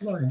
Welcome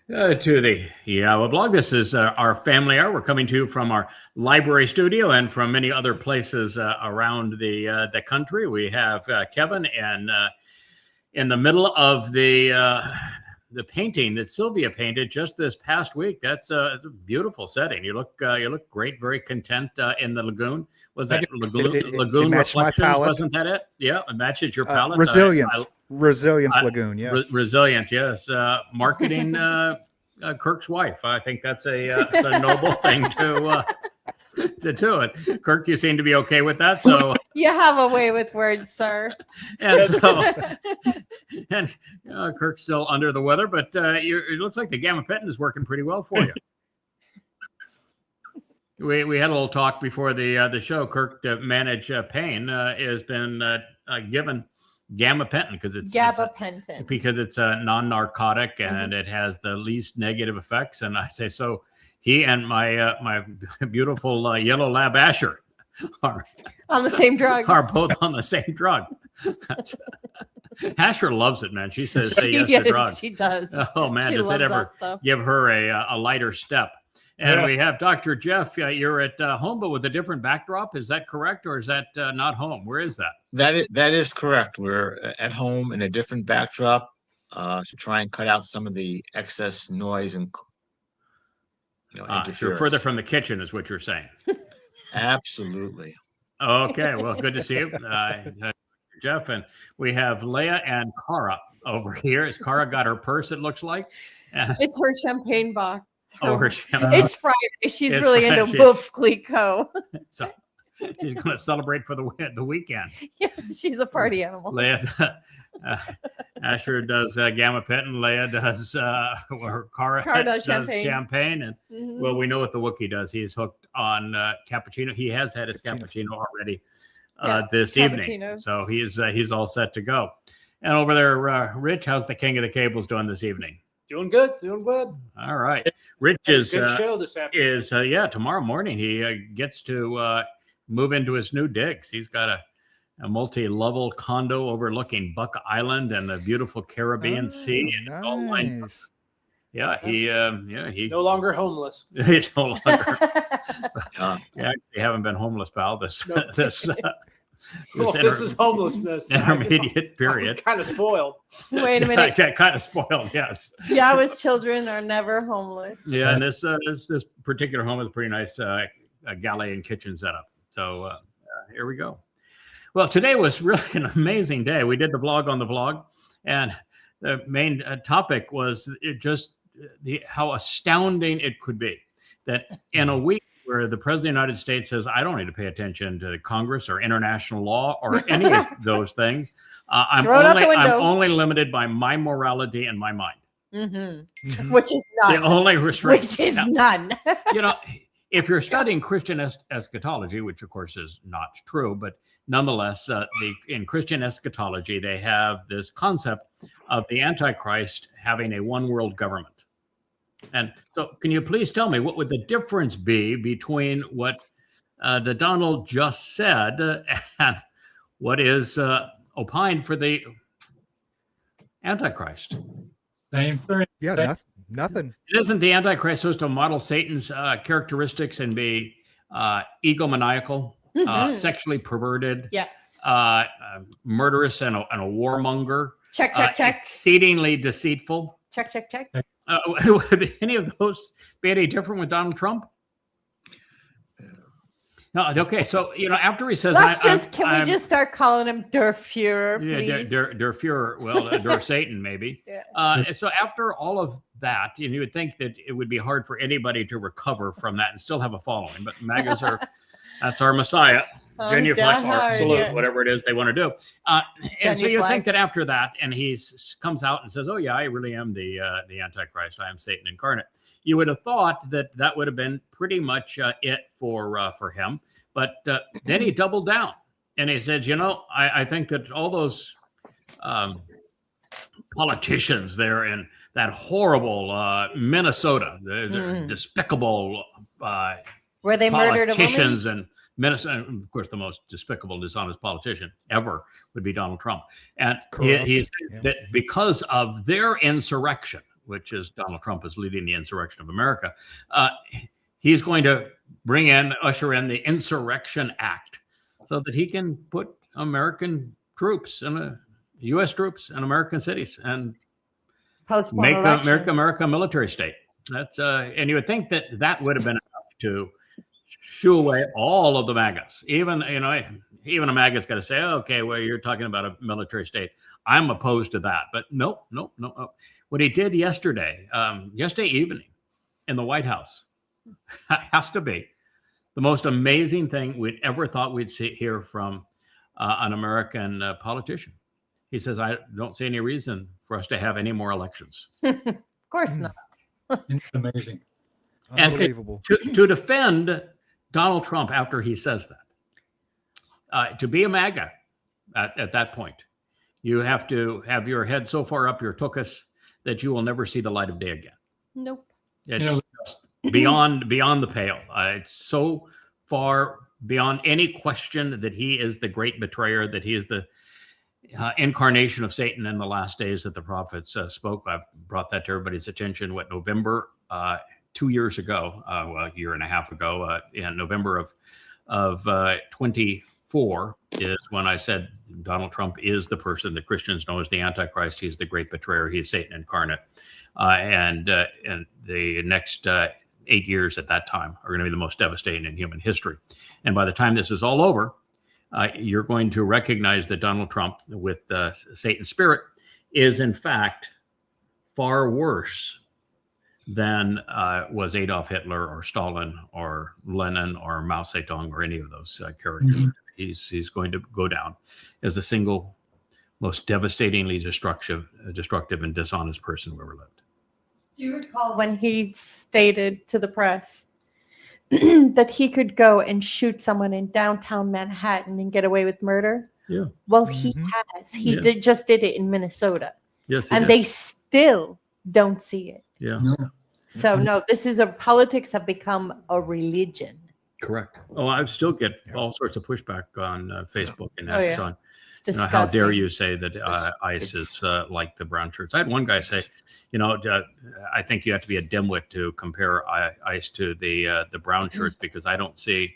to the Yahowah Blog. This is our family hour. We're coming to you from our library studio and from many other places around the country. We have Kevin and in the middle of the painting that Sylvia painted just this past week. That's a beautiful setting. You look great, very content in the lagoon. Was that lagoon reflections? Wasn't that it? Yeah, it matches your palette. Resilience Lagoon, yeah. Resilient, yes. Marketing Kirk's wife. I think that's a noble thing to do it. Kirk, you seem to be okay with that. So you have a way with words, sir. And Kirk's still under the weather, but it looks like the gabapentin is working pretty well for you. We had a little talk before the show. Kirk, to manage pain, has been given gabapentin because it's a non-narcotic and it has the least negative effects. And I say, so he and my beautiful yellow lab Asher are on the same drug. Are both on the same drug. Asher loves it, man. She says, "Say yes to drugs." She does. Oh man, does it ever give her a lighter step? And we have Dr. Jeff. You're at home, but with a different backdrop. Is that correct, or is that not home? Where is that? That is correct. We're at home in a different backdrop to try and cut out some of the excess noise and interference. You're further from the kitchen, is what you're saying. Absolutely. Okay. Well, good to see you, Jeff. And we have Leah and Cara over here. Has Cara got her purse? It looks like it's her champagne box. It's Friday. She's really into Bouffe Clicquot. So she's going to celebrate for the weekend. Yes, she's a party animal. Leah, Asher does gabapentin. Leah does Cara does champagne. And well, we know what the Wookiee does. He's hooked on cappuccino. He has had his cappuccino already this evening, so he's all set to go. And over there, Rich, how's the King of the Cables doing this evening? Doing good. All right. Rich is good show this afternoon. Tomorrow morning he gets to move into his new digs. He's got a multi-level condo overlooking Buck Island and the beautiful Caribbean Sea. And it's all lined up. Yeah, he no longer homeless. He's no longer. They haven't been homeless, pal. This this is homelessness. Intermediate period. I'm kind of spoiled. Wait a minute. Kind of spoiled. Yes. Yahweh's children are never homeless. Yeah, and this particular home is a pretty nice galley and kitchen setup. So here we go. Well, today was really an amazing day. We did the blog on the blog, and the main topic was how astounding it could be that in a week where the president of the United States says, I don't need to pay attention to Congress or international law or any of those things. I'm only limited by my morality and my mind. Mm-hmm. Which is none. The only restraint. Which is none. If you're studying Christian eschatology, which of course is not true, but nonetheless, in Christian eschatology, they have this concept of the Antichrist having a one world government. And so can you please tell me what would the difference be between what the Donald just said and what is opined for the Antichrist? Same thing. Yeah, nothing. Isn't the Antichrist supposed to model Satan's characteristics and be egomaniacal, sexually perverted, yes, murderous and a warmonger? Check. Exceedingly deceitful. Check. Would any of those be any different with Donald Trump? No. Okay. So after he says, can we just start calling him Der Fuhrer, please? Yeah, Der Fuhrer. Well, Der Satan, maybe. Yeah. So after all of that, you would think that it would be hard for anybody to recover from that and still have a following. But MAGAs that's our Messiah. genuflex or God, salute, yeah. whatever it is they want to do. And so you think that Genuflex. after that, and he comes out and says, "Oh yeah, I really am the Antichrist. I am Satan incarnate." You would have thought that that would have been pretty much it for him. But then he doubled down and he said, I think that all those politicians there in that horrible Minnesota, the despicable Where they murdered a woman? politicians and Minnesota, and of course, the most despicable and dishonest politician ever would be Donald Trump. And he said that because of their insurrection, which is Donald Trump is leading the insurrection of America, he's going to usher in the Insurrection Act so that he can put American troops and U.S. troops in American cities and make America a military state. That's and you would think that that would have been enough to shoo away all of the MAGAs. Even a MAGA's got to say, okay, well, you're talking about a military state. I'm opposed to that. But no. What he did yesterday evening in the White House has to be the most amazing thing we'd ever thought we'd hear from an American politician. He says, I don't see any reason for us to have any more elections. Of course not. Amazing. Unbelievable. To defend Donald Trump after he says that, to be a MAGA at that point, you have to have your head so far up your tuchus that you will never see the light of day again. Nope. It's just beyond the pale. It's so far beyond any question that he is the great betrayer, that he is the incarnation of Satan in the last days that the prophets spoke. I've brought that to everybody's attention. November 2 years ago, a year and a half ago, in November of 24 is when I said Donald Trump is the person that Christians know as the Antichrist. He's the great betrayer. He's Satan incarnate. And the next 8 years at that time are going to be the most devastating in human history. And by the time this is all over, you're going to recognize that Donald Trump, with Satan's spirit, is in fact far worse than was Adolf Hitler or Stalin or Lenin or Mao Zedong or any of those characters. Mm-hmm. He's going to go down as the single most devastatingly destructive and dishonest person who ever lived. Do you recall when he stated to the press that he could go and shoot someone in downtown Manhattan and get away with murder? Yeah. Well, he has. He just did it in Minnesota. Yes. And they still don't see it. Yeah. So no, politics have become a religion. Correct. Oh, I still get all sorts of pushback on Facebook and on It's disgusting. how dare you say that ICE is like the brown shirts. I had one guy say, I think you have to be a dimwit to compare ICE to the brown shirts, because I don't see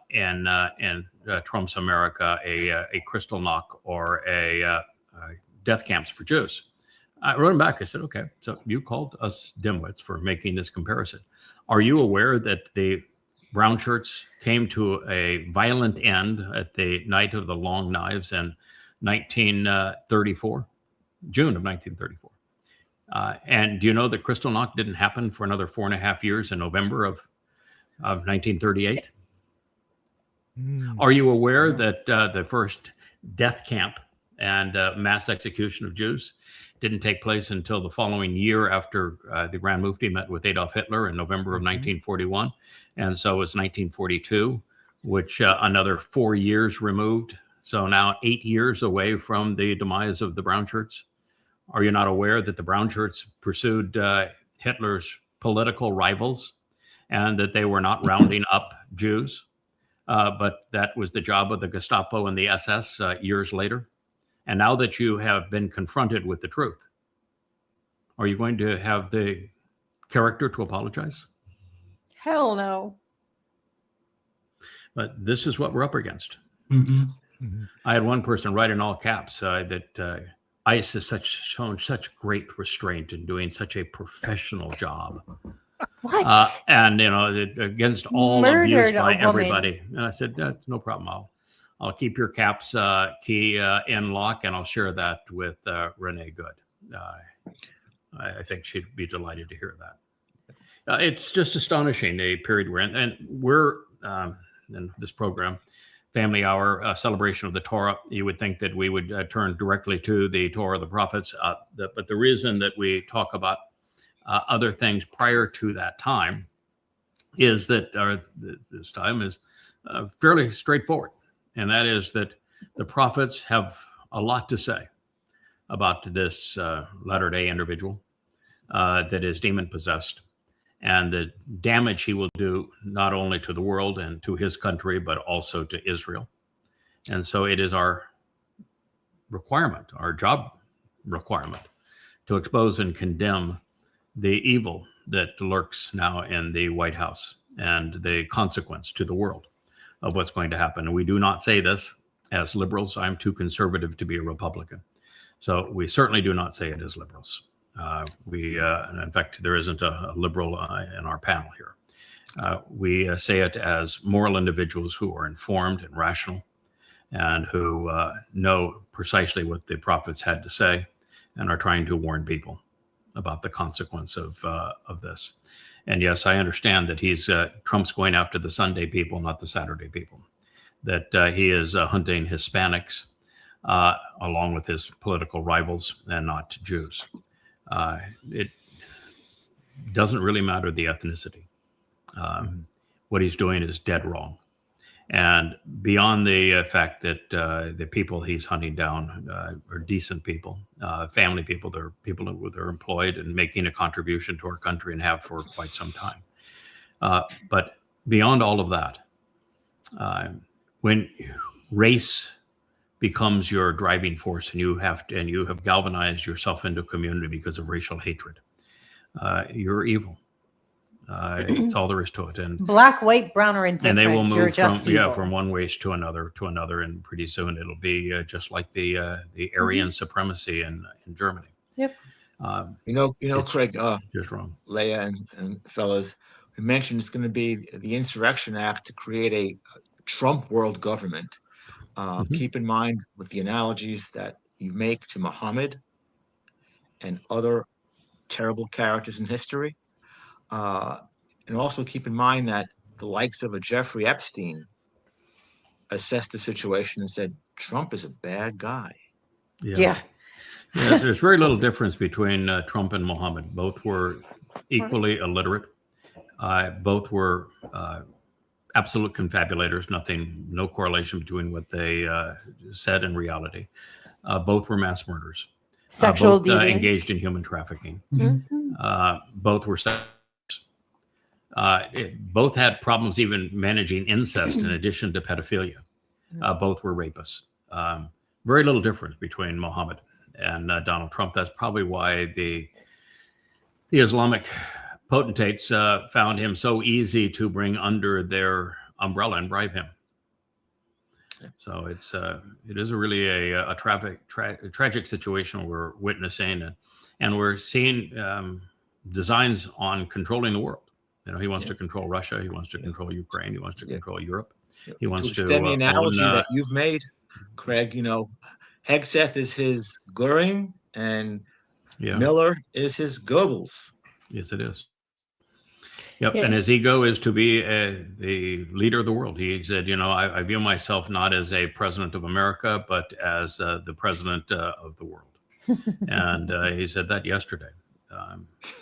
in Trump's America a crystal knock or a death camps for Jews. I wrote him back. I said, okay, so you called us dimwits for making this comparison. Are you aware that the brown shirts came to a violent end at the Night of the Long Knives in 1934, June of 1934? And do you know that Kristallnacht didn't happen for another 4.5 years in November of 1938? Are you aware that the first death camp and mass execution of Jews didn't take place until the following year after the Grand Mufti met with Adolf Hitler in November of 1941? And so it's 1942, which another 4 years removed. So now 8 years away from the demise of the brown shirts. Are you not aware that the brown shirts pursued Hitler's political rivals and that they were not rounding up Jews, but that was the job of the Gestapo and the SS years later? And now that you have been confronted with the truth, are you going to have the character to apologize? Hell no. But this is what we're up against. Mm-hmm. Mm-hmm. I had one person write in all caps that ICE has shown such great restraint in doing such a professional job. What? And, against all abuse by everybody. And I said, no problem. I'll keep your caps key in lock, and I'll share that with Renee Good. I think she'd be delighted to hear that. It's just astonishing, the period we're in. And we're, in this program, family hour celebration of the Towrah, you would think that we would turn directly to the Towrah of the prophets. But the reason that we talk about other things prior to that time is that this time is fairly straightforward. And that is that the prophets have a lot to say about this latter-day individual that is demon-possessed, and the damage he will do not only to the world and to his country, but also to Israel. And so it is our requirement, our job requirement, to expose and condemn the evil that lurks now in the White House and the consequence to the world of what's going to happen. And we do not say this as liberals. I'm too conservative to be a Republican. So we certainly do not say it as liberals. In fact, there isn't a liberal in our panel here. We say it as moral individuals who are informed and rational and who know precisely what the prophets had to say and are trying to warn people about the consequence of this. And yes, I understand that Trump's going after the Sunday people, not the Saturday people, that he is hunting Hispanics along with his political rivals and not Jews. It doesn't really matter the ethnicity. What he's doing is dead wrong. And beyond the fact that the people he's hunting down are decent people, family people, they're people that are employed and making a contribution to our country and have for quite some time. But beyond all of that, when race becomes your driving force and you have galvanized yourself into a community because of racial hatred, you're evil. It's all there is to it. And black, white, brown, or indifferent. And they will You're move just evil. from one race to another, and pretty soon it'll be just like the Aryan supremacy in Germany. Yep. Craig, Just wrong. Leah and fellas, we mentioned it's going to be the Insurrection Act to create a Trump world government. Keep in mind with the analogies that you make to Muhammad and other terrible characters in history. And also keep in mind that the likes of a Jeffrey Epstein assessed the situation and said, Trump is a bad guy. Yeah. There's very little difference between Trump and Muhammad. Both were equally illiterate. Both were absolute confabulators, no correlation between what they said and reality. Both were mass murderers. Sexual both engaged in human trafficking. Both were both had problems even managing incest in addition to pedophilia. Both were rapists. Very little difference between Muhammad and Donald Trump. That's probably why the Islamic potentates found him so easy to bring under their umbrella and bribe him. So it is really a tragic situation we're witnessing, and we're seeing designs on controlling the world. He wants to control Russia. He wants to control Ukraine. He wants to control Europe. He wants to extend the analogy that you've made, Craig. Hegseth is his Göring, and Miller is his Goebbels. Yes, it is. Yep, and his ego is to be the leader of the world. He said, I view myself not as a president of America, but as the president of the world. And he said that yesterday.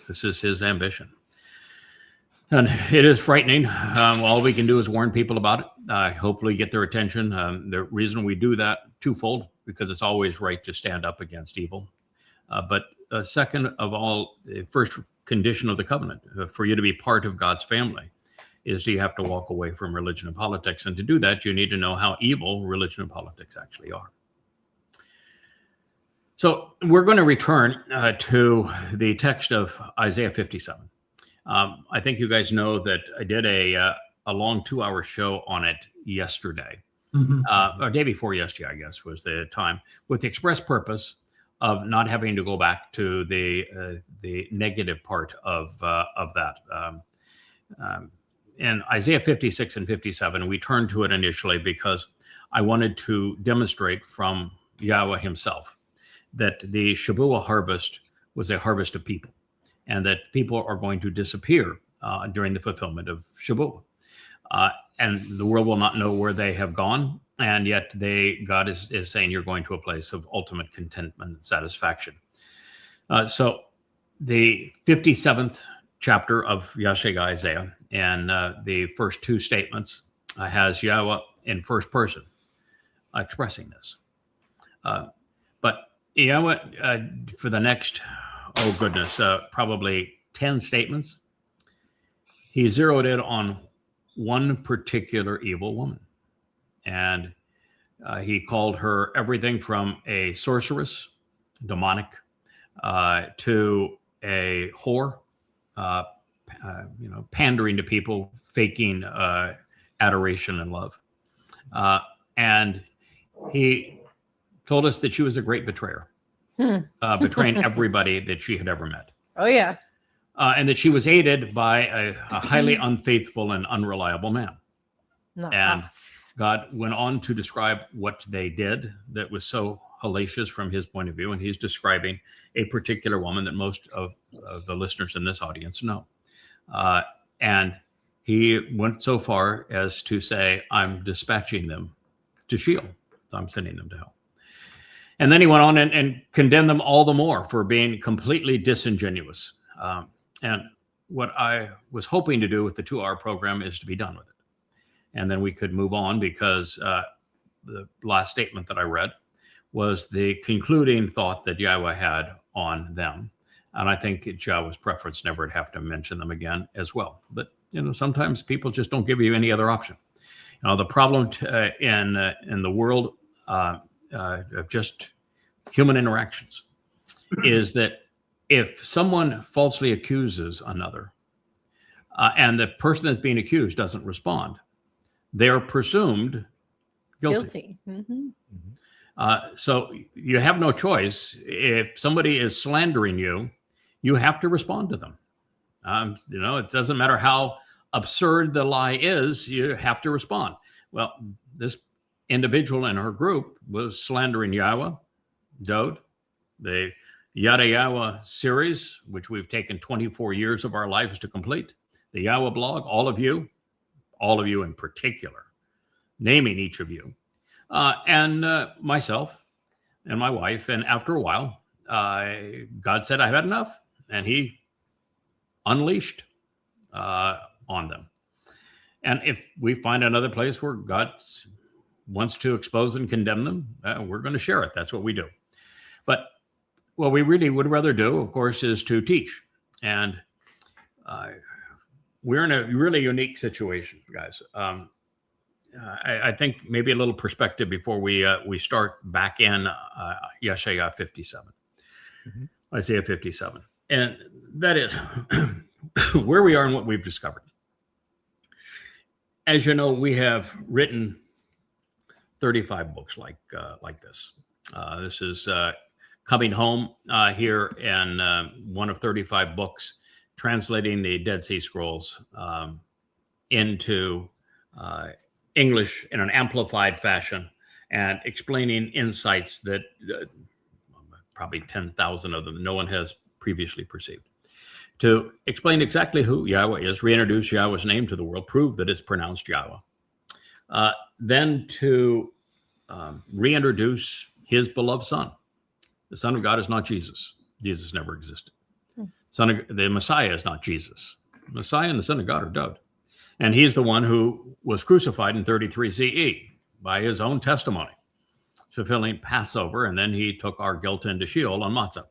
This is his ambition. And it is frightening. All we can do is warn people about it, hopefully get their attention. The reason we do that, twofold, because it's always right to stand up against evil. But second of all, the first condition of the covenant for you to be part of God's family is you have to walk away from religion and politics. And to do that, you need to know how evil religion and politics actually are. So we're going to return to the text of Isaiah 57. I think you guys know that I did a long 2-hour show on it yesterday, or day before yesterday, I guess was the time, with the express purpose of not having to go back to the negative part of that. In Isaiah 56 and 57, we turned to it initially because I wanted to demonstrate from Yahweh himself that the Shabuwah harvest was a harvest of people, and that people are going to disappear during the fulfillment of Shabuwah. and the world will not know where they have gone. And yet God is saying you're going to a place of ultimate contentment and satisfaction. So the 57th chapter of Yahshua Isaiah and the first two statements has Yahweh in first person expressing this. But Yahweh, for the next, probably 10 statements, he zeroed in on one particular evil woman. And he called her everything from a sorceress, demonic, to a whore, pandering to people, faking adoration and love. And he told us that she was a great betrayer, betraying everybody that she had ever met. Oh, yeah. And that she was aided by a highly unfaithful and unreliable man. And God went on to describe what they did that was so hellacious from his point of view. And he's describing a particular woman that most of the listeners in this audience know. And he went so far as to say, I'm dispatching them to Sheol. I'm sending them to hell. And then he went on and condemned them all the more for being completely disingenuous. And what I was hoping to do with the 2-hour program is to be done with it. And then we could move on, because the last statement that I read was the concluding thought that Yahweh had on them. And I think it's Yahweh's preference never to have to mention them again as well. But, sometimes people just don't give you any other option. The problem in the world of just human interactions is that if someone falsely accuses another and the person that's being accused doesn't respond, they're presumed guilty. So you have no choice. If somebody is slandering you, you have to respond to them. It doesn't matter how absurd the lie is, you have to respond. Well, this individual in her group was slandering Yahweh, Dowd, the Yada Yahweh series, which we've taken 24 years of our lives to complete, the Yahowah Blog, all of you in particular, naming each of you, and myself and my wife. And after a while, God said, I've had enough. And he unleashed on them. And if we find another place where God wants to expose and condemn them, we're going to share it. That's what we do. But what we really would rather do, of course, is to teach. And we're in a really unique situation, guys. I think maybe a little perspective before we start back in Isaiah 57. Isaiah 57. And that is where we are and what we've discovered. As you know, we have written 35 books like this. This is coming home here in one of 35 books, translating the Dead Sea Scrolls into English in an amplified fashion and explaining insights that probably 10,000 of them no one has previously perceived. To explain exactly who Yahweh is, reintroduce Yahweh's name to the world, prove that it's pronounced Yahweh. Then to reintroduce his beloved Son. The Son of God is not Jesus. Jesus never existed. The Messiah is not Jesus. The Messiah and the Son of God are Dowd. And he's the one who was crucified in 33 CE by his own testimony, fulfilling Passover, and then he took our guilt into Sheol on Matzah.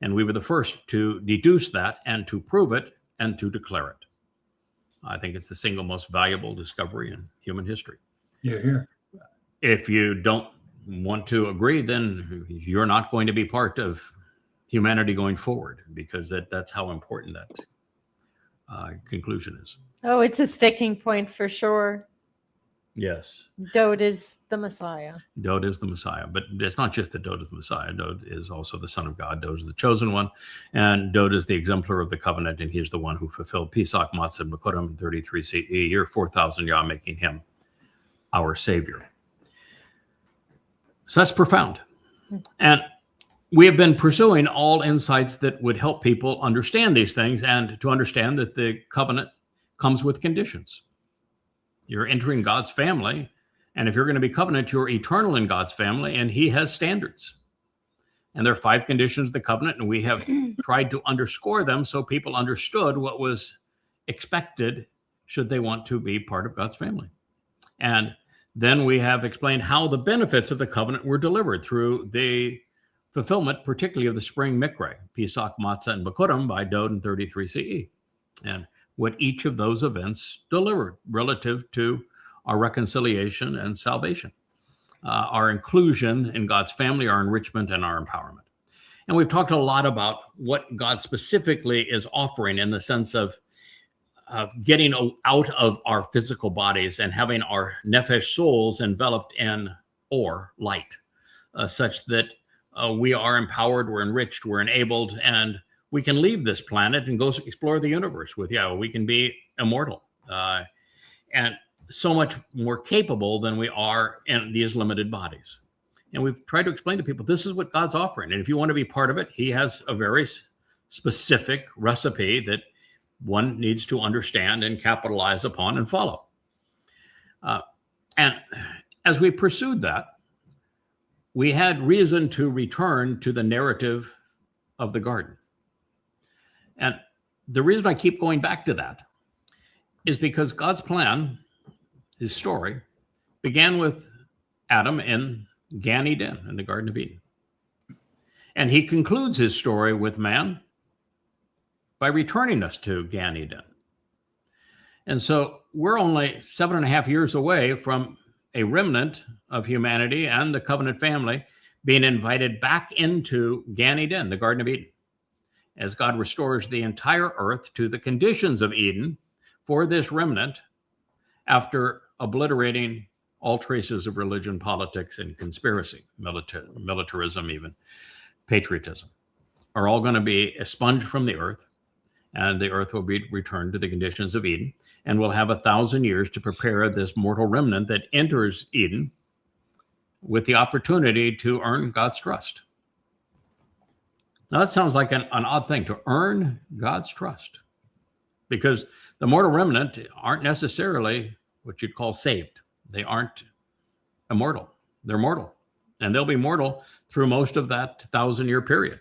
And we were the first to deduce that and to prove it and to declare it. I think it's the single most valuable discovery in human history. Yeah. If you don't want to agree, then you're not going to be part of humanity going forward, because that's how important that conclusion is. Oh, it's a sticking point for sure. Yes. Dowd is the Messiah. Dowd is the Messiah. But it's not just that Dowd is the Messiah. Dowd is also the Son of God. Dowd is the chosen one. And Dowd is the exemplar of the covenant. And he's the one who fulfilled Pesach, Matzah, and Bikuwrym in 33 CE, year 4000 Yah, making him our Savior. So that's profound. And we have been pursuing all insights that would help people understand these things, and to understand that the covenant comes with conditions. You're entering God's family. And if you're going to be covenant, you're eternal in God's family, and he has standards. And there are 5 conditions of the covenant, and we have tried to underscore them so people understood what was expected should they want to be part of God's family. And then we have explained how the benefits of the covenant were delivered through the fulfillment, particularly of the spring Mikre, Pesach, Matzah, and Bikuwrym by Dowd in 33 CE, and what each of those events delivered relative to our reconciliation and salvation, our inclusion in God's family, our enrichment, and our empowerment. And we've talked a lot about what God specifically is offering in the sense of getting out of our physical bodies and having our nephesh souls enveloped in or light, such that we are empowered, we're enriched, we're enabled, and we can leave this planet and go explore the universe with Yahowah. We can be immortal and so much more capable than we are in these limited bodies. And we've tried to explain to people, this is what God's offering. And if you want to be part of it, he has a very specific recipe that one needs to understand and capitalize upon and follow. And as we pursued that, we had reason to return to the narrative of the garden. And the reason I keep going back to that is because God's plan, his story, began with Adam in Gan Eden, in the Garden of Eden. And he concludes his story with man by returning us to Gan Eden. And so we're only 7.5 years away from a remnant of humanity and the covenant family being invited back into Gan Eden, the Garden of Eden, as God restores the entire earth to the conditions of Eden for this remnant after obliterating all traces of religion, politics, and conspiracy, militarism, even patriotism, are all going to be expunged from the earth, and the earth will be returned to the conditions of Eden, and we'll have 1,000 years to prepare this mortal remnant that enters Eden with the opportunity to earn God's trust. Now, that sounds like an odd thing, to earn God's trust, because the mortal remnant aren't necessarily what you'd call saved. They aren't immortal. They're mortal, and they'll be mortal through most of that 1,000-year period.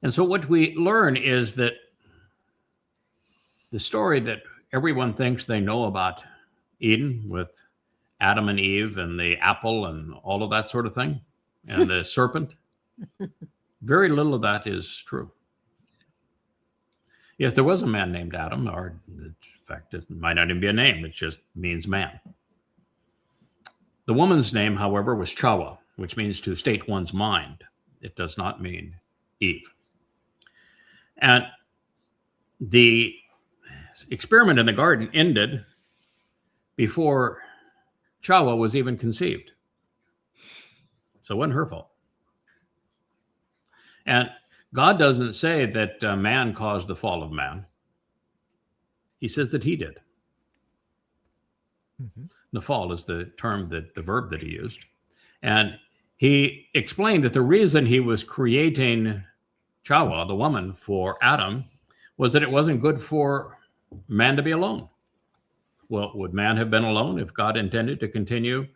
And so what we learn is that the story that everyone thinks they know about Eden with Adam and Eve and the apple and all of that sort of thing, and the serpent, very little of that is true. Yes, there was a man named Adam, or in fact, it might not even be a name, it just means man. The woman's name, however, was Chawah, which means to state one's mind. It does not mean Eve. And the experiment in the garden ended before Chawah was even conceived. So it wasn't her fault. And God doesn't say that man caused the fall of man. He says that he did. Mm-hmm. The fall is the term, that the verb that he used. And he explained that the reason he was creating Chawah, the woman, for Adam, was that it wasn't good for man to be alone. Well, would man have been alone if God intended to continue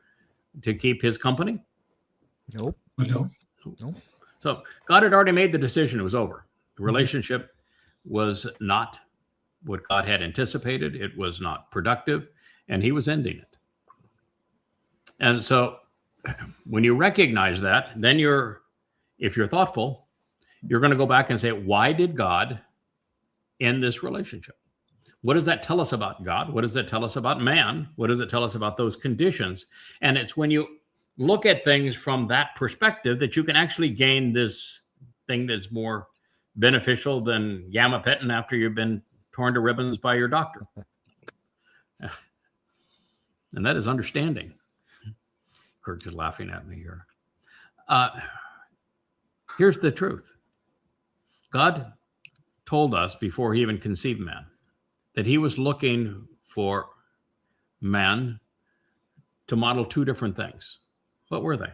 to keep his company? Nope. No. Nope. So God had already made the decision. It was over. The relationship was not what God had anticipated. It was not productive, and he was ending it. And so when you recognize that, then if you're thoughtful, you're going to go back and say, why did God end this relationship? What does that tell us about God? What does that tell us about man? What does it tell us about those conditions? And it's when you look at things from that perspective that you can actually gain this thing that's more beneficial than gabapentin after you've been torn to ribbons by your doctor. And that is understanding. Kirk is laughing at me here. Here's the truth. God told us before he even conceived man that he was looking for man to model 2 different things. What were they?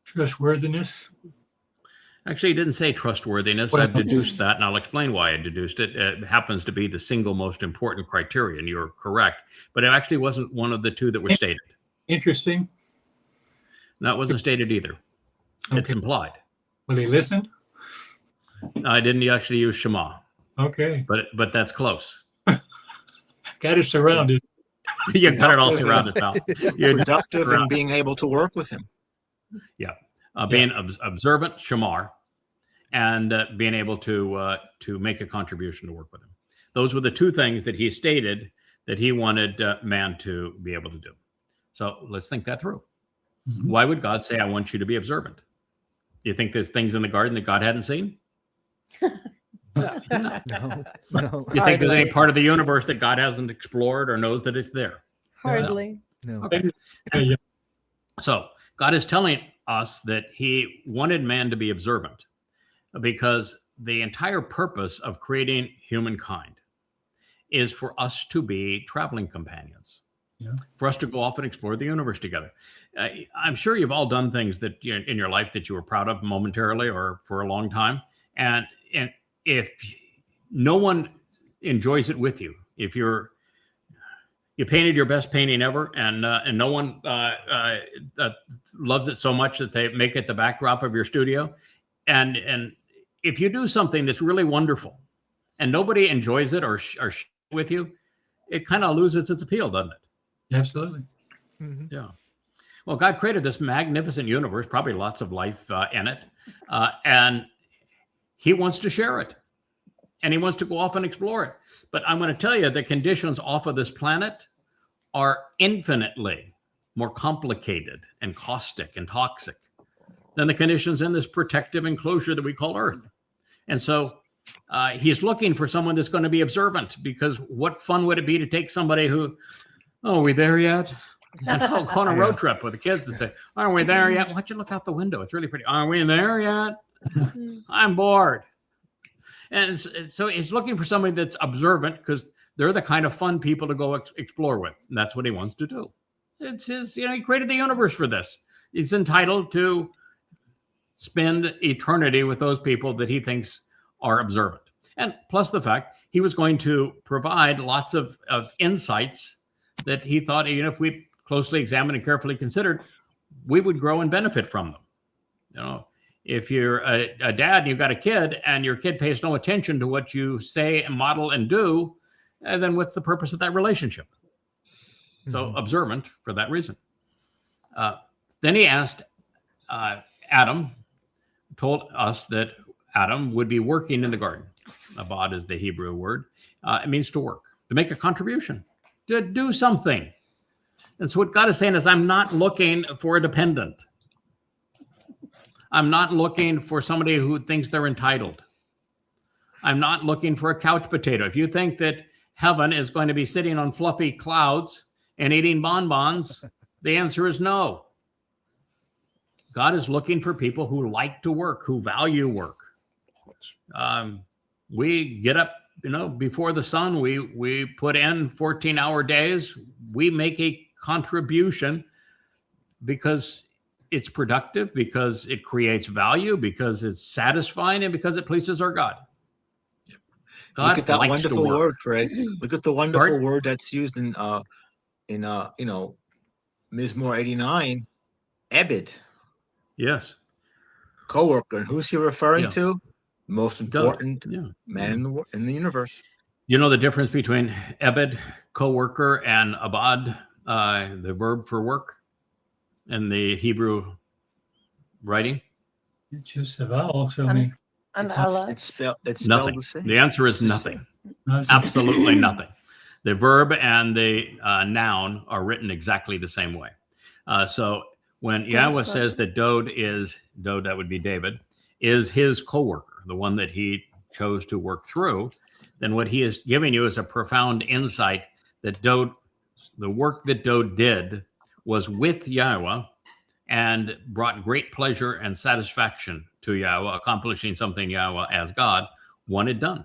Trustworthiness. Actually, it didn't say trustworthiness. I've deduced that, and I'll explain why I deduced it. It happens to be the single most important criterion. You're correct. But it actually wasn't one of the two that were stated. Interesting. That wasn't stated either. It's Okay. implied. Will he listen? I didn't actually use Shema, Okay. but that's close. Got it surrounded. You got it all surrounded, pal. You're Productive and being able to work with him. being observant, shamar, and being able to make a contribution to work with him. Those were the two things that he stated that he wanted man to be able to do. So let's think that through. Mhm. Why would God say, I want you to be observant? You think there's things in the garden that God hadn't seen? No. You think there's any part of the universe that God hasn't explored or knows that it's there? Hardly. No. Okay. Yeah. So God is telling us that he wanted man to be observant because the entire purpose of creating humankind is for us to be traveling companions, for us to go off and explore the universe together. I'm sure you've all done things that in your life that you were proud of momentarily or for a long time. And if no one enjoys it with you, if you painted your best painting ever, and no one loves it so much that they make it the backdrop of your studio, and if you do something that's really wonderful, and nobody enjoys it or share with you, it kind of loses its appeal, doesn't it? Absolutely. Mhm. Yeah. Well, God created this magnificent universe, probably lots of life in it, and he wants to share it, and he wants to go off and explore it. But I'm going to tell you, the conditions off of this planet are infinitely more complicated and caustic and toxic than the conditions in this protective enclosure that we call Earth. And so he's looking for someone that's going to be observant, because what fun would it be to take somebody who, oh, are we there yet? And go on a road trip with the kids and say, aren't we there yet? Why don't you look out the window? It's really pretty. Are we there yet? I'm bored. And so he's looking for somebody that's observant, because they're the kind of fun people to go explore with. And that's what he wants to do. It's his, he created the universe for this. He's entitled to spend eternity with those people that he thinks are observant. And plus the fact he was going to provide lots of insights that he thought, if we closely examined and carefully considered, we would grow and benefit from them. If you're a dad and you've got a kid and your kid pays no attention to what you say and model and do, then what's the purpose of that relationship? So observant for that reason. Then he asked Adam, told us that Adam would be working in the garden. Abad is the Hebrew word. It means to work, to make a contribution, to do something. And so what God is saying is, I'm not looking for a dependent. I'm not looking for somebody who thinks they're entitled. I'm not looking for a couch potato. If you think that heaven is going to be sitting on fluffy clouds and eating bonbons, the answer is no. God is looking for people who like to work, who value work. We get up, before the sun. We put in 14-hour days. We make a contribution because it's productive, because it creates value, because it's satisfying, and because it pleases our God. God Look at that likes wonderful to work. word, Craig. Look at the wonderful Pardon? word that's used in Mizmor 89, Ebed, Yes. co-worker. And who's he referring Yeah. to? Most important Yeah. man in the universe. You know the difference between Ebed, co-worker, and Abad, the verb for work, in the Hebrew writing? It's just a vowel. So And It's Allah. spelled Nothing. the same. The answer is It's the nothing. nothing. Absolutely nothing. The verb and the noun are written exactly the same way. So when Yahweh says that Dowd, that would be David, is his co-worker, the one that he chose to work through, then what he is giving you is a profound insight that the work that Dowd did was with Yahweh and brought great pleasure and satisfaction to Yahweh, accomplishing something Yahweh as God wanted done.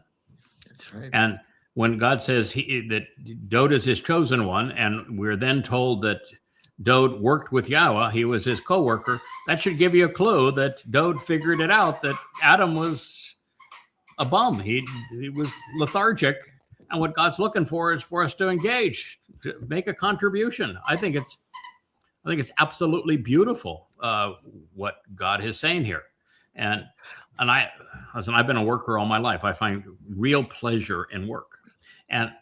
That's right. And when God says that Dowd is his chosen one, and we're then told that Dowd worked with Yahweh. He was his co-worker. That should give you a clue that Dowd figured it out, that Adam was a bum. He was lethargic. And what God's looking for is for us to engage, to make a contribution. I think it's absolutely beautiful what God is saying here. And I've been a worker all my life. I find real pleasure in work. And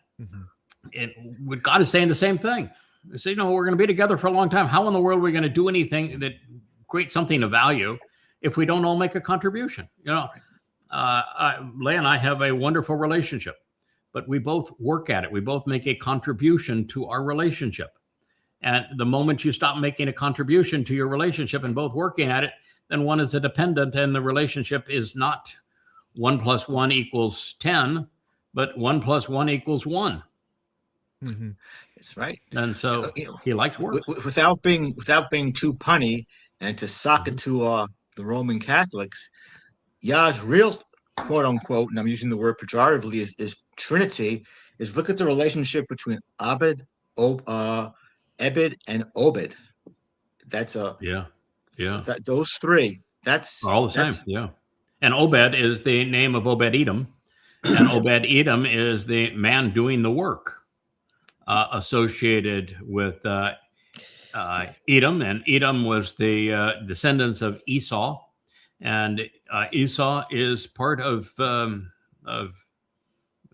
what God is saying the same thing. He said, we're going to be together for a long time. How in the world are we going to do anything that creates something of value if we don't all make a contribution? Leah and I have a wonderful relationship, but we both work at it. We both make a contribution to our relationship. And the moment you stop making a contribution to your relationship and both working at it, then one is a dependent, and the relationship is not 1 + 1 = 10, but 1 + 1 = 1. That's right. And so he likes work. Without being too punny and to sock it to the Roman Catholics, Yah's real quote unquote, and I'm using the word pejoratively, is Trinity. Is look at the relationship between Ebed and Obed. That's those three. That's all the same. Yeah. And Obed is the name of Obed-Edom, and Obed-Edom is the man doing the work associated with Edom, and Edom was the descendants of Esau, and Esau is part of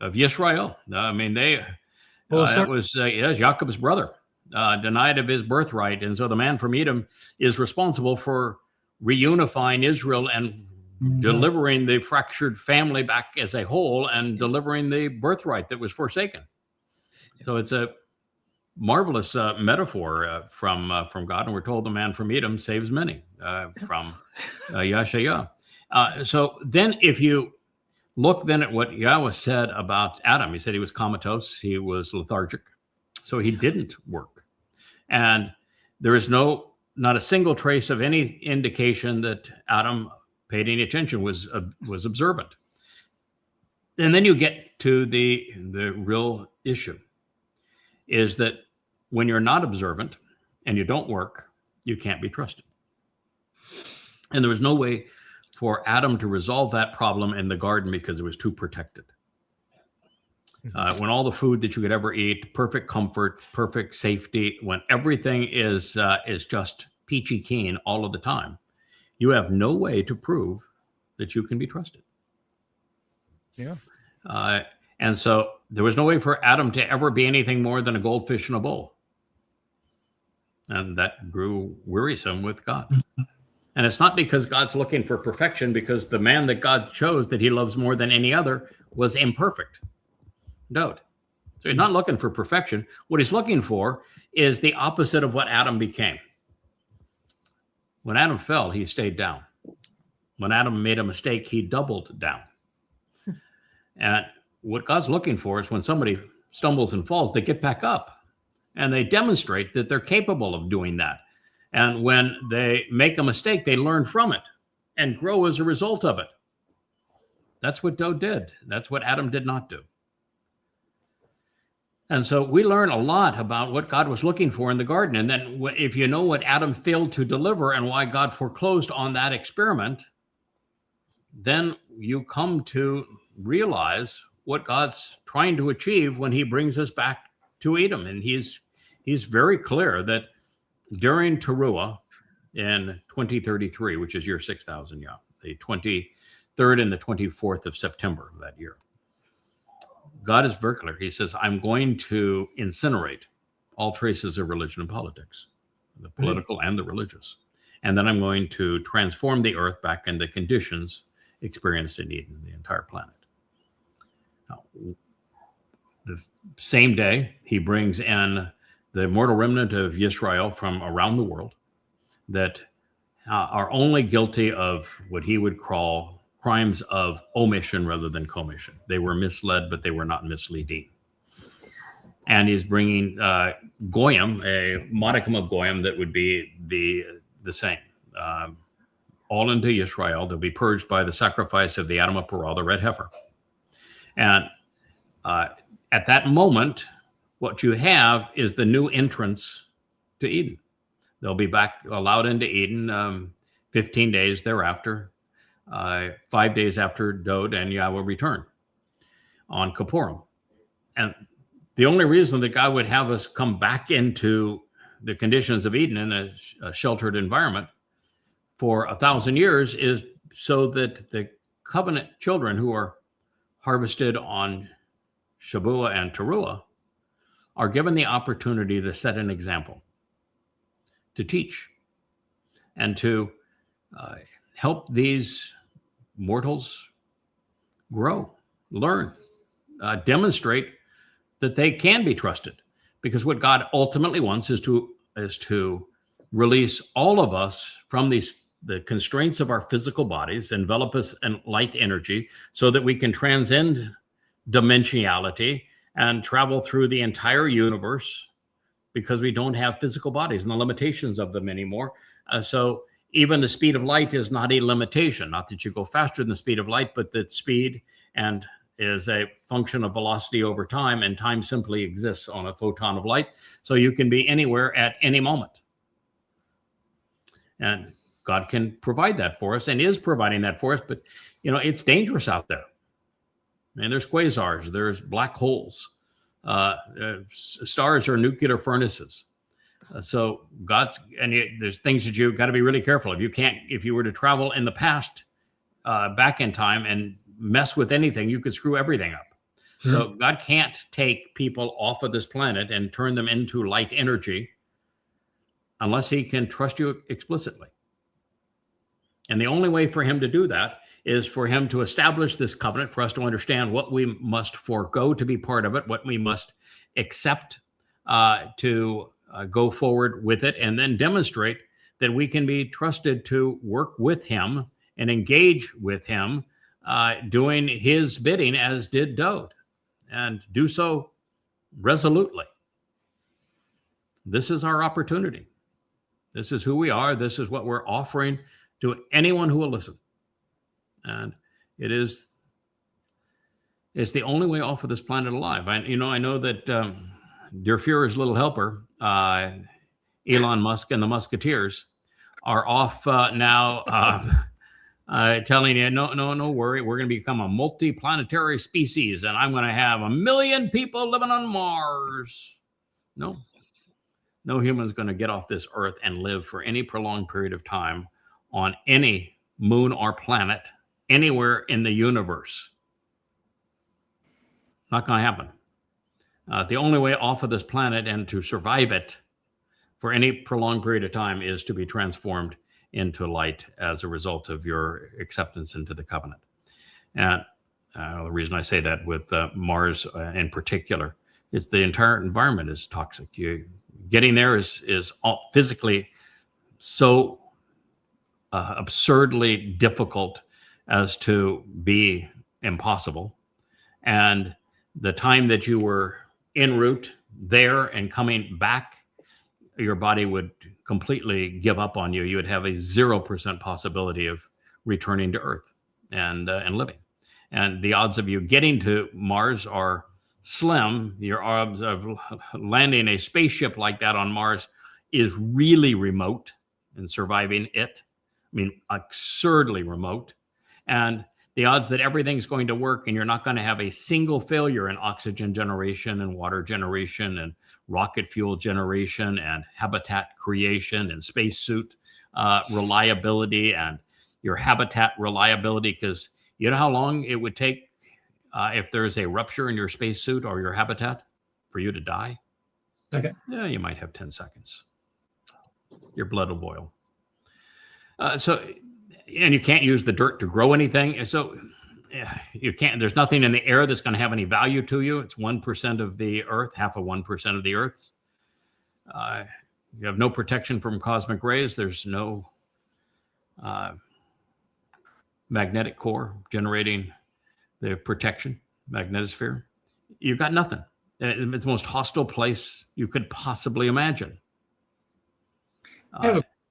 Yisrael. I mean, that was Jacob's brother, denied of his birthright, and so the man from Edom is responsible for reunifying Israel and delivering the fractured family back as a whole, and delivering the birthright that was forsaken. So it's a marvelous metaphor from God, and we're told the man from Edom saves many from Yahshua. So then, if you look then at what Yahweh said about Adam, he said he was comatose, he was lethargic, so he didn't work, and there is not a single trace of any indication that Adam paid any attention, was observant. And then you get to the real issue, is that when you're not observant and you don't work, you can't be trusted. And there was no way for Adam to resolve that problem in the garden because it was too protected. When all the food that you could ever eat, perfect comfort, perfect safety, when everything is just peachy keen all of the time, you have no way to prove that you can be trusted. Yeah. And so there was no way for Adam to ever be anything more than a goldfish in a bowl. And that grew wearisome with God. And it's not because God's looking for perfection, because the man that God chose that he loves more than any other was imperfect. Dowd. So he's not looking for perfection. What he's looking for is the opposite of what Adam became. When Adam fell, he stayed down. When Adam made a mistake, he doubled down. And what God's looking for is when somebody stumbles and falls, they get back up and they demonstrate that they're capable of doing that. And when they make a mistake, they learn from it and grow as a result of it. That's what Dowd did. That's what Adam did not do. And so we learn a lot about what God was looking for in the garden. And then if you know what Adam failed to deliver and why God foreclosed on that experiment, then you come to realize what God's trying to achieve when he brings us back to Edom. And he's very clear that during Taruwah in 2033, which is year 6,000, the 23rd and the 24th of September of that year, God is very clear. He says, I'm going to incinerate all traces of religion and politics, the political and the religious. And then I'm going to transform the earth back into conditions experienced in Eden, the entire planet. Now, the same day, he brings in the mortal remnant of Yisrael from around the world that are only guilty of what he would call crimes of omission rather than commission. They were misled, but they were not misleading. And he's bringing Goyim, a modicum of Goyim that would be the same, all into Yisrael. They'll be purged by the sacrifice of the Adam of Parah, the red heifer. And at that moment, what you have is the new entrance to Eden. They'll be back allowed into Eden 15 days thereafter, 5 days after Dowd and Yahweh return on Bikuwrym. And the only reason that God would have us come back into the conditions of Eden in a sheltered environment for 1,000 years is so that the covenant children who are harvested on Shabuwah and Taruwah are given the opportunity to set an example, to teach, and to help these mortals grow, learn, demonstrate that they can be trusted. Because what God ultimately wants is to release all of us from the constraints of our physical bodies, envelop us in light energy so that we can transcend dimensionality and travel through the entire universe, because we don't have physical bodies and the limitations of them anymore. So even the speed of light is not a limitation. Not that you go faster than the speed of light, but that speed and is a function of velocity over time, and time simply exists on a photon of light. So you can be anywhere at any moment. And God can provide that for us and is providing that for us, but it's dangerous out there. And there's quasars, there's black holes, stars are nuclear furnaces. So there's things that you've got to be really careful of. If you were to travel in the past, back in time and mess with anything, you could screw everything up. So God can't take people off of this planet and turn them into light energy unless he can trust you explicitly. And the only way for him to do that is for him to establish this covenant, for us to understand what we must forego to be part of it, what we must accept to go forward with it, and then demonstrate that we can be trusted to work with him and engage with him, doing his bidding as did Dowd, and do so resolutely. This is our opportunity. This is who we are. This is what we're offering to anyone who will listen. And it's the only way off of this planet alive. I know that Der Fuhrer's little helper, Elon Musk and the Musketeers, are off now telling you, no worry, we're going to become a multi-planetary species, and I'm going to have 1 million people living on Mars. No human's going to get off this earth and live for any prolonged period of time on any moon or planet anywhere in the universe. Not going to happen. The only way off of this planet and to survive it for any prolonged period of time is to be transformed into light as a result of your acceptance into the covenant. And the reason I say that with Mars in particular is the entire environment is toxic. Getting there is physically so absurdly difficult as to be impossible. And the time that you were en route there and coming back, your body would completely give up on you. You would have a 0% possibility of returning to Earth and living. And the odds of you getting to Mars are slim. Your odds of landing a spaceship like that on Mars is really remote, and surviving it, absurdly remote. And the odds that everything's going to work and you're not going to have a single failure in oxygen generation and water generation and rocket fuel generation and habitat creation and spacesuit reliability and your habitat reliability, because you know how long it would take if there's a rupture in your spacesuit or your habitat for you to die? Okay. Yeah, you might have 10 seconds. Your blood will boil. And you can't use the dirt to grow anything. So you can't, there's nothing in the air that's going to have any value to you. It's 1% of the earth, half of 1% of the earth. You have no protection from cosmic rays. There's no magnetic core generating the protection, magnetosphere. You've got nothing. It's the most hostile place you could possibly imagine.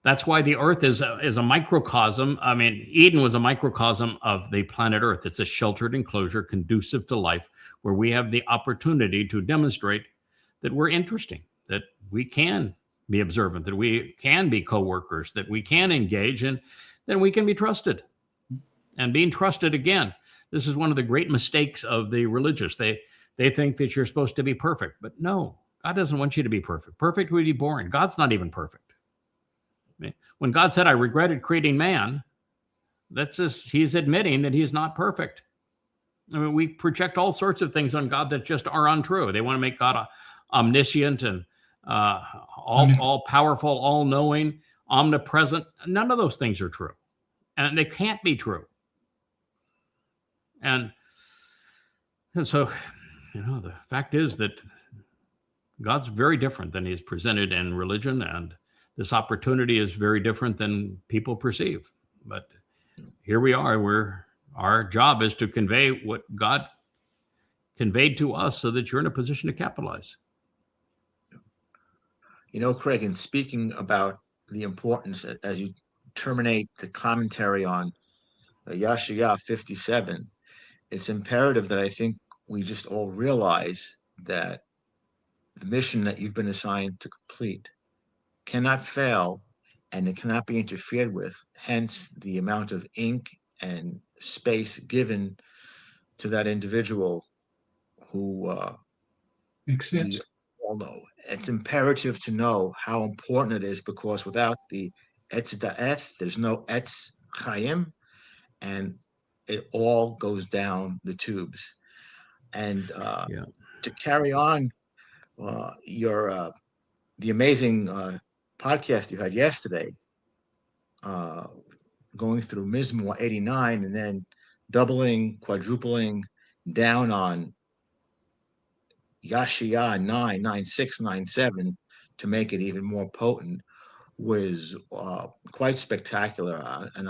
That's why the earth is a microcosm. Eden was a microcosm of the planet Earth. It's a sheltered enclosure conducive to life, where we have the opportunity to demonstrate that we're interesting, that we can be observant, that we can be co-workers, that we can engage, and then we can be trusted. And being trusted, again, this is one of the great mistakes of the religious. They think that you're supposed to be perfect, but no, God doesn't want you to be perfect. Perfect would be boring. God's not even perfect. When God said, I regretted creating man, that's just, he's admitting that he's not perfect. I mean, we project all sorts of things on God that just are untrue. They want to make God omniscient and all powerful, all knowing, omnipresent. None of those things are true, and they can't be true. And so, the fact is that God's very different than he's presented in religion, and this opportunity is very different than people perceive. But here we are. Our job is to convey what God conveyed to us so that you're in a position to capitalize. Craig, in speaking about the importance as you terminate the commentary on Yahshua 57, it's imperative that I think we just all realize that the mission that you've been assigned to complete cannot fail, and it cannot be interfered with. Hence, the amount of ink and space given to that individual who Makes sense. we all know. It's imperative to know how important it is, because without the Etz Da'eth, there's no Etz Chaim, and it all goes down the tubes. And to carry on the amazing podcast you had yesterday, going through Mizmor 89 and then doubling, quadrupling down on Yahshua 9, 9:6, 9:7 to make it even more potent was quite spectacular. And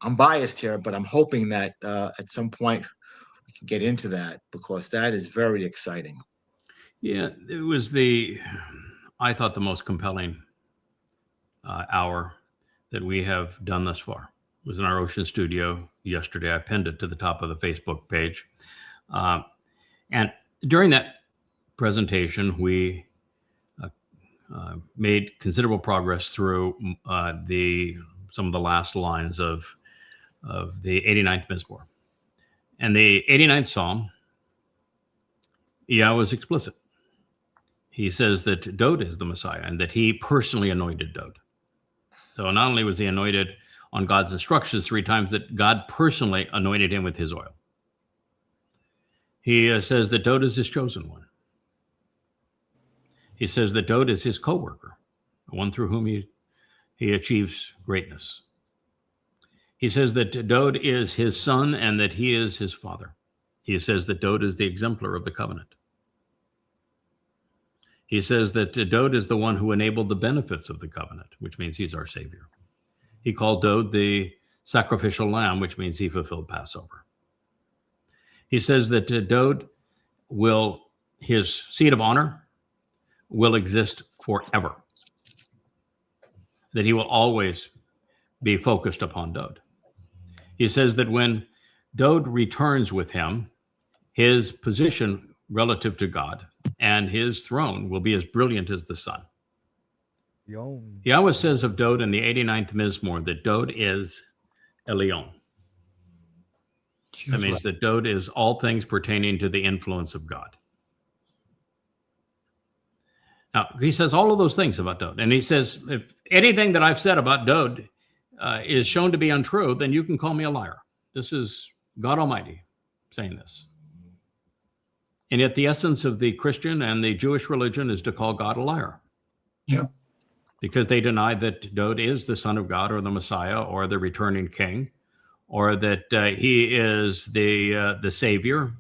I'm biased here, but I'm hoping that at some point we can get into that, because that is very exciting. Yeah, it was I thought the most compelling hour that we have done thus far. It was in our Ocean studio yesterday. I pinned it to the top of the Facebook page. And during that presentation, we made considerable progress through some of the last lines of the 89th Mizmor. And the 89th Psalm, Yahweh was explicit. He says that Dowd is the Messiah and that he personally anointed Dowd. So not only was he anointed on God's instructions 3 times, that God personally anointed him with his oil. He says that Dowd is his chosen one. He says that Dowd is his co-worker, the one through whom he achieves greatness. He says that Dowd is his son and that he is his father. He says that Dowd is the exemplar of the covenant. He says that Dowd is the one who enabled the benefits of the covenant, which means he's our savior. He called Dowd the sacrificial lamb, which means he fulfilled Passover. He says that Dowd his seat of honor will exist forever. That he will always be focused upon Dowd. He says that when Dowd returns with him, his position relative to God and his throne will be as brilliant as the sun. Yahweh says of Dowd in the 89th Mizmor that Dowd is Elyon. That means that Dowd is all things pertaining to the influence of God. Now, he says all of those things about Dowd. And he says, if anything that I've said about Dowd is shown to be untrue, then you can call me a liar. This is God Almighty saying this. And yet the essence of the Christian and the Jewish religion is to call God a liar. Yeah. Because they deny that Dowd is the Son of God or the Messiah or the returning king, or that he is the Savior.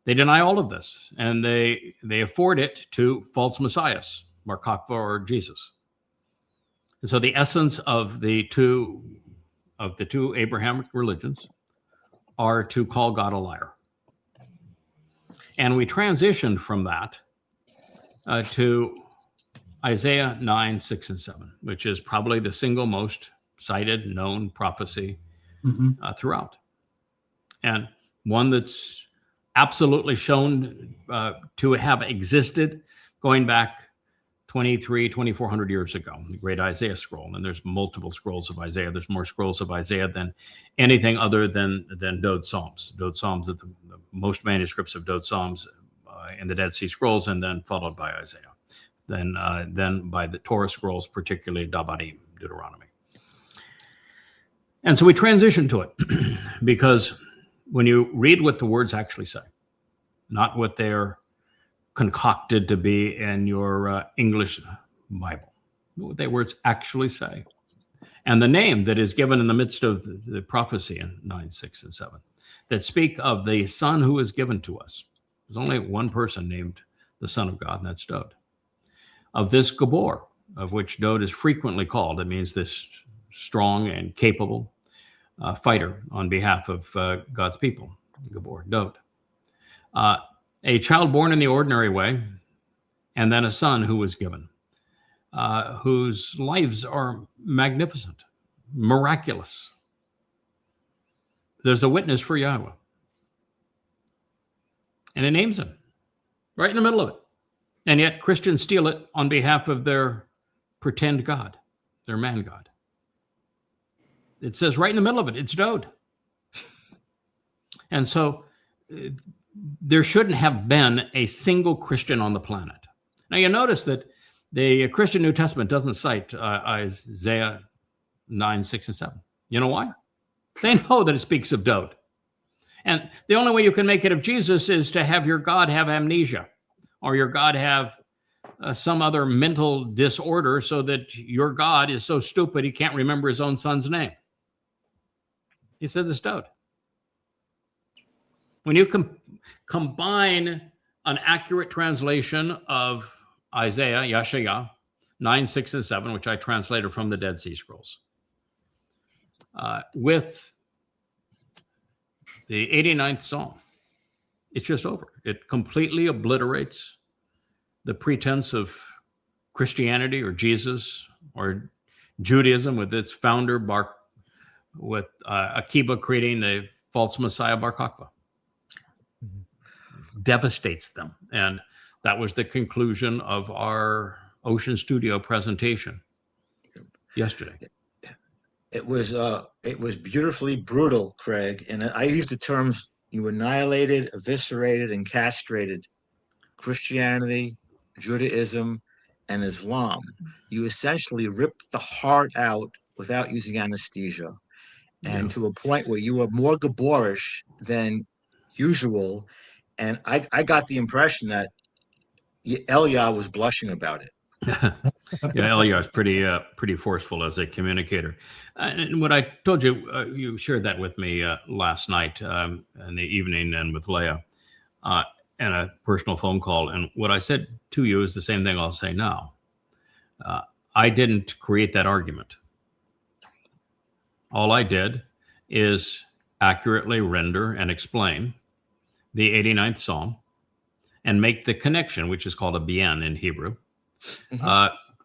They deny all of this, and they afford it to false messiahs, Bar Kokhba or Jesus. And so the essence of the two Abrahamic religions are to call God a liar. And we transitioned from that to Isaiah 9, 6, and 7, which is probably the single most cited, known prophecy throughout. And one that's absolutely shown to have existed going back 2,400 years ago, the great Isaiah scroll. And there's multiple scrolls of Isaiah. There's more scrolls of Isaiah than anything other than Dowd Psalms. Dowd Psalms are the most manuscripts of Dowd Psalms in the Dead Sea Scrolls, and then followed by Isaiah. Then by the Torah scrolls, particularly Devarim, Deuteronomy. And so we transition to it because when you read what the words actually say, not what they're concocted to be in your English Bible, what their words actually say, and the name that is given in the midst of the prophecy in 9, 6, and 7 that speak of the Son who is given to us. There's only one person named the Son of God, and that's Dowd. Of this Gabor, of which Dowd is frequently called, it means this strong and capable fighter on behalf of God's people, Gabor, Dowd. A child born in the ordinary way, and then a son who was given, whose lives are magnificent, miraculous. There's a witness for Yahowah. And it names him right in the middle of it. And yet Christians steal it on behalf of their pretend God, their man God. It says right in the middle of it, it's Dowd. And so there shouldn't have been a single Christian on the planet. Now you notice that the Christian New Testament doesn't cite Isaiah 9, 6, and 7. You know why? They know that it speaks of Dowd. And the only way you can make it of Jesus is to have your God have amnesia, or your God have some other mental disorder so that your God is so stupid he can't remember his own son's name. He says it's Dowd. When you combine an accurate translation of Isaiah, Yashayah, 9, 6, and 7, which I translated from the Dead Sea Scrolls, with the 89th Psalm, it's just over. It completely obliterates the pretense of Christianity or Jesus or Judaism with its founder, with Akiba creating the false Messiah, Bar Kokhba. Devastates them. And that was the conclusion of our Ocean Studio presentation yesterday. It was beautifully brutal, Craig. And I used the terms: you annihilated, eviscerated, and castrated Christianity, Judaism, and Islam. You essentially ripped the heart out without using anesthesia, and to a point where you were more Gaborish than usual. And I got the impression that Elia was blushing about it. Yeah, Elia is pretty forceful as a communicator. And what I told you, you shared that with me last night in the evening and with Leah and a personal phone call. And what I said to you is the same thing I'll say now. I didn't create that argument. All I did is accurately render and explain the 89th Psalm and make the connection, which is called a bien in Hebrew,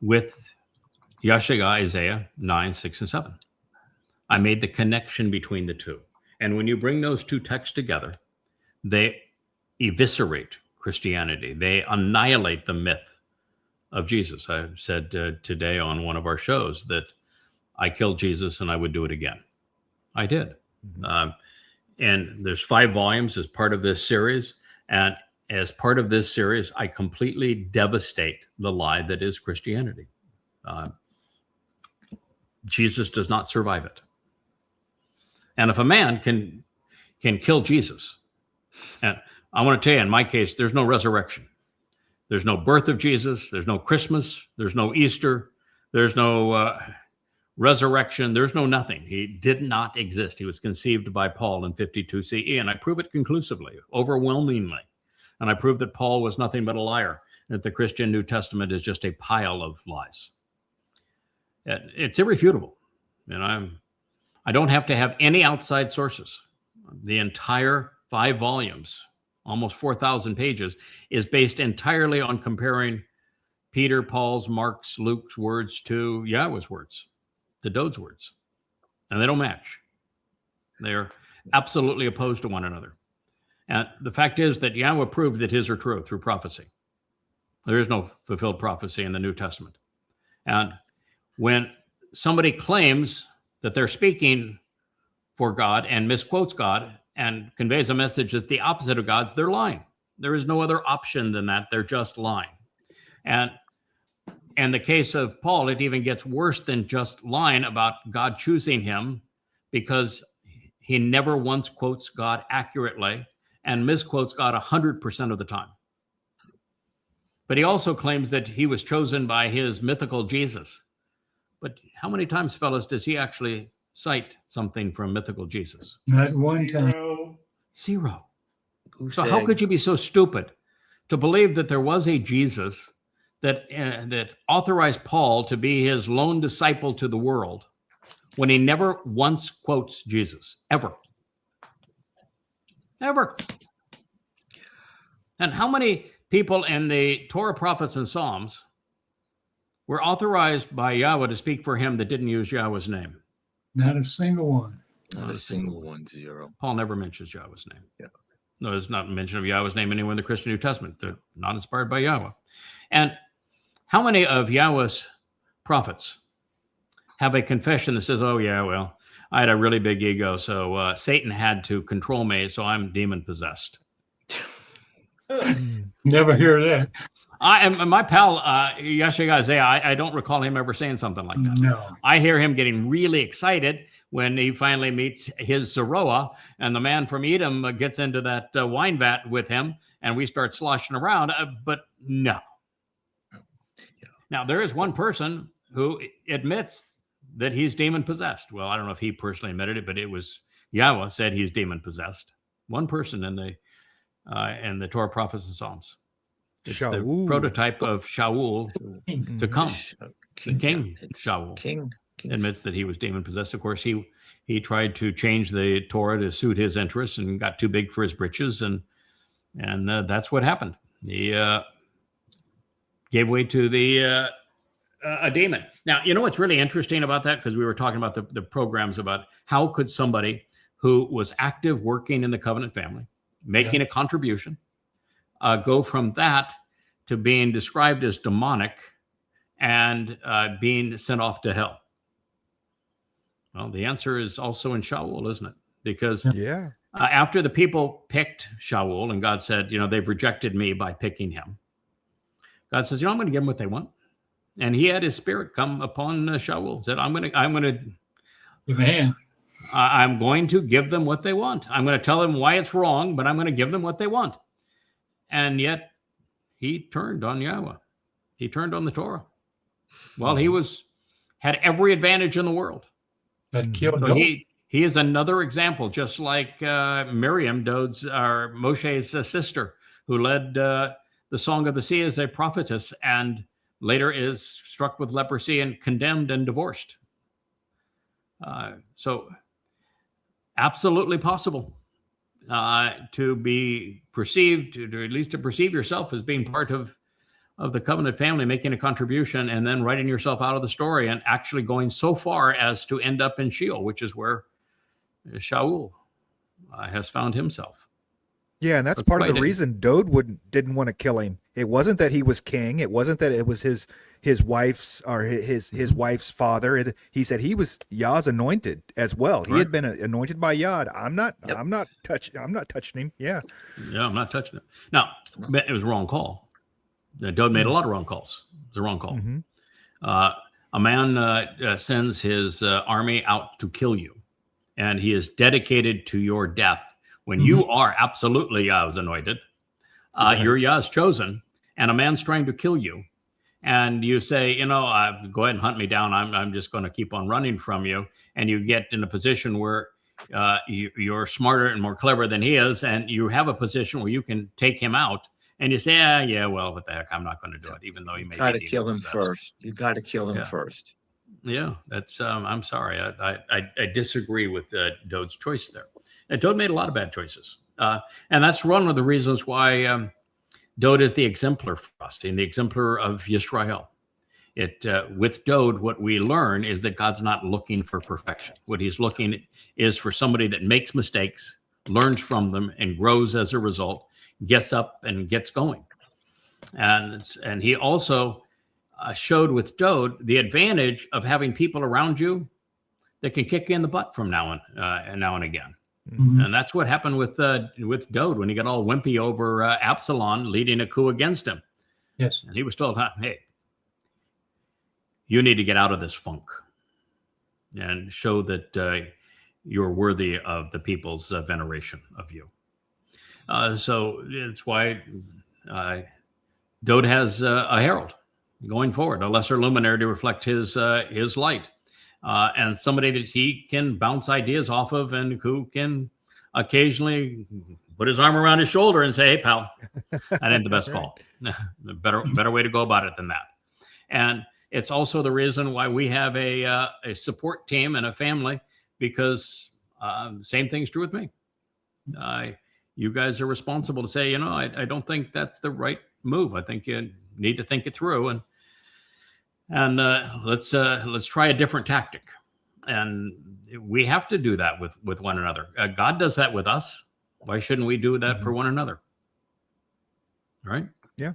with Yashayah, Isaiah 9, 6, and 7. I made the connection between the two. And when you bring those two texts together, they eviscerate Christianity. They annihilate the myth of Jesus. I said today on one of our shows that I killed Jesus and I would do it again. I did. And there's 5 volumes as part of this series. And as part of this series, I completely devastate the lie that is Christianity. Jesus does not survive it. And if a man can kill Jesus, and I want to tell you, in my case, there's no resurrection. There's no birth of Jesus. There's no Christmas. There's no Easter. There's no resurrection. There's no nothing. He did not exist. He was conceived by Paul in 52 CE, and I prove it conclusively, overwhelmingly. And I prove that Paul was nothing but a liar, that the Christian New Testament is just a pile of lies. It's irrefutable. And I don't have to have any outside sources. The entire 5 volumes, almost 4,000 pages, is based entirely on comparing Peter, Paul's, Mark's, Luke's words to Yahweh's words, to Dowd's words. And they don't match. They're absolutely opposed to one another. And the fact is that Yahowah proved that his are true through prophecy. There is no fulfilled prophecy in the New Testament. And when somebody claims that they're speaking for God and misquotes God and conveys a message that's the opposite of God's, they're lying. There is no other option than that. They're just lying. And in the case of Paul, it even gets worse than just lying about God choosing him, because he never once quotes God accurately and misquotes God 100% of the time. But he also claims that he was chosen by his mythical Jesus. But how many times, fellas, does he actually cite something from mythical Jesus? Not one time. Zero. Goose So how egg. could you be so stupid to believe that there was a Jesus that authorized Paul to be his lone disciple to the world when he never once quotes Jesus, ever? Ever. And how many people in the Torah, prophets, and Psalms were authorized by Yahweh to speak for him that didn't use Yahweh's name? Not a single one. Not a single one, zero. Paul never mentions Yahweh's name. Yeah. No, there's not mention of Yahweh's name anywhere in the Christian New Testament. They're not inspired by Yahweh. And how many of Yahweh's prophets have a confession that says, oh, yeah, well, I had a really big ego, so Satan had to control me, so I'm demon-possessed? Never hear that. My pal, Yeshua Isaiah, I don't recall him ever saying something like that. No. I hear him getting really excited when he finally meets his Taruwah, and the man from Edom gets into that wine vat with him, and we start sloshing around. But no. Now, there is one person who admits that he's demon-possessed. Well, I don't know if he personally admitted it, but it was Yahweh said he's demon-possessed. One person in the Torah, prophets, and Psalms. It's the prototype of Shaul to come. The king Shaul King admits that he was demon-possessed. Of course, he tried to change the Torah to suit his interests and got too big for his britches, and that's what happened. He gave way to a demon. Now, you know what's really interesting about that? Because we were talking about the programs about how could somebody who was active working in the covenant family, making a contribution, go from that to being described as demonic and being sent off to hell? Well, the answer is also in Shaul, isn't it? Because after the people picked Shaul and God said, they've rejected me by picking him, God says, I'm going to give them what they want. And he had his spirit come upon Shaul. Said, I'm going to give them what they want. I'm going to tell them why it's wrong, but I'm going to give them what they want. And yet he turned on Yahweh. He turned on the Torah. Well, he had every advantage in the world. That killed So he is another example, just like Miriam, Moshe's sister, who led the Song of the Sea as a prophetess and later is struck with leprosy and condemned and divorced. So absolutely possible to be perceived, to at least to perceive yourself as being part of the covenant family, making a contribution, and then writing yourself out of the story and actually going so far as to end up in Sheol, which is where Shaul has found himself. Yeah, and that's part of the reason Dowd didn't want to kill him. It wasn't that he was king. It wasn't that it was his wife's or his wife's father. He said he was Yah's anointed as well. He had been anointed by Yah. I'm not touching him. Yeah, I'm not touching him. Now, it was a wrong call. Dowd made a lot of wrong calls. It was a wrong call. A man sends his army out to kill you, and he is dedicated to your death. When you are absolutely Yah's anointed, you're Yah's chosen, and a man's trying to kill you, and you say, go ahead and hunt me down. I'm just going to keep on running from you, and you get in a position where you're smarter and more clever than he is, and you have a position where you can take him out, and you say, well, what the heck, I'm not going to do it, even though he may. Got to kill him first. You got to kill him first. Yeah, that's. I'm sorry, I disagree with Dowd's choice there. And Dowd made a lot of bad choices. And that's one of the reasons why Dowd is the exemplar for us, and the exemplar of Yisrael. With Dowd, what we learn is that God's not looking for perfection. What he's looking is for somebody that makes mistakes, learns from them, and grows as a result, gets up and gets going. And he also showed with Dowd the advantage of having people around you that can kick you in the butt from now and again. Mhm. And that's what happened with Dowd when he got all wimpy over Absalom leading a coup against him. Yes. And he was told, hey, you need to get out of this funk and show that you're worthy of the people's veneration of you. So it's why Dowd has a herald going forward, a lesser luminary to reflect his light, and somebody that he can bounce ideas off of, and who can occasionally put his arm around his shoulder and say, "Hey, pal, that ain't the best call. better way to go about it than that." And it's also the reason why we have a support team and a family, because same thing's true with me. You guys are responsible to say, I don't think that's the right move. I think you need to think it through, and let's try a different tactic. And we have to do that with one another. God does that with us. Why shouldn't we do that for one another? Right? Yeah.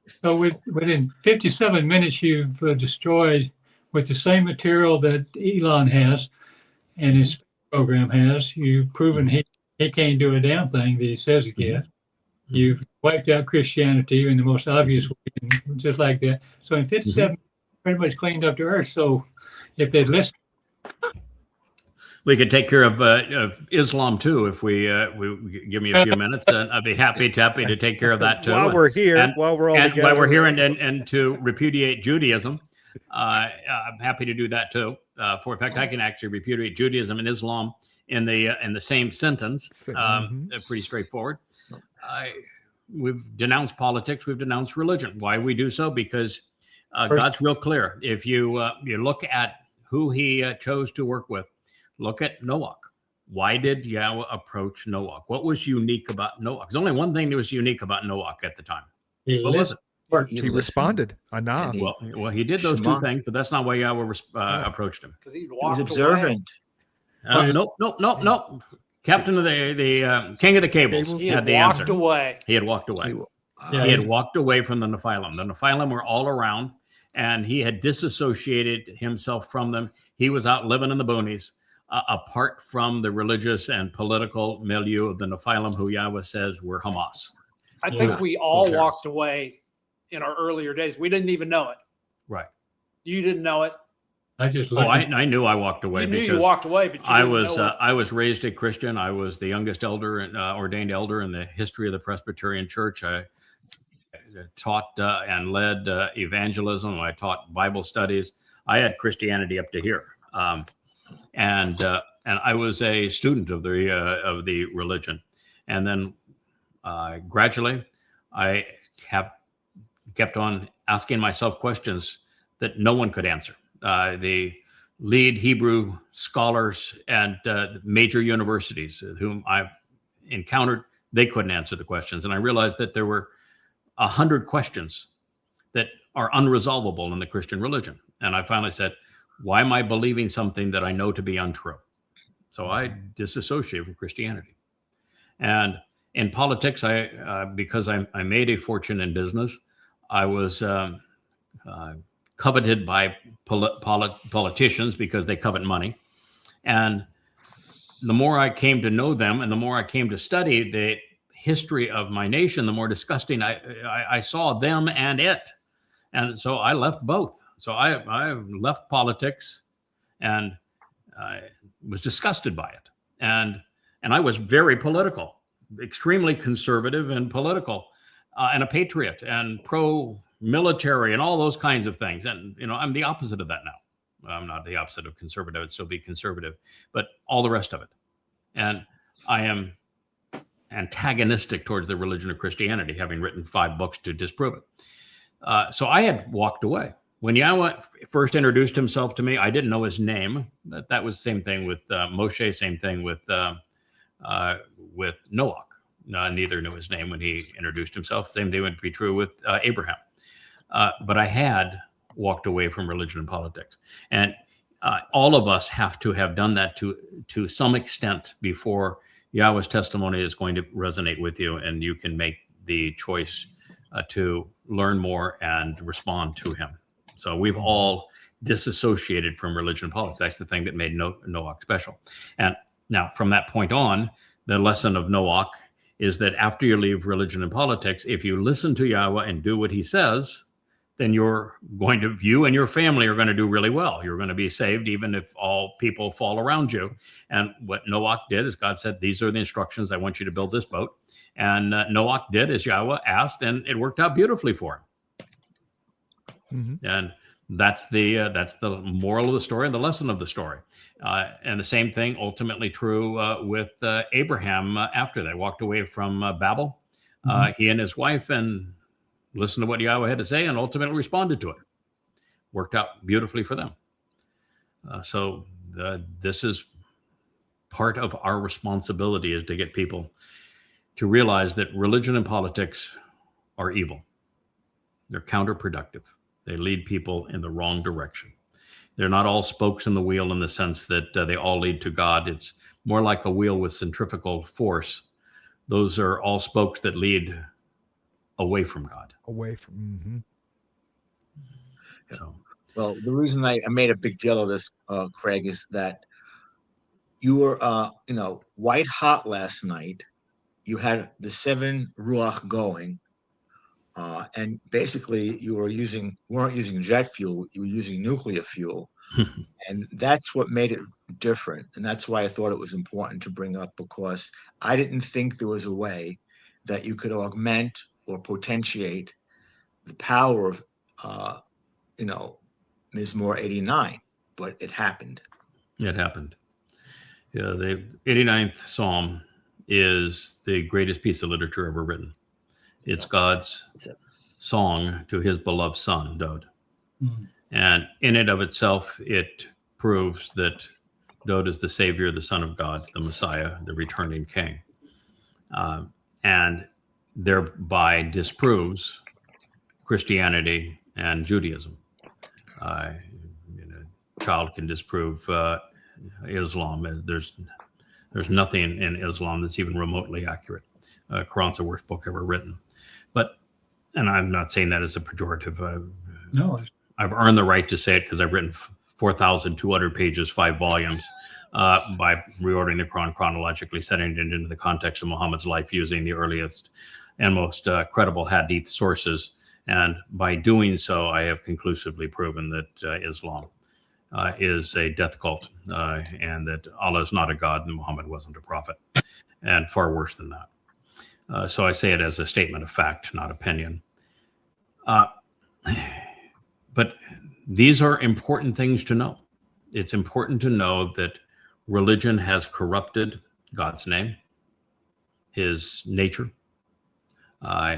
So within 57 minutes, you've destroyed, with the same material that Elon has and his program has, you've proven he can't do a damn thing that he says he can. You've wiped out Christianity in the most obvious way, just like that. So in 57, pretty much cleaned up the earth. So if they'd listen, we could take care of Islam too if we give me a few minutes. I'd be happy to take care of that too. While we're here, while we're all together, while we're here, and to repudiate Judaism, I'm happy to do that too. In fact, I can actually repudiate Judaism and Islam in the same sentence. Pretty straightforward. We've denounced politics. We've denounced religion. Why we do so? Because God's real clear. If you look at who he chose to work with, look at Noah. Why did Yahweh approach Noah? What was unique about Noah? There's only one thing that was unique about Noah at the time. What was it? He responded. Anah. Well, he did those two things, but that's not why Yahweh approached him. Because he was observant. Nope. Captain of the King of the Cables He had the walked answer. away. He had walked away. He He had walked away from the Nephilim. The Nephilim were all around, and he had disassociated himself from them. He was out living in the boonies, apart from the religious and political milieu of the Nephilim, who Yahweh says were Hamas. I think we all walked away in our earlier days. We didn't even know it. Right. You didn't know it. I just I knew I walked away. You knew because you walked away, but you didn't know it. I was raised a Christian. I was the youngest elder and ordained elder in the history of the Presbyterian Church. I taught and led evangelism. I taught Bible studies. I had Christianity up to here, and I was a student of the religion. And then gradually, I have kept on asking myself questions that no one could answer. The lead Hebrew scholars and major universities whom I've encountered, they couldn't answer the questions. And I realized that there were 100 questions that are unresolvable in the Christian religion. And I finally said, why am I believing something that I know to be untrue? So I disassociated from Christianity. And in politics, because I made a fortune in business, I was coveted by politicians because they covet money. And the more I came to know them and the more I came to study the history of my nation, the more disgusting I saw them and it. And so I left both. So I left politics and I was disgusted by it. And I was very political, extremely conservative and political, and a patriot and pro-military and all those kinds of things. And, I'm the opposite of that now. I'm not the opposite of conservative. I'd still be conservative, but all the rest of it. And I am antagonistic towards the religion of Christianity, having written 5 books to disprove it. So I had walked away. When Yahweh first introduced himself to me, I didn't know his name. That was the same thing with Moshe, same thing with Noah. Neither knew his name when he introduced himself. Same thing would be true with Abraham. But I had walked away from religion and politics. And all of us have to have done that to some extent before Yahweh's testimony is going to resonate with you and you can make the choice to learn more and respond to him. So we've all disassociated from religion and politics. That's the thing that made Noach special. And now from that point on, the lesson of Noach is that after you leave religion and politics, if you listen to Yahweh and do what he says, then you and your family are going to do really well. You're going to be saved, even if all people fall around you. And what Noach did is God said, these are the instructions. I want you to build this boat. And Noach did as Yahweh asked, and it worked out beautifully for him. Mm-hmm. And that's the moral of the story and the lesson of the story. And the same thing ultimately true with Abraham after they walked away from Babel. He and his wife and listened to what Yahweh had to say and ultimately responded to it. Worked out beautifully for them. So this is part of our responsibility, is to get people to realize that religion and politics are evil. They're counterproductive. They lead people in the wrong direction. They're not all spokes in the wheel in the sense that they all lead to God. It's more like a wheel with centrifugal force. Those are all spokes that lead away from God. Away from. So, well, the reason I made a big deal of this, Craig, is that you were, white hot last night. You had the 7 Ruach going. And basically, you weren't using jet fuel, you were using nuclear fuel. And that's what made it different. And that's why I thought it was important to bring up, because I didn't think there was a way that you could augment or potentiate the power of, Mizmor 89, but it happened. It happened. Yeah, the 89th Psalm is the greatest piece of literature ever written. It's God's song to his beloved son, Dowd. Mm-hmm. And in and of itself, it proves that Dowd is the Savior, the Son of God, the Messiah, the returning King. And thereby disproves Christianity and Judaism. A child can disprove Islam. There's nothing in Islam that's even remotely accurate. Quran's the worst book ever written. And I'm not saying that as a pejorative. No. I've earned the right to say it because I've written 4,200 pages, 5 volumes, by reordering the Quran chronologically, setting it into the context of Muhammad's life using the earliest and most credible hadith sources. And by doing so, I have conclusively proven that Islam is a death cult, and that Allah is not a god and Muhammad wasn't a prophet, and far worse than that. So I say it as a statement of fact, not opinion. But these are important things to know. It's important to know that religion has corrupted God's name, his nature,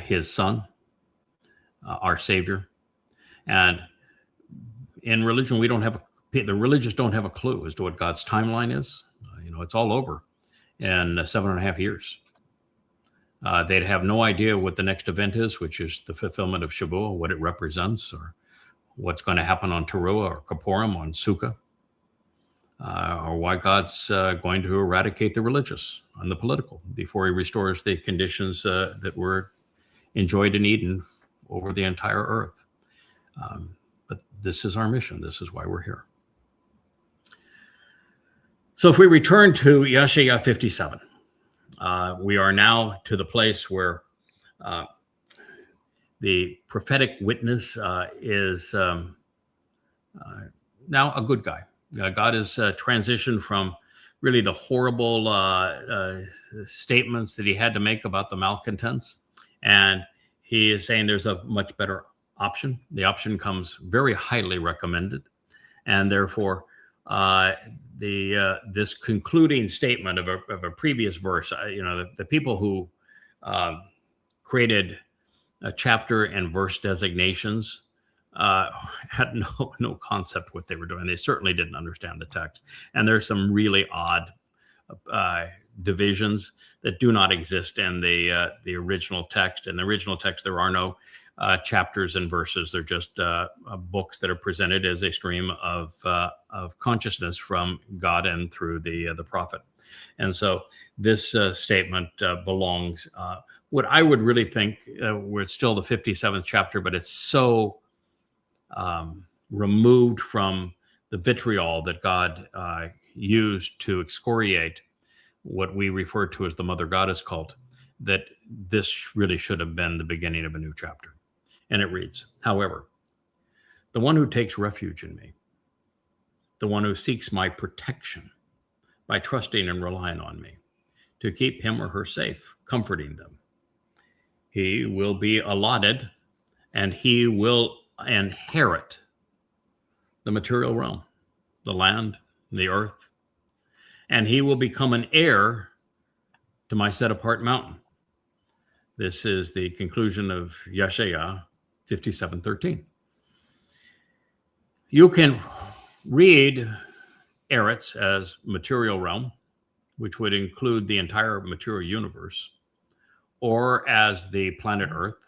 his son, our Savior. And in religion, the religious don't have a clue as to what God's timeline is. It's all over in 7.5 years. They'd have no idea what the next event is, which is the fulfillment of Shabuwah, what it represents, or what's going to happen on Taruwah or Bikuwrym on Sukkah, or why God's going to eradicate the religious and the political before he restores the conditions that were enjoyed in Eden over the entire earth. But this is our mission. This is why we're here. So if we return to Yeshaya 57, we are now to the place where the prophetic witness is now a good guy. God has transitioned from really the horrible statements that he had to make about the malcontents. And he is saying there's a much better option. The option comes very highly recommended. And therefore, this concluding statement of a previous verse, the people who created chapter and verse designations had no concept what they were doing. They certainly didn't understand the text. And there's some really odd divisions that do not exist in the original text. In the original text, there are no chapters and verses. They're just books that are presented as a stream of consciousness from God and through the prophet. And so this statement belongs. What I would really think, we're still the 57th chapter, but it's so removed from the vitriol that God used to excoriate what we refer to as the mother goddess cult, that this really should have been the beginning of a new chapter. And it reads, however, the one who takes refuge in me, the one who seeks my protection by trusting and relying on me to keep him or her safe, comforting them, he will be allotted and he will inherit the material realm, the land, the earth, and he will become an heir to my set apart mountain. This is the conclusion of Yeshaya 57:13. You can read Eretz as material realm, which would include the entire material universe, or as the planet Earth,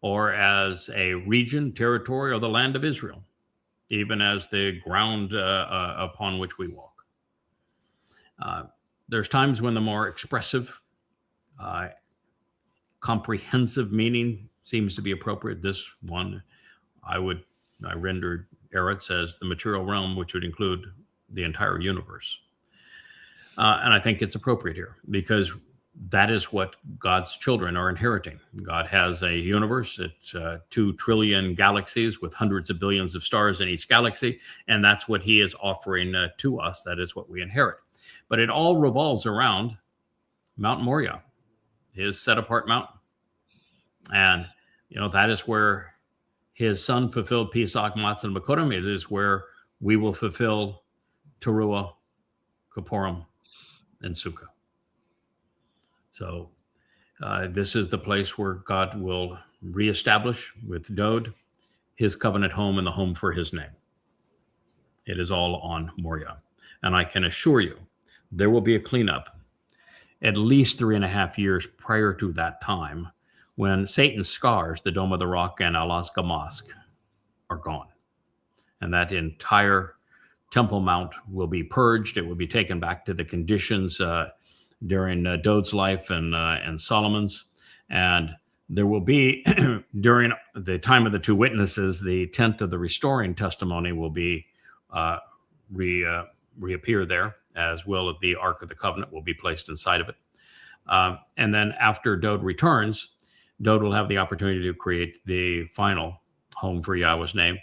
or as a region, territory, or the land of Israel, even as the ground upon which we walk. There's times when the more expressive, comprehensive meaning seems to be appropriate. This one, I rendered Eretz as the material realm, which would include the entire universe. And I think it's appropriate here because that is what God's children are inheriting. God has a universe. It's 2 trillion galaxies with hundreds of billions of stars in each galaxy. And that's what he is offering to us. That is what we inherit. But it all revolves around Mount Moriah, his set apart mountain. And, that is where his son fulfilled Pesach, Matzah, and Bikuwrym. It is where we will fulfill Taruwah, Bikuwrym, and Sukkah. So this is the place where God will reestablish with Dowd his covenant home and the home for his name. It is all on Moriah. And I can assure you, there will be a cleanup at least 3.5 years prior to that time when Satan's scars, the Dome of the Rock and Alaska Mosque, are gone. And that entire Temple Mount will be purged. It will be taken back to the conditions during Dowd's life and Solomon's. And there will be, during the time of the 2 witnesses, the tent of the restoring testimony will be reappear there, as will the Ark of the Covenant will be placed inside of it. And then after Dowd returns, Dowd will have the opportunity to create the final home for Yahweh's name,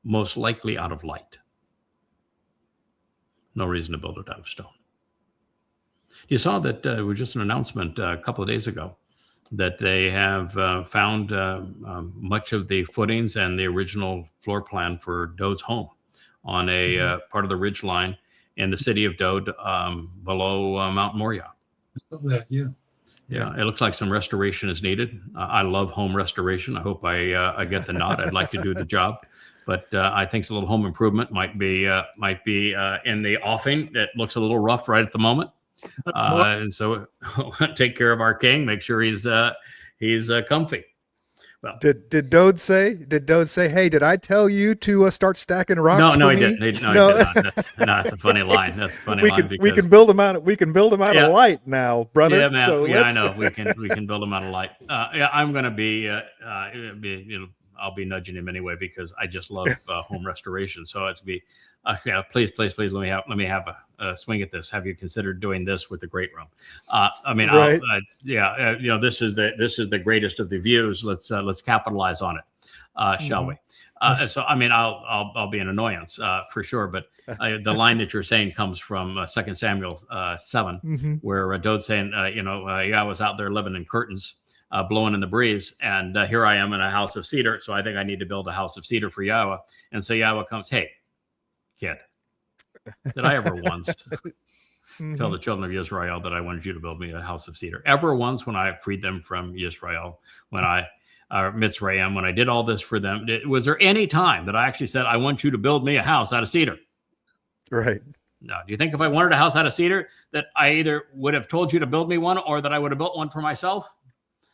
most likely out of light. No reason to build it out of stone. You saw that it was just an announcement a couple of days ago that they have found much of the footings and the original floor plan for Dowd's home on a part of the ridge line in the city of Dowd below Mount Moriah. Yeah, it looks like some restoration is needed. I love home restoration. I hope I get the nod. I'd like to do the job, but I think a little home improvement might be in the offing. It looks a little rough right at the moment, and so take care of our king. Make sure he's comfy. Well, did Dowd say? Hey, did I tell you to start stacking rocks? No, for he me? didn't. He did not. That's a funny line. That's a funny line. We can build them out. We can build them out of light now, brother. Yeah, man. So I know. We can build them out of light. I'm going to be. I'll be nudging him anyway because I just love home restoration. So it's be. Please. Let me have a swing at this. Have you considered doing this with the great room? Right. This is the greatest of the views. Let's capitalize on it, shall we? So I'll be an annoyance for sure. But the line that you're saying comes from 2 Samuel 7, where Dowd's saying, I was out there living in curtains, blowing in the breeze, and here I am in a house of cedar. So I think I need to build a house of cedar for Yahweh. And so Yahweh comes, hey, kid, did I ever once tell the children of Israel that I wanted you to build me a house of cedar? Ever once when I freed them from Israel, when I Mitzrayim, when I did all this for them, was there any time that I actually said, I want you to build me a house out of cedar? Right. No. Do you think if I wanted a house out of cedar that I either would have told you to build me one or that I would have built one for myself?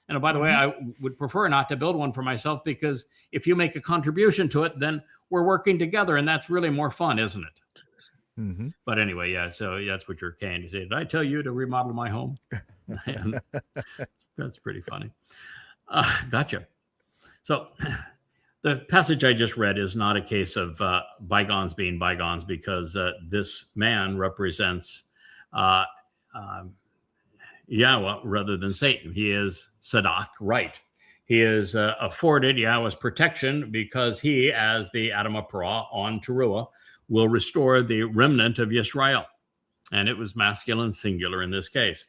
And by the way, I would prefer not to build one for myself, because if you make a contribution to it, then we're working together, and that's really more fun, isn't it? Mm-hmm. But anyway, yeah, so that's what you're saying. You say, did I tell you to remodel my home? And that's pretty funny. Gotcha. So the passage I just read is not a case of bygones being bygones, because this man represents Yahweh rather than Satan. He is Sadak, right. He is afforded Yahweh's protection because he, as the Adam of Parah on Taruwah, will restore the remnant of Yisrael. And it was masculine singular in this case.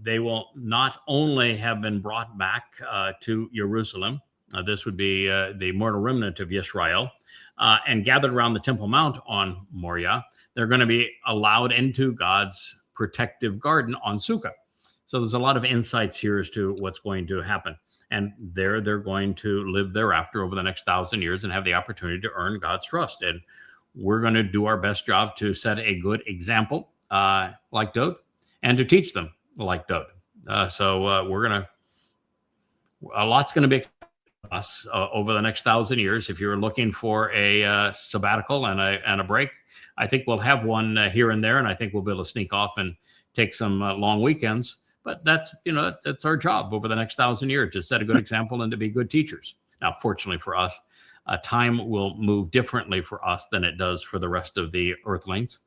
They will not only have been brought back to Jerusalem, this would be the mortal remnant of Yisrael, and gathered around the Temple Mount on Moriah. They're going to be allowed into God's protective garden on Sukkah. So there's a lot of insights here as to what's going to happen. And they're going to live thereafter over the next 1,000 years and have the opportunity to earn God's trust. And we're going to do our best job to set a good example like Dowd, and to teach them like Dowd. So we're going to, a lot's going to be us over the next 1,000 years. If you're looking for a sabbatical and a break, I think we'll have one here and there, and I think we'll be able to sneak off and take some long weekends. But that's our job over the next 1,000 years, to set a good example and to be good teachers. Now, fortunately for us, time will move differently for us than it does for the rest of the earthlings,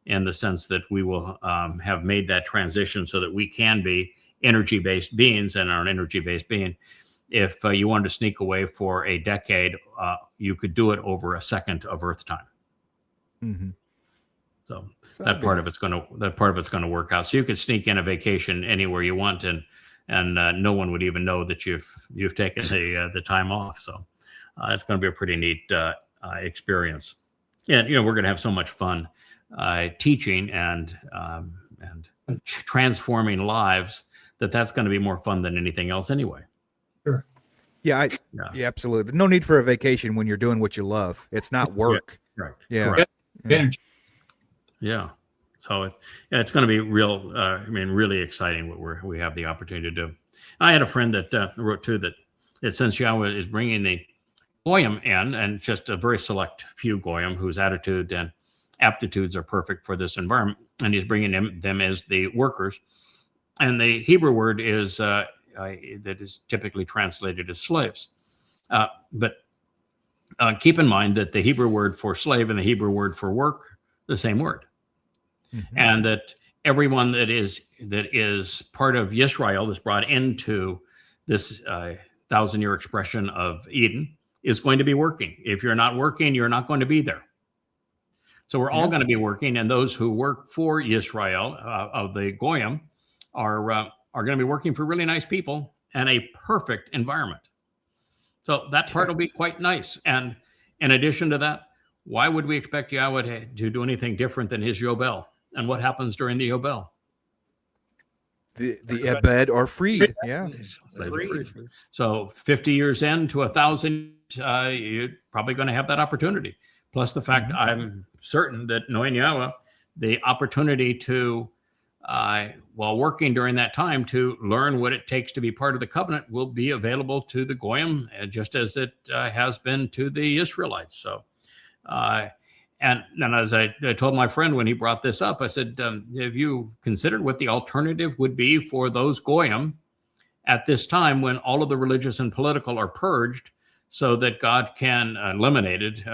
in the sense that we will have made that transition so that we can be energy-based beings and are an energy-based being. If you wanted to sneak away for a decade, you could do it over a second of Earth time. Mm-hmm. So that part of it's going to work out. So you could sneak in a vacation anywhere you want, and no one would even know that you've taken the time off. So it's going to be a pretty neat experience. And we're going to have so much fun teaching and transforming lives that's going to be more fun than anything else anyway. Sure. Yeah, absolutely. No need for a vacation when you're doing what you love. It's not work. Yeah, right. Yeah. Correct. Energy. Yeah. So it's going to be really exciting what we have the opportunity to do. I had a friend that wrote too that since Yahweh is bringing the Goyim in, and just a very select few Goyim whose attitude and aptitudes are perfect for this environment, and he's bringing them as the workers. And the Hebrew word is that is typically translated as slaves. But keep in mind that the Hebrew word for slave and the Hebrew word for work, the same word. Mm-hmm. And that everyone that is part of Yisrael, that's brought into this 1,000-year expression of Eden, is going to be working. If you're not working, you're not going to be there. So we're all going to be working, and those who work for Yisrael of the Goyim are going to be working for really nice people and a perfect environment. So that part will be quite nice. And in addition to that, why would we expect Yahweh to do anything different than his Yobel? And what happens during the Yobel? The Ebed are freed. Yeah. Freed. So 50 years into 1,000, you're probably going to have that opportunity. Plus the fact I'm certain that knowing Yahweh, the opportunity to, while working during that time, to learn what it takes to be part of the covenant will be available to the Goyim, just as it has been to the Israelites. So, and as I told my friend when he brought this up, I said, have you considered what the alternative would be for those Goyim at this time when all of the religious and political are purged, so that God can eliminated,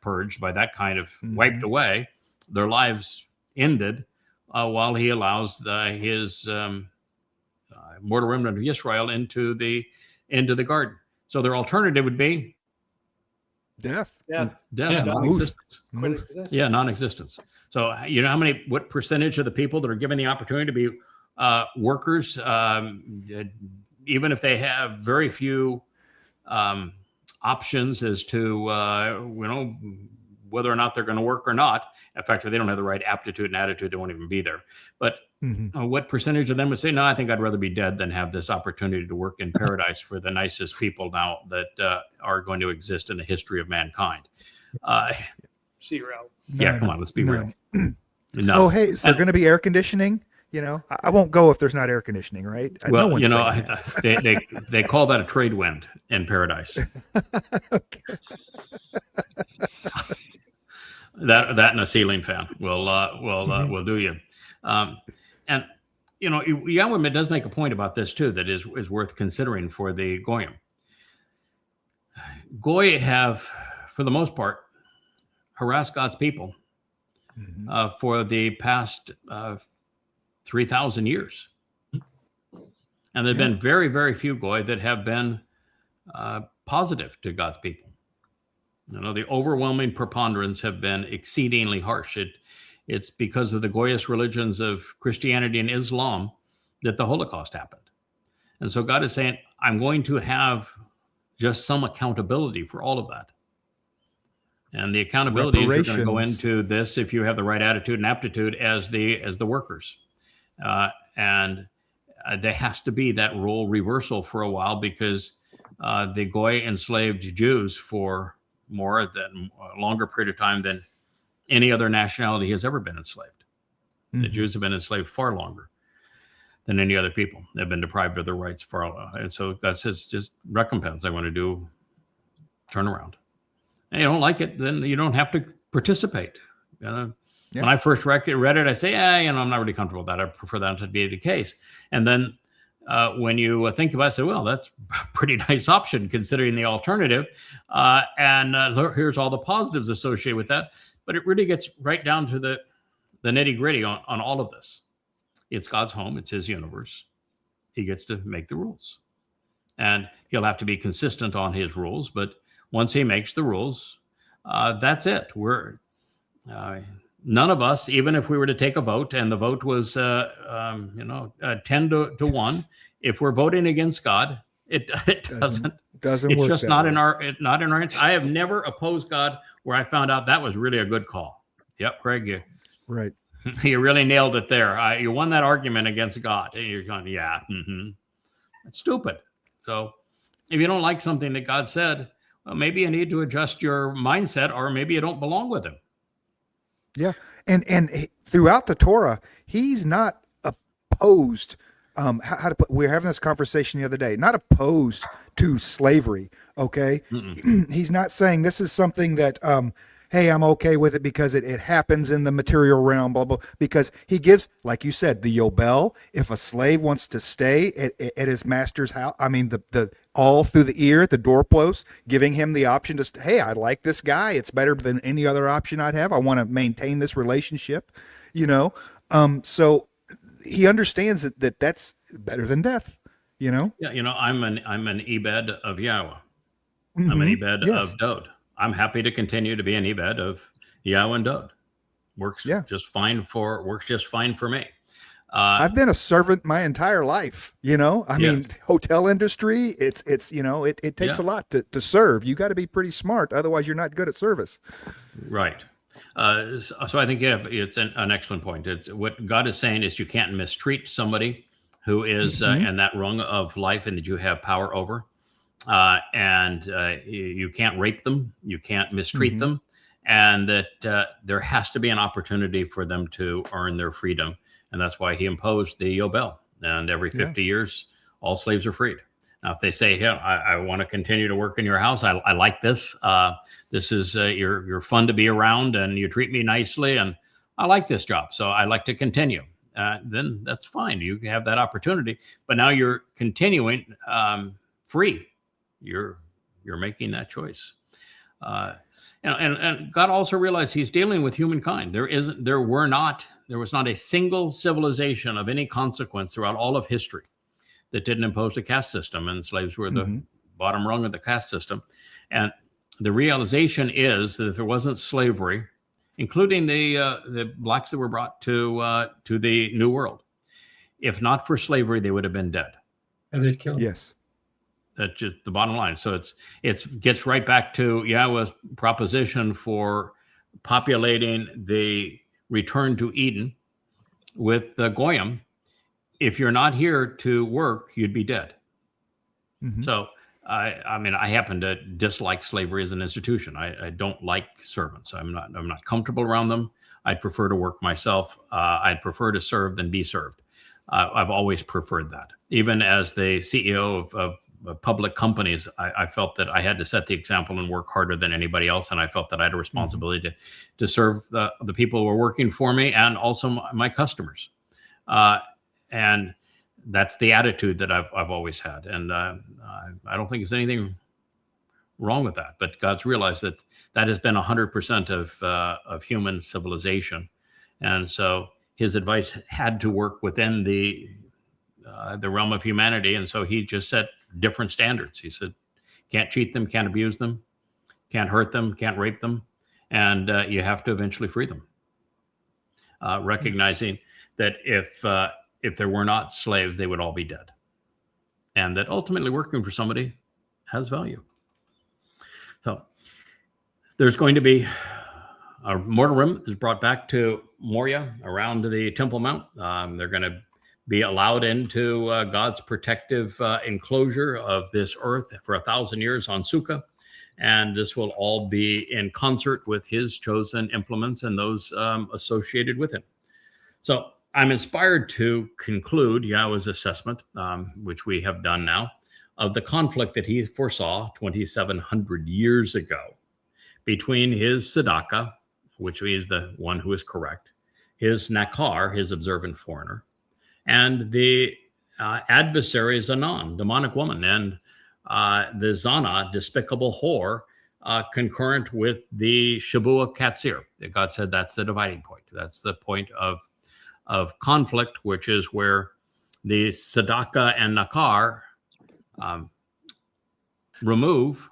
purged by that kind of wiped away, their lives ended, while he allows his mortal remnant of Israel into the garden. So their alternative would be death. Non-existence. Yeah, non-existence. So you know what percentage of the people that are given the opportunity to be workers, even if they have very few options as to whether or not they're going to work or not. In fact, if they don't have the right aptitude and attitude, they won't even be there. But what percentage of them would say, no, I think I'd rather be dead than have this opportunity to work in paradise for the nicest people now that are going to exist in the history of mankind? Zero. Yeah, come on, let's be real. No. Oh, hey, is there going to be air conditioning? You know, I won't go if there's not air conditioning, right? Well, one's you know, saying that. they call that a trade wind in paradise. Okay. That and a ceiling fan will do you. And you know, Yahowah does make a point about this too that is worth considering for the Goyim. Goy have, for the most part, harassed God's people for the past 3,000 years. And there have been very, very few Goy that have been positive to God's people. You know, the overwhelming preponderance have been exceedingly harsh. It's because of the Goyish religions of Christianity and Islam that the Holocaust happened. And so God is saying, I'm going to have just some accountability for all of that. And the accountability is you're going to go into this if you have the right attitude and aptitude as the workers. And there has to be that role reversal for a while because the Goy enslaved Jews for more than a longer period of time than any other nationality has ever been enslaved. The Jews have been enslaved far longer than any other people. They've been deprived of their rights far long. And so God says, just recompense. I want to do turnaround. And you don't like it, then you don't have to participate. When I first read it, I say, I'm not really comfortable with that. I prefer that to be the case. And then when you think about it, say, well, that's a pretty nice option considering the alternative. And here's all the positives associated with that. But it really gets right down to the nitty gritty on all of this. It's God's home. It's his universe. He gets to make the rules. And he'll have to be consistent on his rules. But once he makes the rules, that's it. None of us, even if we were to take a vote and the vote was, 10 to 1, if we're voting against God, it doesn't work. It's just not in our. I have never opposed God where I found out that was really a good call. Yep, Craig, right. You really nailed it there. You won that argument against God. You're going, It's stupid. So if you don't like something that God said, well, maybe you need to adjust your mindset, or maybe you don't belong with him. Yeah, and throughout the Torah, he's not opposed. How to put? We were having this conversation the other day. Not opposed to slavery. Okay, he's not saying this is something that. Hey, I'm okay with it because it happens in the material realm, blah, blah, because he gives, like you said, the Yobel. If a slave wants to stay at his master's house, I mean, the all through the ear, the doorpost, giving him the option to, hey, I like this guy. It's better than any other option I'd have. I want to maintain this relationship, so he understands that's better than death, Yeah, I'm an Ebed of Yahowah. I'm an Ebed of Dowd. I'm happy to continue to be an Ebed of Yahowah and Dowd. Works just fine for me. I've been a servant my entire life. I mean, hotel industry. It takes a lot to serve. You got to be pretty smart, otherwise you're not good at service. Right. So I think it's an excellent point. It's what God is saying is you can't mistreat somebody who is in that rung of life and that you have power over. And you can't rape them, you can't mistreat them, and that there has to be an opportunity for them to earn their freedom. And that's why he imposed the Yobel. And every 50 years, all slaves are freed. Now, if they say, hey, I want to continue to work in your house, I like this. This is, you're fun to be around and you treat me nicely and I like this job. So I like to continue. Then that's fine. You have that opportunity. But now you're continuing free. You're making that choice, and God also realized He's dealing with humankind. There was not a single civilization of any consequence throughout all of history that didn't impose a caste system, and slaves were the bottom rung of the caste system. And the realization is that if there wasn't slavery, including the blacks that were brought to the New World, if not for slavery, they would have been dead. And they'd killed. Yes. That's just the bottom line. So it gets right back to Yahowah's proposition for populating the return to Eden with the Goyim. If you're not here to work, you'd be dead. So I mean, I happen to dislike slavery as an institution. I don't like servants. I'm not comfortable around them. I'd prefer to work myself. I'd prefer to serve than be served. I've always preferred that. Even as the CEO of public companies, I felt that I had to set the example and work harder than anybody else. And I felt that I had a responsibility to serve the people who were working for me and also my customers. And that's the attitude that I've always had. And I don't think there's anything wrong with that. But God's realized that that has been 100% of human civilization. And so his advice had to work within the realm of humanity. And so he just set different standards. He said, can't cheat them, can't abuse them, can't hurt them, can't rape them. And you have to eventually free them. Recognizing that if there were not slaves, they would all be dead. And that ultimately working for somebody has value. So there's going to be a Mowedym is brought back to Moriah around the Temple Mount. They're going to be allowed into God's protective enclosure of this earth for 1,000 years on Sukkah. And this will all be in concert with his chosen implements and those associated with him. So I'm inspired to conclude Yahweh's assessment, which we have done now, of the conflict that he foresaw 2,700 years ago between his tzedakah, which is the one who is correct, his nakar, his observant foreigner, and the adversary Zanah, demonic woman, and the Zanah, despicable whore, concurrent with the Shabuwah katsir. God said that's the dividing point. That's the point of conflict, which is where the tzedakah and nakar remove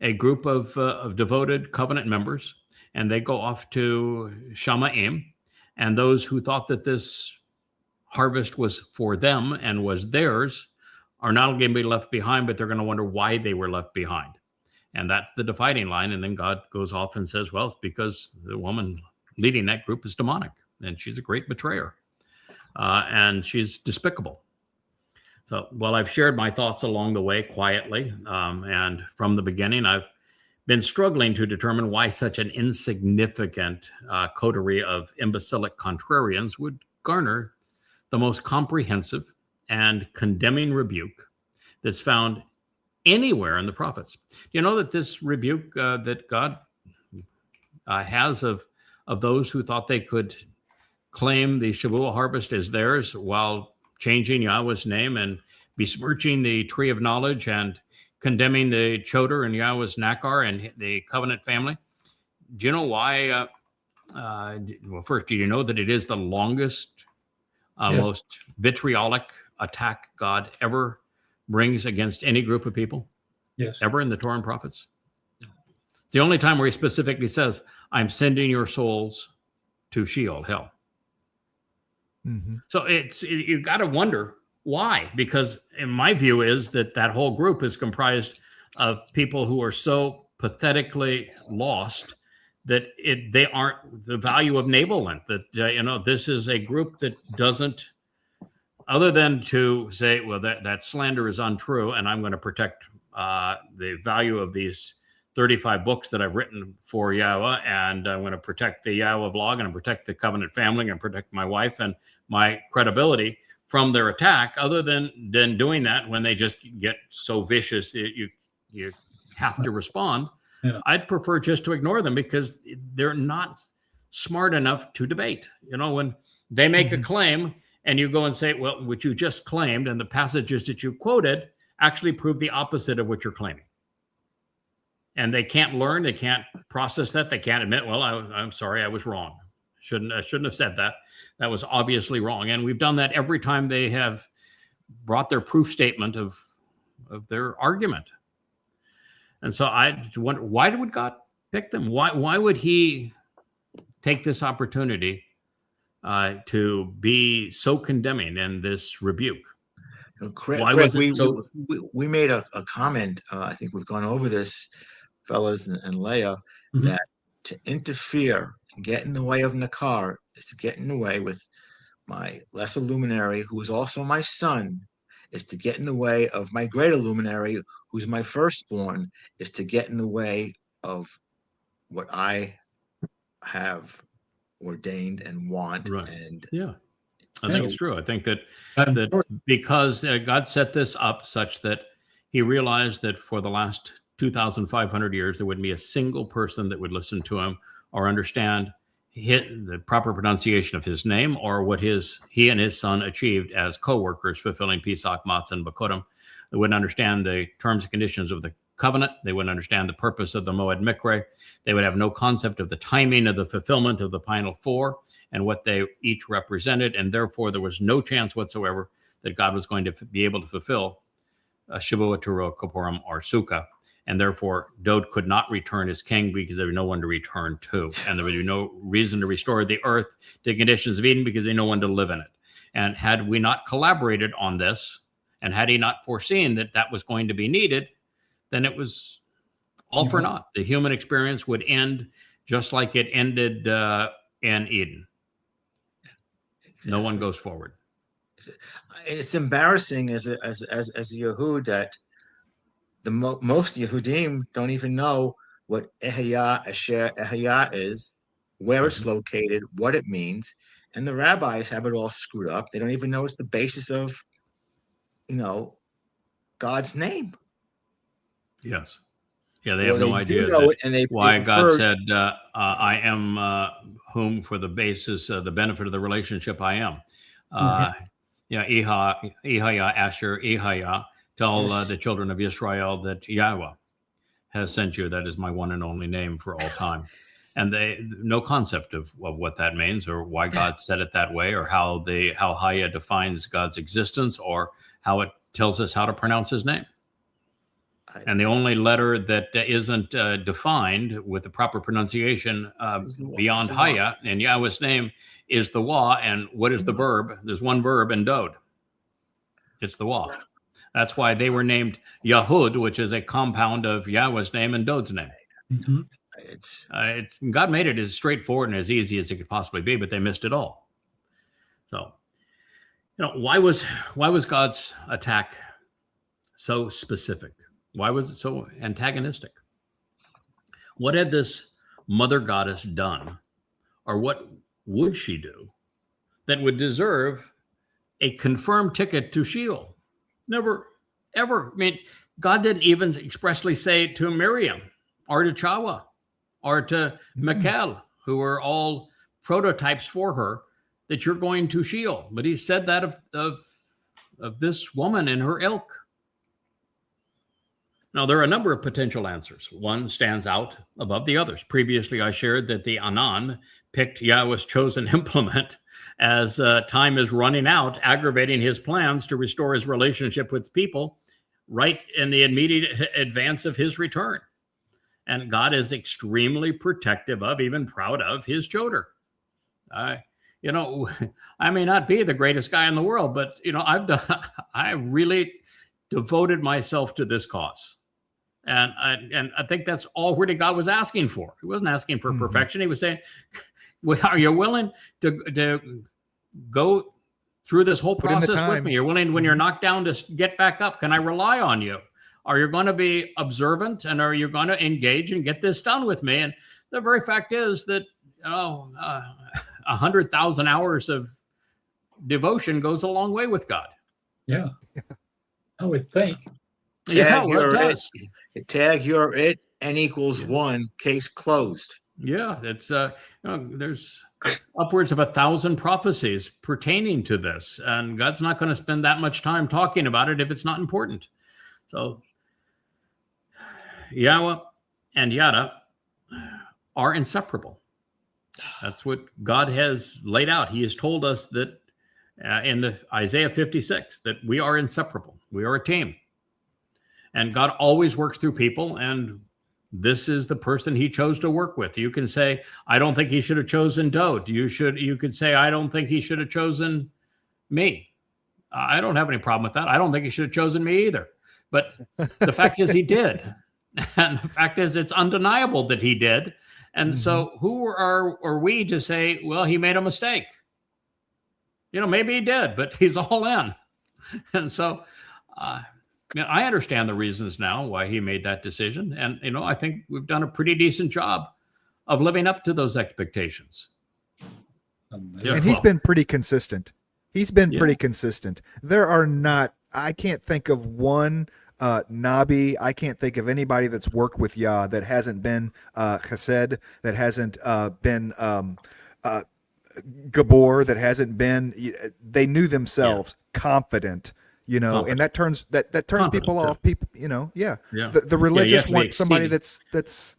a group of devoted covenant members, and they go off to Shamayim, and those who thought that this harvest was for them and was theirs are not going to be left behind, but they're going to wonder why they were left behind. And that's the dividing line. And then God goes off and says, well, it's because the woman leading that group is demonic, and she's a great betrayer, and she's despicable. So, well, I've shared my thoughts along the way quietly, and from the beginning, I've been struggling to determine why such an insignificant coterie of imbecilic contrarians would garner the most comprehensive and condemning rebuke that's found anywhere in the prophets. You know that this rebuke that God has of those who thought they could claim the Shabuwah harvest as theirs while changing Yahweh's name and besmirching the tree of knowledge and condemning the Choder and Yahweh's Nakar and the covenant family. Do you know why? Well, first, do you know that it is the longest, yes, most vitriolic attack God ever brings against any group of people? Yes. Ever in the Torah and prophets? It's the only time where he specifically says, I'm sending your souls to Sheol, hell. Mm-hmm. So you got to wonder why, because in my view is that whole group is comprised of people who are so pathetically lost that they aren't the value of navel length. That this is a group that doesn't, other than to say, well, that slander is untrue, and I'm going to protect the value of these 35 books that I've written for Yahweh, and I'm going to protect the Yahowah Blog, and protect the covenant family, and protect my wife and my credibility from their attack. Other than doing that, when they just get so vicious, you have to respond. Yeah. I'd prefer just to ignore them because they're not smart enough to debate. When they make mm-hmm. a claim and you go and say, well, what you just claimed and the passages that you quoted actually prove the opposite of what you're claiming. And they can't learn, they can't process that, they can't admit, well, I'm sorry, I was wrong. I shouldn't have said that. That was obviously wrong. And we've done that every time they have brought their proof statement of their argument. And so I wonder, why would God pick them? Why would he take this opportunity to be so condemning in this rebuke? Craig, we made a comment, I think we've gone over this, fellas and Leah, mm-hmm. that to interfere and get in the way of Nakar is to get in the way with my lesser luminary, who is also my son, is to get in the way of my greater luminary, who's my firstborn, is to get in the way of what I have ordained and want. Right. And yeah, I think it's true. I think that And because God set this up such that he realized that for the last 2,500 years, there wouldn't be a single person that would listen to him or understand the proper pronunciation of his name or what he and his son achieved as co-workers fulfilling Pesach, Matzah, and Bikuwrym. They wouldn't understand the terms and conditions of the covenant. They wouldn't understand the purpose of the Moed Mikre. They would have no concept of the timing of the fulfillment of the final four and what they each represented. And therefore, there was no chance whatsoever that God was going to be able to fulfill Shabuwah, Taruwah, Kippurim, or Sukkah. And therefore, Dowd could not return as king because there was no one to return to. And there would be no reason to restore the earth to the conditions of Eden because there was no one to live in it. And had we not collaborated on this, and had he not foreseen that that was going to be needed, then it was all for naught. The human experience would end just like it ended in Eden. No one goes forward. it's embarrassing as a Yehud that most Yehudim don't even know what Ehiyah Asher Ehiyah is, where it's located, what it means, and the rabbis have it all screwed up. They don't even know it's the basis of, God's name. Yes. Yeah, they have no idea why God said, I am whom for the basis, the benefit of the relationship I am. Ehiyah, Asher, Ehiyah, tell the children of Israel that Yahweh has sent you. That is my one and only name for all time. And they no concept of what that means or why God said it that way or how Haya defines God's existence or how it tells us how to pronounce his name. And the only letter that isn't defined with the proper pronunciation beyond Haya in Yahweh's name is the Wa. And what is the verb? There's one verb in Dowd. It's the Wa. That's why they were named Yahud, which is a compound of Yahweh's name and Dowd's name. Mm-hmm. God made it as straightforward and as easy as it could possibly be, but they missed it all. So, why was God's attack so specific? Why was it so antagonistic? What had this mother goddess done, or what would she do that would deserve a confirmed ticket to Sheol? Never, ever. I mean, God didn't even expressly say to Miriam or to Chawa or to Michael, who were all prototypes for her, that you're going to Sheol. But he said that of this woman and her ilk. Now, there are a number of potential answers. One stands out above the others. Previously, I shared that the Anan picked Yahweh's chosen implement as time is running out, aggravating his plans to restore his relationship with people right in the immediate advance of his return. And God is extremely protective of, even proud of, his choder. I may not be the greatest guy in the world, but, I really devoted myself to this cause. And I think that's all really God was asking for. He wasn't asking for perfection. He was saying, are you willing to go through this whole process with me? You're willing, when you're knocked down, to get back up. Can I rely on you? Are you going to be observant? And are you going to engage and get this done with me? And the very fact is that, 100,000 hours of devotion goes a long way with God. Yeah. I would think. Tag you're it, n equals 1, case closed. Yeah, it's there's upwards of 1,000 prophecies pertaining to this, and God's not going to spend that much time talking about it if it's not important. So Yahweh and Yada are inseparable. That's what God has laid out. He has told us that in the Isaiah 56 that we are inseparable. We are a team. And God always works through people, and this is the person he chose to work with. You can say, I don't think he should have chosen Dowd. You could say, I don't think he should have chosen me. I don't have any problem with that. I don't think he should have chosen me either. But the fact is he did. And the fact is it's undeniable that he did. And so who are we to say, well, he made a mistake? Maybe he did, but he's all in. And so I understand the reasons now why he made that decision. And, I think we've done a pretty decent job of living up to those expectations. And he's been pretty consistent. Pretty consistent. There are not, I can't think of one Nabi. I can't think of anybody that's worked with Yah that hasn't been Chesed, that hasn't been Gabor, that hasn't been, they knew themselves, confident, and that turns people off. People, the religious want somebody that's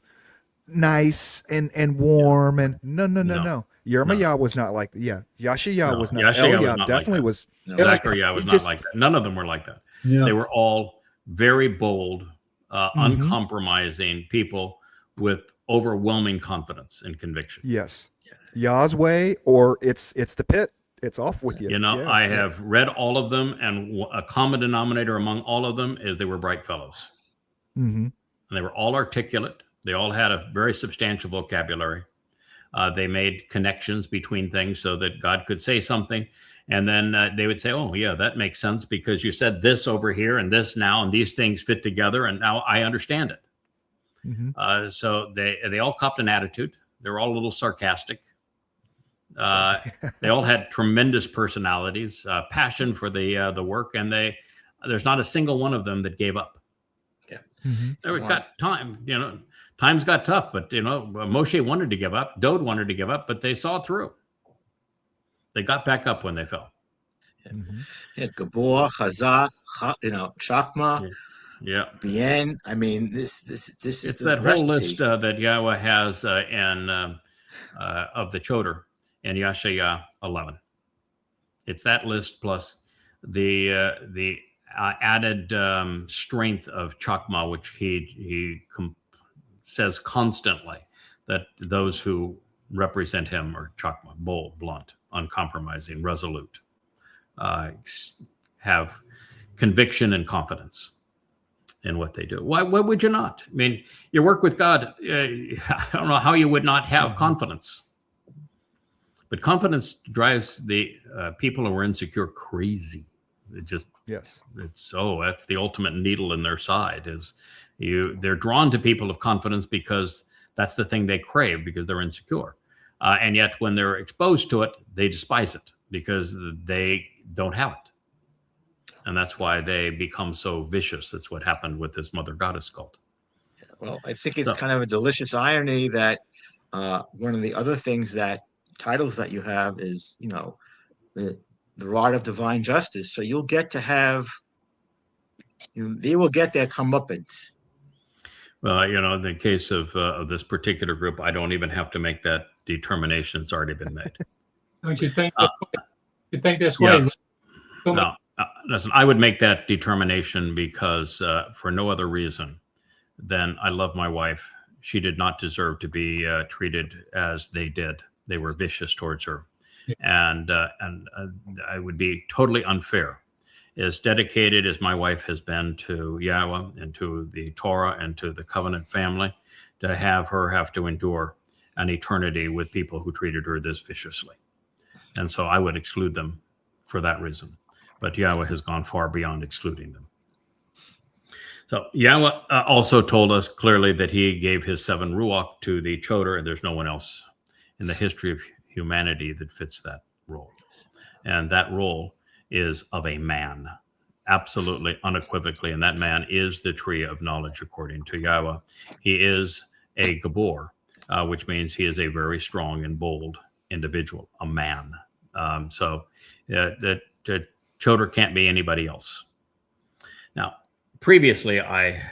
nice and warm and no. Yirmiyahu was not like Yashiyah was not. Eliyahu definitely was. Zechariah was not like that. None of them were like that. Yeah. They were all very bold, uncompromising people with overwhelming confidence and conviction. Yes, Yah's way, or it's the pit. It's off with you. I have read all of them, and a common denominator among all of them is they were bright fellows. Mm-hmm. And they were all articulate. They all had a very substantial vocabulary. They made connections between things so that God could say something. And then they would say, oh, yeah, that makes sense because you said this over here and this now, and these things fit together. And now I understand it. Mm-hmm. So they all copped an attitude. They were all a little sarcastic. They all had tremendous personalities, passion for the work. And there's not a single one of them that gave up. Yeah. Mm-hmm. They got time, Times got tough, but Moshe wanted to give up. Dowd wanted to give up, but they saw through. They got back up when they fell. Yeah, Gabor, Chazak, Chachma, Bien. I mean, this is that whole list that Yahweh has of the Towrah in Yashaya 11. It's that list plus the added strength of Chachma, which he says constantly that those who represent him are Chachma, bold, blunt, uncompromising, resolute, have conviction and confidence in what they do. Why would you not? I mean, you work with God. I don't know how you would not have confidence. But confidence drives the people who are insecure crazy. It just, yes, that's the ultimate needle in their side is they're drawn to people of confidence because that's the thing they crave because they're insecure. And yet when they're exposed to it, they despise it because they don't have it. And that's why they become so vicious. That's what happened with this mother goddess cult. Well, I think it's kind of a delicious irony that one of the other titles that you have is, the rod of divine justice. So you'll get to have, they will get their comeuppance. Well, in the case of this particular group, I don't even have to make that determination. It's already been made. Don't you think? You think that's why? Yes. No, listen, I would make that determination because for no other reason than I love my wife. She did not deserve to be treated as they did. They were vicious towards her. And I would be totally unfair. As dedicated as my wife has been to Yahweh and to the Towrah and to the covenant family, to have her have to endure an eternity with people who treated her this viciously. And so I would exclude them for that reason. But Yahweh has gone far beyond excluding them. So Yahweh also told us clearly that he gave his 7 Ruach to the Towrah, and there's no one else in the history of humanity that fits that role. And that role is of a man, absolutely unequivocally. And that man is the tree of knowledge according to Yahweh. He is a Gabor, which means he is a very strong and bold individual, a man. So the Towrah can't be anybody else. Now, previously, I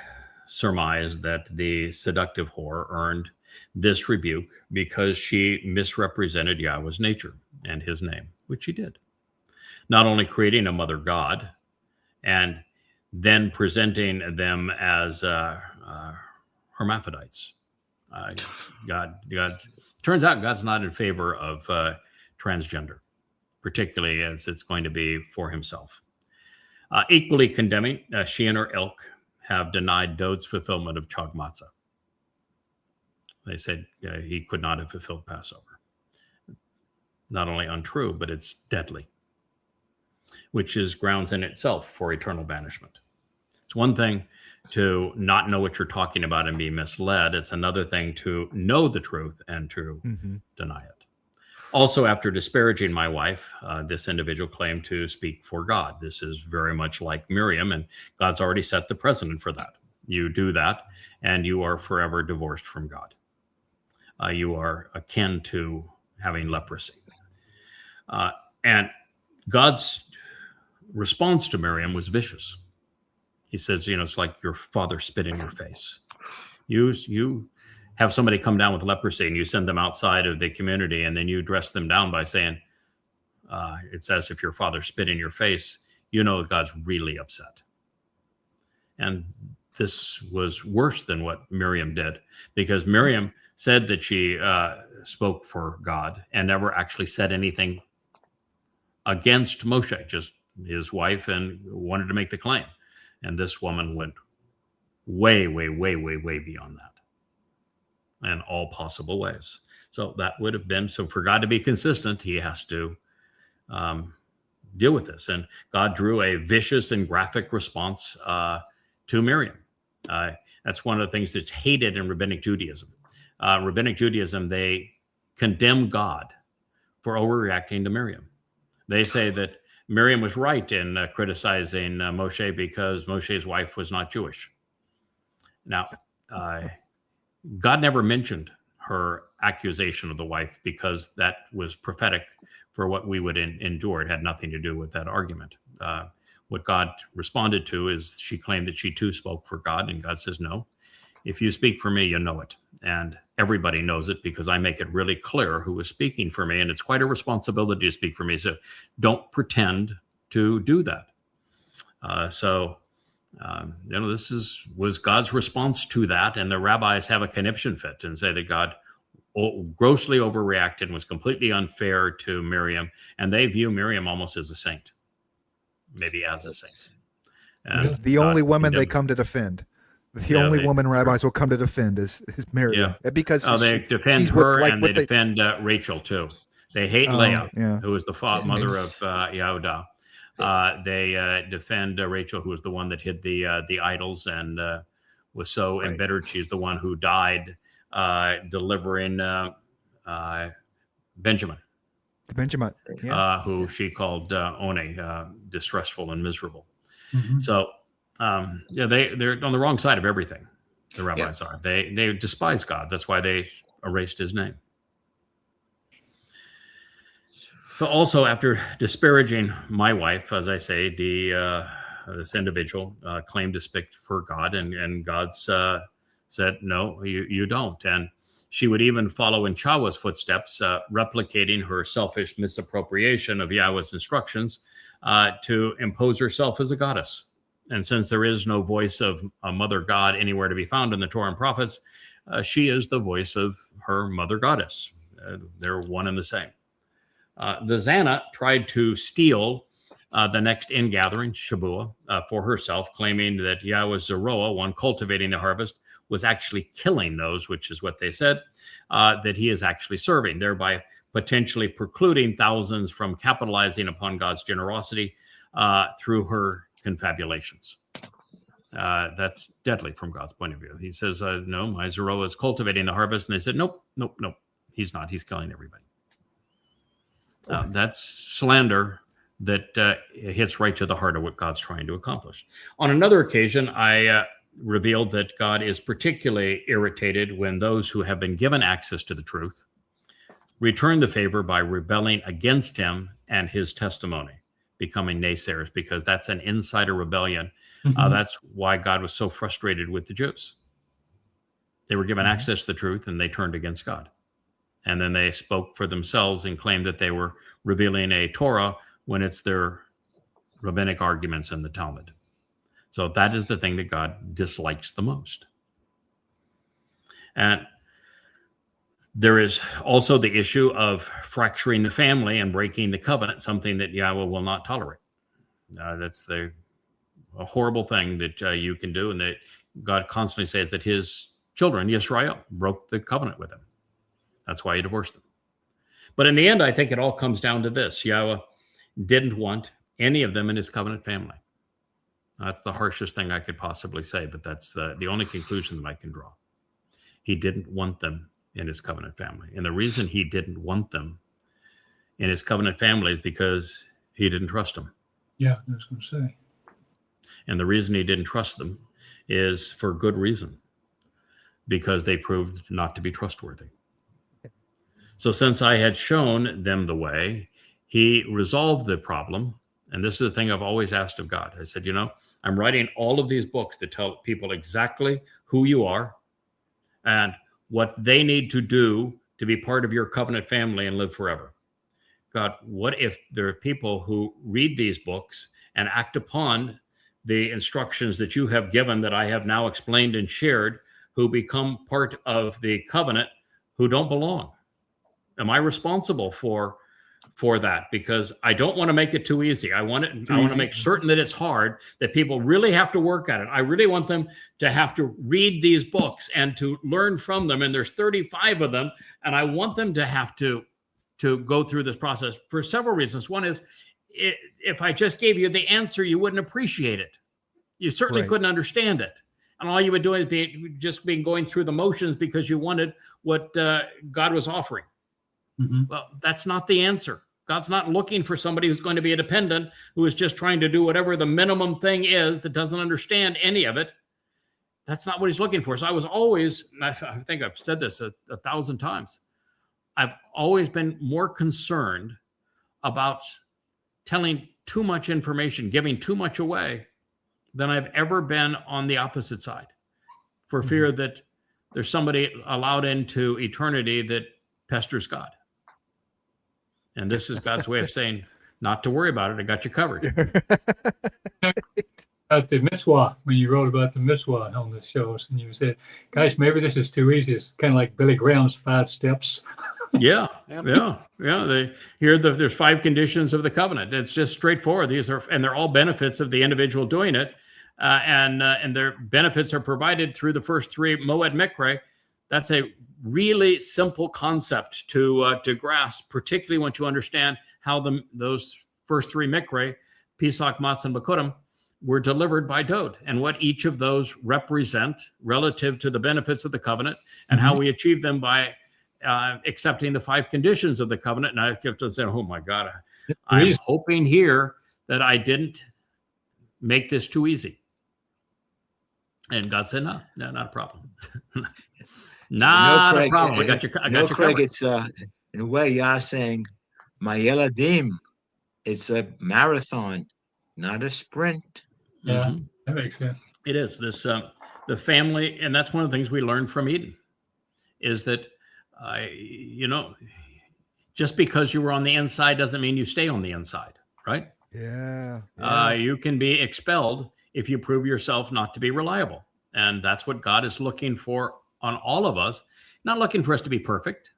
surmised that the seductive whore earned this rebuke because she misrepresented Yahweh's nature and his name, which she did. Not only creating a mother god and then presenting them as hermaphrodites. God turns out God's not in favor of transgender, particularly as it's going to be for himself. Equally condemning, she and her ilk have denied Dowd's fulfillment of Chag Matzah. They said he could not have fulfilled Passover. Not only untrue, but it's deadly. which is grounds in itself for eternal banishment. It's one thing to not know what you're talking about and be misled. It's another thing to know the truth and to deny it. Also, after disparaging my wife, this individual claimed to speak for God. This is very much like Miriam, and God's already set the precedent for that. You do that, and you are forever divorced from God. You are akin to having leprosy. And God's response to Miriam was vicious. He says, it's like your father spit in your face. You have somebody come down with leprosy and you send them outside of the community, and then you dress them down by saying, it's as if your father spit in your face. God's really upset. And this was worse than what Miriam did, because Miriam said that she spoke for God and never actually said anything against Moshe, just his wife, and wanted to make the claim. And this woman went way, way, way, way, way beyond that in all possible ways. So that would have been, so for God to be consistent, he has to deal with this. And God drew a vicious and graphic response to Miriam. That's one of the things that's hated in Rabbinic Judaism. Rabbinic Judaism, they condemn God for overreacting to Miriam. They say that Miriam was right in criticizing Moshe because Moshe's wife was not Jewish. Now, God never mentioned her accusation of the wife because that was prophetic for what we would endure. It had nothing to do with that argument. What God responded to is she claimed that she too spoke for God, and God says, no, if you speak for me, you know it. And everybody knows it because I make it really clear who is speaking for me. And it's quite a responsibility to speak for me. So don't pretend to do that. This was God's response to that. And the rabbis have a conniption fit and say that God grossly overreacted and was completely unfair to Miriam. And they view Miriam almost as a saint, maybe as a saint. And the only woman they come to defend. The only woman rabbis will come to defend is Miriam, because they defend her, and they defend Rachel too. They hate Leah, who is the mother of Yehuda. They defend Rachel, who was the one that hid the idols and was so embittered. She's the one who died delivering Benjamin, who she called One, distressful and miserable. So. They're on the wrong side of everything. The rabbis are. They despise God. That's why they erased his name. So also, after disparaging my wife, as I say, this individual claimed to speak for God, and God said, no, you don't. And she would even follow in Chawah's footsteps, replicating her selfish misappropriation of Yahweh's instructions to impose herself as a goddess. And since there is no voice of a mother god anywhere to be found in the Torah and prophets, she is the voice of her mother goddess. They're one and the same. The Zanah tried to steal the next ingathering, Shabuwah, for herself, claiming that Yahweh's Zeroah, one cultivating the harvest, was actually killing those, which is what they said, that he is actually serving, thereby potentially precluding thousands from capitalizing upon God's generosity through her confabulations. That's deadly from God's point of view. He says, no, my Zeroah is cultivating the harvest. And they said, nope, he's not. He's killing everybody. That's slander that hits right to the heart of what God's trying to accomplish. On another occasion, I revealed that God is particularly irritated when those who have been given access to the truth return the favor by rebelling against him and his testimony, becoming naysayers, because that's an insider rebellion. That's why God was so frustrated with the Jews. They were given access to the truth and they turned against God. And then they spoke for themselves and claimed that they were revealing a Towrah when it's their rabbinic arguments in the Talmud. So that is the thing that God dislikes the most. And there is also the issue of fracturing the family and breaking the covenant, something that Yahweh will not tolerate. That's a horrible thing that you can do, and that God constantly says that his children, Yisrael, broke the covenant with him. That's why he divorced them. But in the end, I think it all comes down to this. Yahweh didn't want any of them in his covenant family. That's the harshest thing I could possibly say, but that's the only conclusion that I can draw. He didn't want them in his covenant family. And the reason he didn't want them in his covenant family is because he didn't trust them. Yeah, I was going to say. And the reason he didn't trust them is for good reason, because they proved not to be trustworthy. So since I had shown them the way, he resolved the problem. And this is the thing I've always asked of God. I said, I'm writing all of these books that tell people exactly who you are and what they need to do to be part of your covenant family and live forever. God, what if there are people who read these books and act upon the instructions that you have given, that I have now explained and shared, who become part of the covenant, who don't belong? Am I responsible for that? Because I don't want to make it too easy. I want to make certain that it's hard, that people really have to work at it. I really want them to have to read these books and to learn from them. And there's 35 of them. And I want them to have to go through this process for several reasons. One is, if I just gave you the answer, you wouldn't appreciate it. You certainly couldn't understand it. And all you would do is be going through the motions because you wanted what God was offering. Mm-hmm. Well, that's not the answer. God's not looking for somebody who's going to be a dependent, who is just trying to do whatever the minimum thing is, that doesn't understand any of it. That's not what he's looking for. So I was always, I think I've said this a 1,000 times, I've always been more concerned about telling too much information, giving too much away, than I've ever been on the opposite side, for fear that there's somebody allowed into eternity that pesters God. And this is God's way of saying, not to worry about it. I got you covered. About the mitzvah, when you wrote about the mitzvah on the shows, and you said, guys, maybe this is too easy. It's kind of like Billy Graham's 5 steps. Yeah. There's 5 conditions of the covenant. It's just straightforward. They're all benefits of the individual doing it. And their benefits are provided through the first 3 Moed Mikre. That's a really simple concept to grasp, particularly once you understand how those first 3 Mikre, Pesach, Matzah, and Bikuwrym, were delivered by Dowd, and what each of those represent relative to the benefits of the covenant, and how we achieve them by accepting the 5 conditions of the covenant. And I kept on saying, oh my God, I'm hoping here that I didn't make this too easy. And God said, no, not a problem. Not a problem. I got you Craig, covered. It's in a way, Yah saying, my Yeladim, it's a marathon, not a sprint. Yeah, that makes sense. It is this the family, and that's one of the things we learned from Eden, is that just because you were on the inside doesn't mean you stay on the inside, right? Yeah. You can be expelled if you prove yourself not to be reliable, and that's what God is looking for on all of us. Not looking for us to be perfect.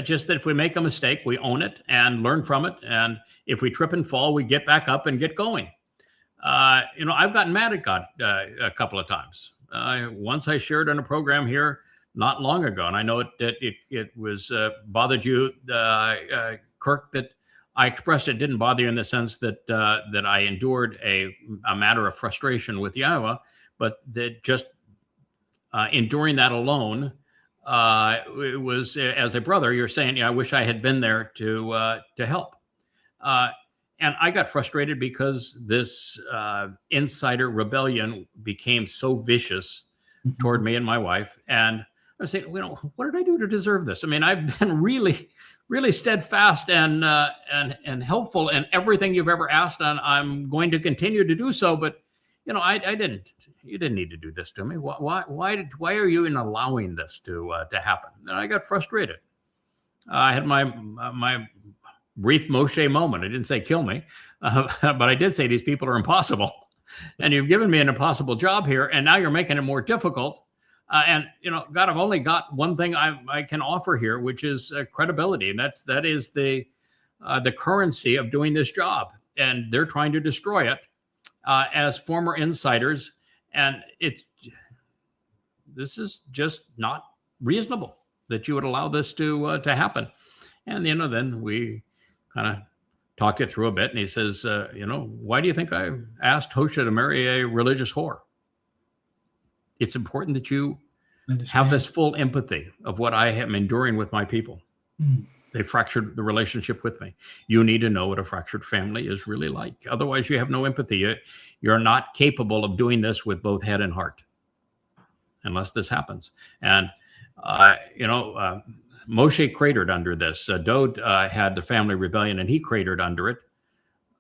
Just that if we make a mistake, we own it and learn from it, and if we trip and fall, we get back up and get going. I've gotten mad at God a couple of times. Once I shared on a program here not long ago, and I know it was bothered you, Kirk, that I expressed it didn't bother you in the sense that I endured a matter of frustration with Yahowah, but that just enduring that alone, it was, as a brother, you're saying, I wish I had been there to help. And I got frustrated because this insider rebellion became so vicious toward me and my wife. And I was saying, what did I do to deserve this? I mean, I've been really, really steadfast and helpful in everything you've ever asked, and I'm going to continue to do so. But I didn't. You didn't need to do this to me. Why are you in allowing this to happen? And I got frustrated. I had my brief Moshe moment. I didn't say kill me, but I did say these people are impossible, and you've given me an impossible job here, and now you're making it more difficult. And God, I've only got one thing I can offer here, which is credibility, and that is the currency of doing this job. And they're trying to destroy it as former insiders, and this is just not reasonable that you would allow this to happen. And then we kind of talked it through a bit, and he says, why do you think I asked Hosha to marry a religious whore? It's important that you have this full empathy of what I am enduring with my people. They fractured the relationship with me. You need to know what a fractured family is really like. Otherwise, you have no empathy. You're not capable of doing this with both head and heart unless this happens. And, Moshe cratered under this. Dowd had the family rebellion, and he cratered under it.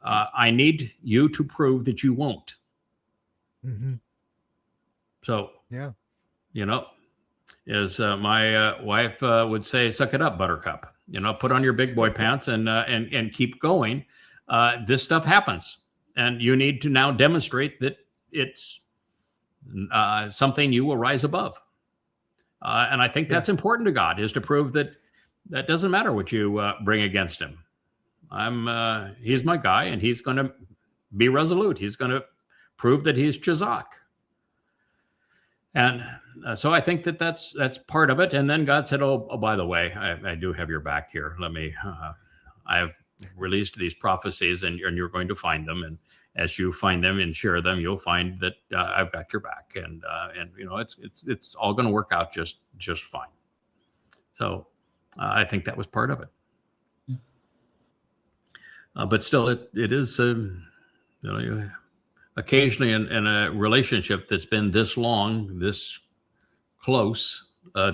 I need you to prove that you won't. Mm-hmm. So, yeah, as my wife would say, suck it up, buttercup. Put on your big boy pants and keep going. This stuff happens, and you need to now demonstrate that it's something you will rise above. And I think that's important to God, is to prove that doesn't matter what you bring against him. He's my guy, and he's going to be resolute. He's going to prove that he's Chazak. And so I think that's part of it. And then God said, oh, by the way, I do have your back here. I have released these prophecies, and you're going to find them. And as you find them and share them, you'll find that I've got your back. And it's all going to work out just fine. So I think that was part of it. But still, it is, occasionally in a relationship that's been this long, this close,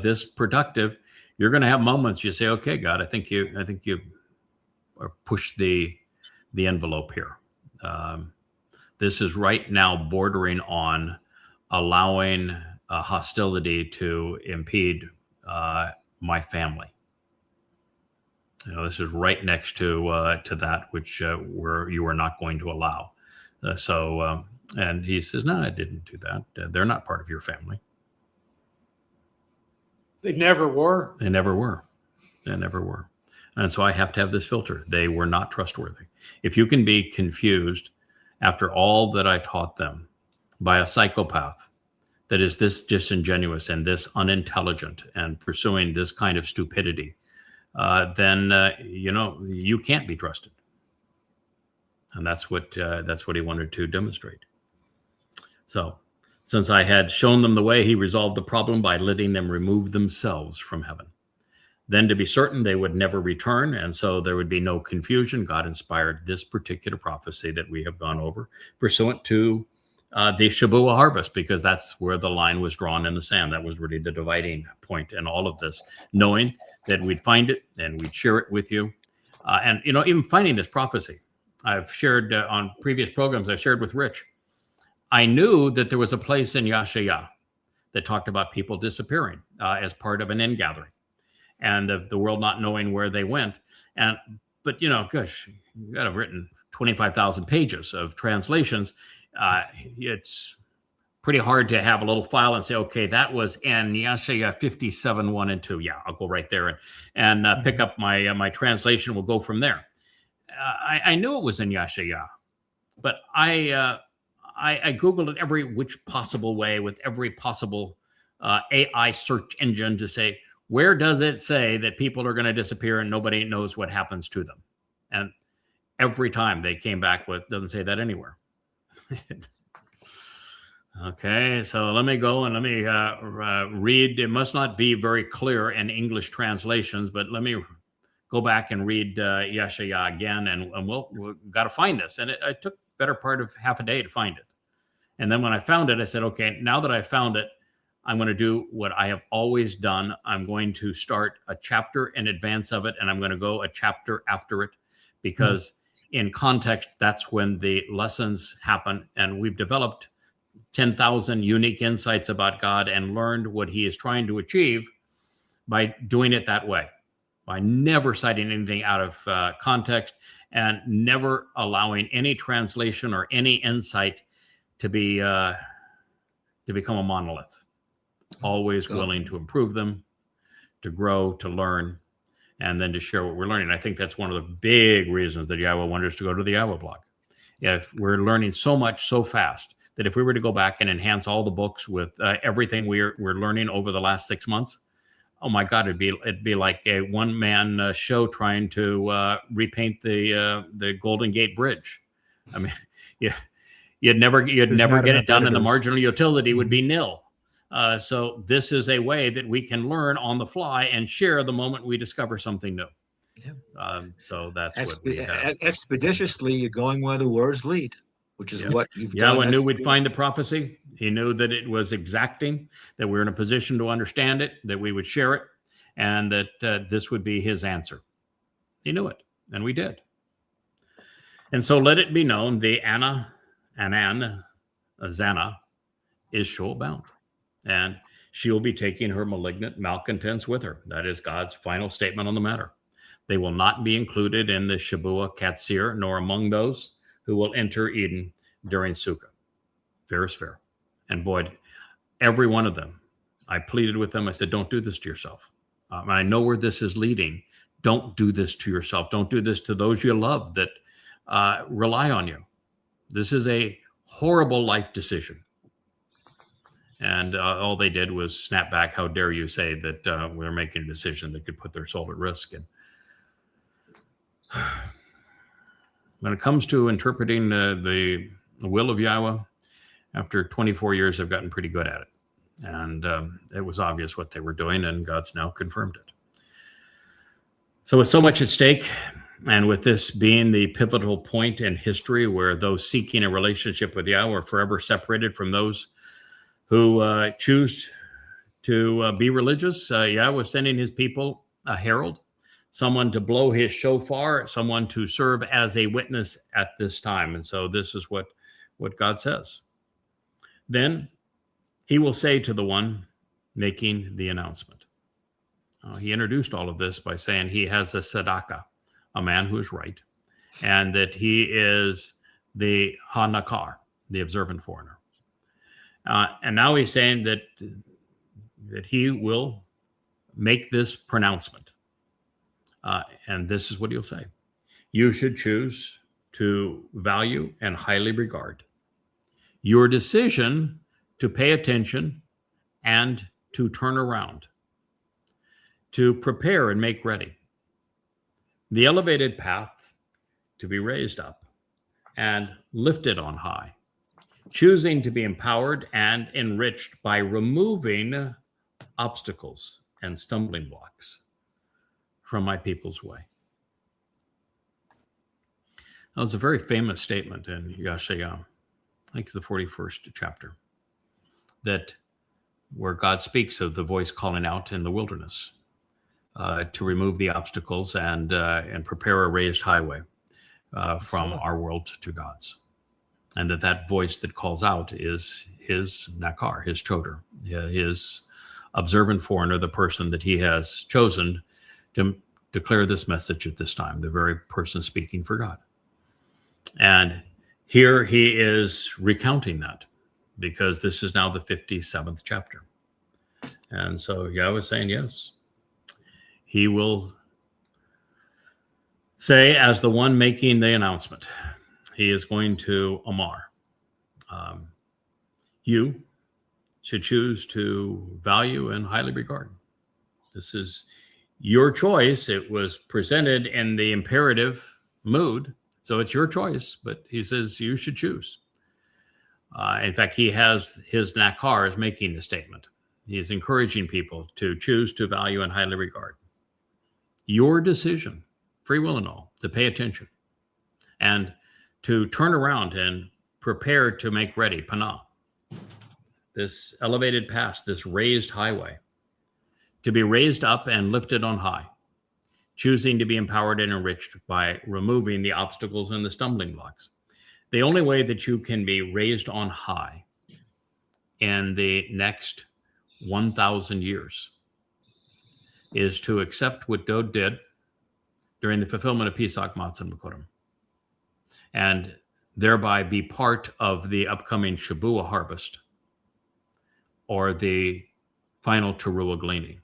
this productive, you're going to have moments you say, okay, God, I think you push the envelope here. This is right now bordering on allowing hostility to impede my family. This is right next to that which where you are not going to allow. And he says, no, I didn't do that. They're not part of your family. They never were. They never were. And so I have to have this filter. They were not trustworthy. If you can be confused after all that I taught them by a psychopath that is this disingenuous and this unintelligent and pursuing this kind of stupidity, then you can't be trusted. And that's what he wanted to demonstrate. So since I had shown them the way, he resolved the problem by letting them remove themselves from heaven. Then, to be certain they would never return, and so there would be no confusion, God inspired this particular prophecy that we have gone over, pursuant to the Shabuwah harvest, because that's where the line was drawn in the sand. That was really the dividing point in all of this, knowing that we'd find it and we'd share it with you. And even finding this prophecy, I've shared on previous programs, I've shared with Rich. I knew that there was a place in Yahshua that talked about people disappearing as part of an ingathering, and of the world not knowing where they went. But gosh, you got to have written 25,000 pages of translations. It's pretty hard to have a little file and say, okay, that was in Yahshua 57, 1 and 2. Yeah, I'll go right there and pick up my translation. We'll go from there. I knew it was in Yahshua, but I Googled it every which possible way with every possible AI search engine to say, where does it say that people are going to disappear and nobody knows what happens to them? And every time they came back with, doesn't say that anywhere. Okay, so let me go and let me read. It must not be very clear in English translations, but let me go back and read Yahshua again, and we'll got to find this. And it took better part of half a day to find it. And then when I found it, I said, okay, now that I found it, I'm going to do what I have always done. I'm going to start a chapter in advance of it, and I'm going to go a chapter after it, because in context, that's when the lessons happen. And we've developed 10,000 unique insights about God and learned what he is trying to achieve by doing it that way, by never citing anything out of context and never allowing any translation or any insight to be to become a monolith. Always willing to improve them, to grow, to learn, and then to share what we're learning. I think that's one of the big reasons that Yahowah wanted us to go to the Yahowah blog. If we're learning so much so fast that if we were to go back and enhance all the books with everything we're learning over the last 6 months, oh my God, it'd be like a one-man show trying to repaint the Golden Gate Bridge. I mean, you'd never get it done, and the marginal utility would be nil. So this is a way that we can learn on the fly and share the moment we discover something new. Yeah. So that's what we have. Expeditiously, you're going where the words lead, which is what you've done. Yahweh knew we'd find the prophecy. He knew that it was exacting, that we were in a position to understand it, that we would share it, and that this would be his answer. He knew it, and we did. And so let it be known, the Zanah is Sheol bound, and she will be taking her malignant malcontents with her. That is God's final statement on the matter. They will not be included in the Shabuwah Katsir, nor among those who will enter Eden during Sukkah. Fair is fair. And boy, every one of them, I pleaded with them. I said, don't do this to yourself. I know where this is leading. Don't do this to yourself. Don't do this to those you love that rely on you. This is a horrible life decision. And all they did was snap back. How dare you say that we're making a decision that could put their soul at risk? And when it comes to interpreting the will of Yahweh, after 24 years, I've gotten pretty good at it. And it was obvious what they were doing, and God's now confirmed it. So with so much at stake, and with this being the pivotal point in history where those seeking a relationship with Yahweh are forever separated from those who choose to be religious, Yahweh sending his people a herald, someone to blow his shofar, someone to serve as a witness at this time. And so this is what God says. Then he will say to the one making the announcement. He introduced all of this by saying he has a tzedakah, a man who is right, and that he is the hanakar, the observant foreigner. And now he's saying that he will make this pronouncement. And this is what he'll say. You should choose to value and highly regard your decision to pay attention and to turn around, to prepare and make ready the elevated path to be raised up and lifted on high, choosing to be empowered and enriched by removing obstacles and stumbling blocks from my people's way. That was a very famous statement in Yeshayahu, I think the 41st chapter, that where God speaks of the voice calling out in the wilderness to remove the obstacles and prepare a raised highway from our world to God's. And that voice that calls out is his nakar, his choder, his observant foreigner, the person that he has chosen to declare this message at this time, the very person speaking for God. And here he is recounting that, because this is now the 57th chapter. And so Yahweh is saying, yes, he will say, as the one making the announcement, he is going to Amar. You should choose to value and highly regard. This is your choice. It was presented in the imperative mood, so it's your choice, but he says you should choose. In fact, he has his nakar is making the statement. He is encouraging people to choose to value and highly regard. Your decision, free will and all, to pay attention and to turn around and prepare to make ready, panah, this elevated path, this raised highway, to be raised up and lifted on high, choosing to be empowered and enriched by removing the obstacles and the stumbling blocks. The only way that you can be raised on high in the next 1,000 years is to accept what Dowd did during the fulfillment of Pesach, Matzah, and Bikuwrym, and thereby be part of the upcoming Shabuwah harvest or the final Taruwah gleaning,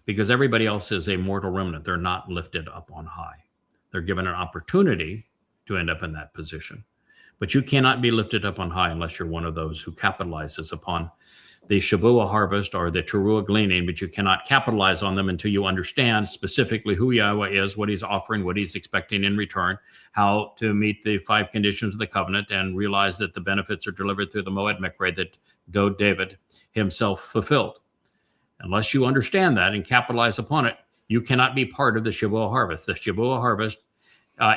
because everybody else is a mortal remnant. They're not lifted up on high. They're given an opportunity to end up in that position. But you cannot be lifted up on high unless you're one of those who capitalizes upon the Shabuwah harvest or the Taruwah gleaning, but you cannot capitalize on them until you understand specifically who Yahweh is, what he's offering, what he's expecting in return, how to meet the 5 conditions of the covenant, and realize that the benefits are delivered through the Mow'edym that Dowd David himself fulfilled. Unless you understand that and capitalize upon it, you cannot be part of the Shabuwah harvest. The Shabuwah harvest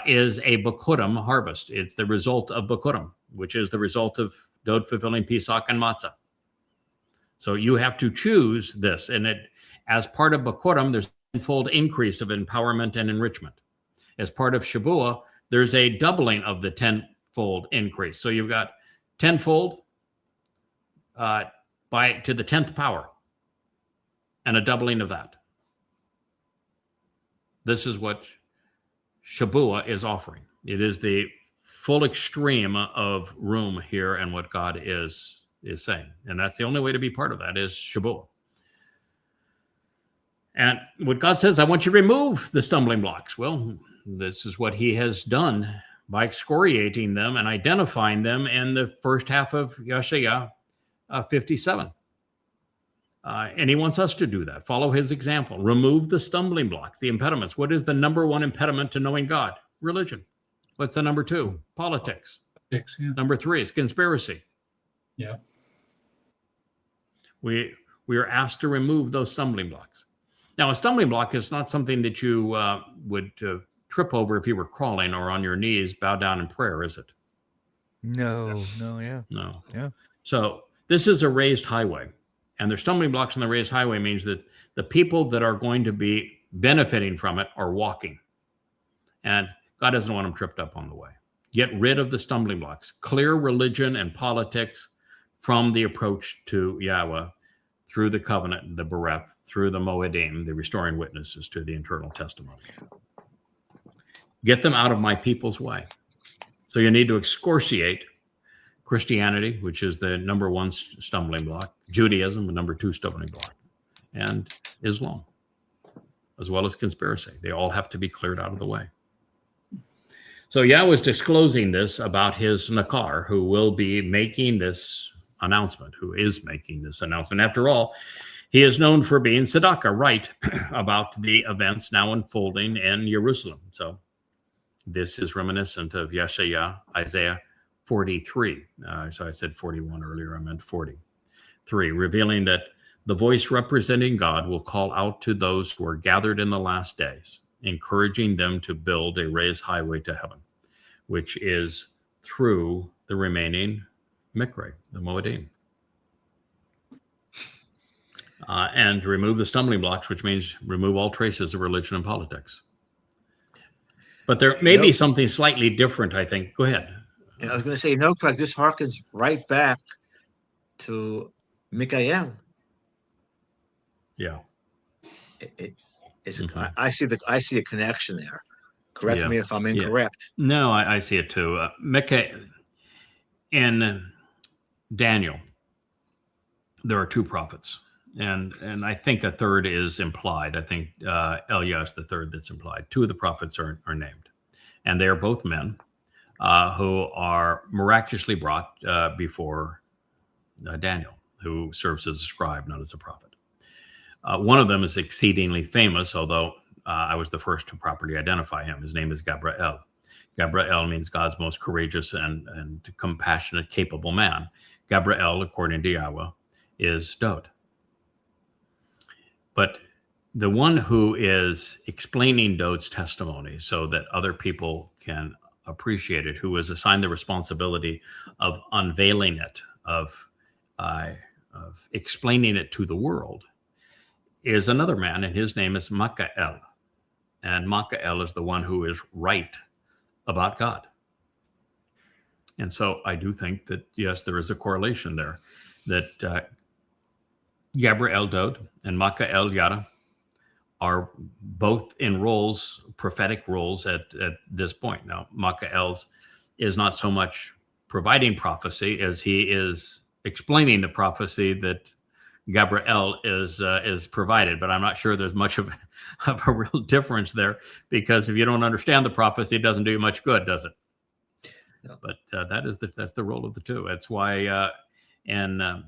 is a Bikuwrym harvest. It's the result of Bikuwrym, which is the result of Dowd fulfilling Pesach and Matzah. So you have to choose this. And as part of Bikuwrym, there's a tenfold increase of empowerment and enrichment. As part of Shabuwah, there's a doubling of the tenfold increase. So you've got tenfold to the 10th power and a doubling of that. This is what Shabuwah is offering. It is the full extreme of room here and what God is saying. And that's the only way to be part of that is Shabuwah. And what God says, I want you to remove the stumbling blocks. Well, this is what he has done by excoriating them and identifying them in the first half of Yeshaya 57. And he wants us to do that. Follow his example. Remove the stumbling blocks, the impediments. What is the number one impediment to knowing God? Religion. What's the number 2? Politics. Number 3 is conspiracy. Yeah. We are asked to remove those stumbling blocks. Now, a stumbling block is not something that you would trip over if you were crawling or on your knees, bow down in prayer, is it? No. So this is a raised highway, and there's stumbling blocks on the raised highway means that the people that are going to be benefiting from it are walking, and God doesn't want them tripped up on the way. Get rid of the stumbling blocks. Clear religion and politics from the approach to Yahweh through the covenant, the bereth, through the Mow'edym, the restoring witnesses to the internal testimony. Get them out of my people's way. So you need to excoriate Christianity, which is the number 1 stumbling block, Judaism, the number 2 stumbling block, and Islam, as well as conspiracy. They all have to be cleared out of the way. So Yahweh is disclosing this about his Nakar, who will be making this announcement, who is making this announcement. After all, he is known for being Tzedakah, right, about the events now unfolding in Jerusalem. So this is reminiscent of Yeshaya, Isaiah 43. So I said 41 earlier, I meant 43, revealing that the voice representing God will call out to those who are gathered in the last days, encouraging them to build a raised highway to heaven, which is through the remaining Mikre, the Mow'edym. And remove the stumbling blocks, which means remove all traces of religion and politics. But there may be something slightly different, I think. Go ahead. I was going to say, no, Craig, this harkens right back to Mikael. Yeah. I see a connection there. Correct me if I'm incorrect. Yeah. No, I see it too. In Daniel, there are 2 prophets, and I think a third is implied. I think Eliah is the third that's implied. 2 of the prophets are named, and they are both men who are miraculously brought before Daniel, who serves as a scribe, not as a prophet. One of them is exceedingly famous, although I was the first to properly identify him. His name is Gabriel. Gabriel means God's most courageous and compassionate, capable man. Gabriel, according to Yahweh, is Dowd. But the one who is explaining Dowd's testimony so that other people can appreciate it, who is assigned the responsibility of unveiling it, of explaining it to the world, is another man, and his name is Mikael. And Mikael is the one who is right about God. And so I do think that, yes, there is a correlation there, that Gabriel Dowd and Mikael Yada are both in roles, prophetic roles at this point. Now, Mikael's is not so much providing prophecy as he is explaining the prophecy that Gabriel is provided, but I'm not sure there's much of a real difference there, because if you don't understand the prophecy, it doesn't do you much good, does it? No. But that's the role of the 2. That's why in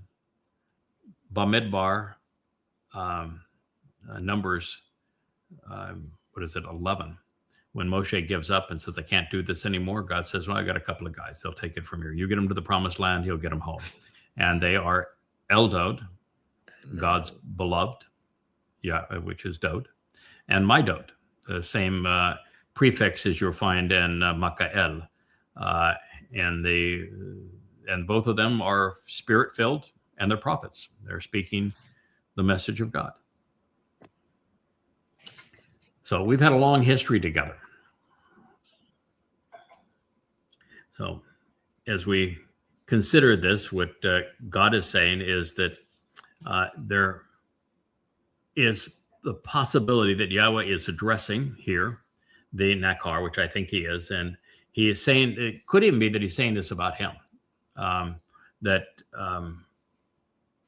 Bamidbar, Numbers, 11. When Moshe gives up and says, I can't do this anymore, God says, well, I got a couple of guys. They'll take it from here. You get them to the promised land, he'll get them home. And they are Eldod, God's beloved, which is Dowd, and my Dowd, the same prefix as you'll find in Makael. And both of them are spirit-filled, and they're prophets. They're speaking the message of God. So we've had a long history together. So as we consider this, what God is saying is that there is the possibility that Yahweh is addressing here the Nakar, which I think he is, and he is saying, it could even be that he's saying this about him,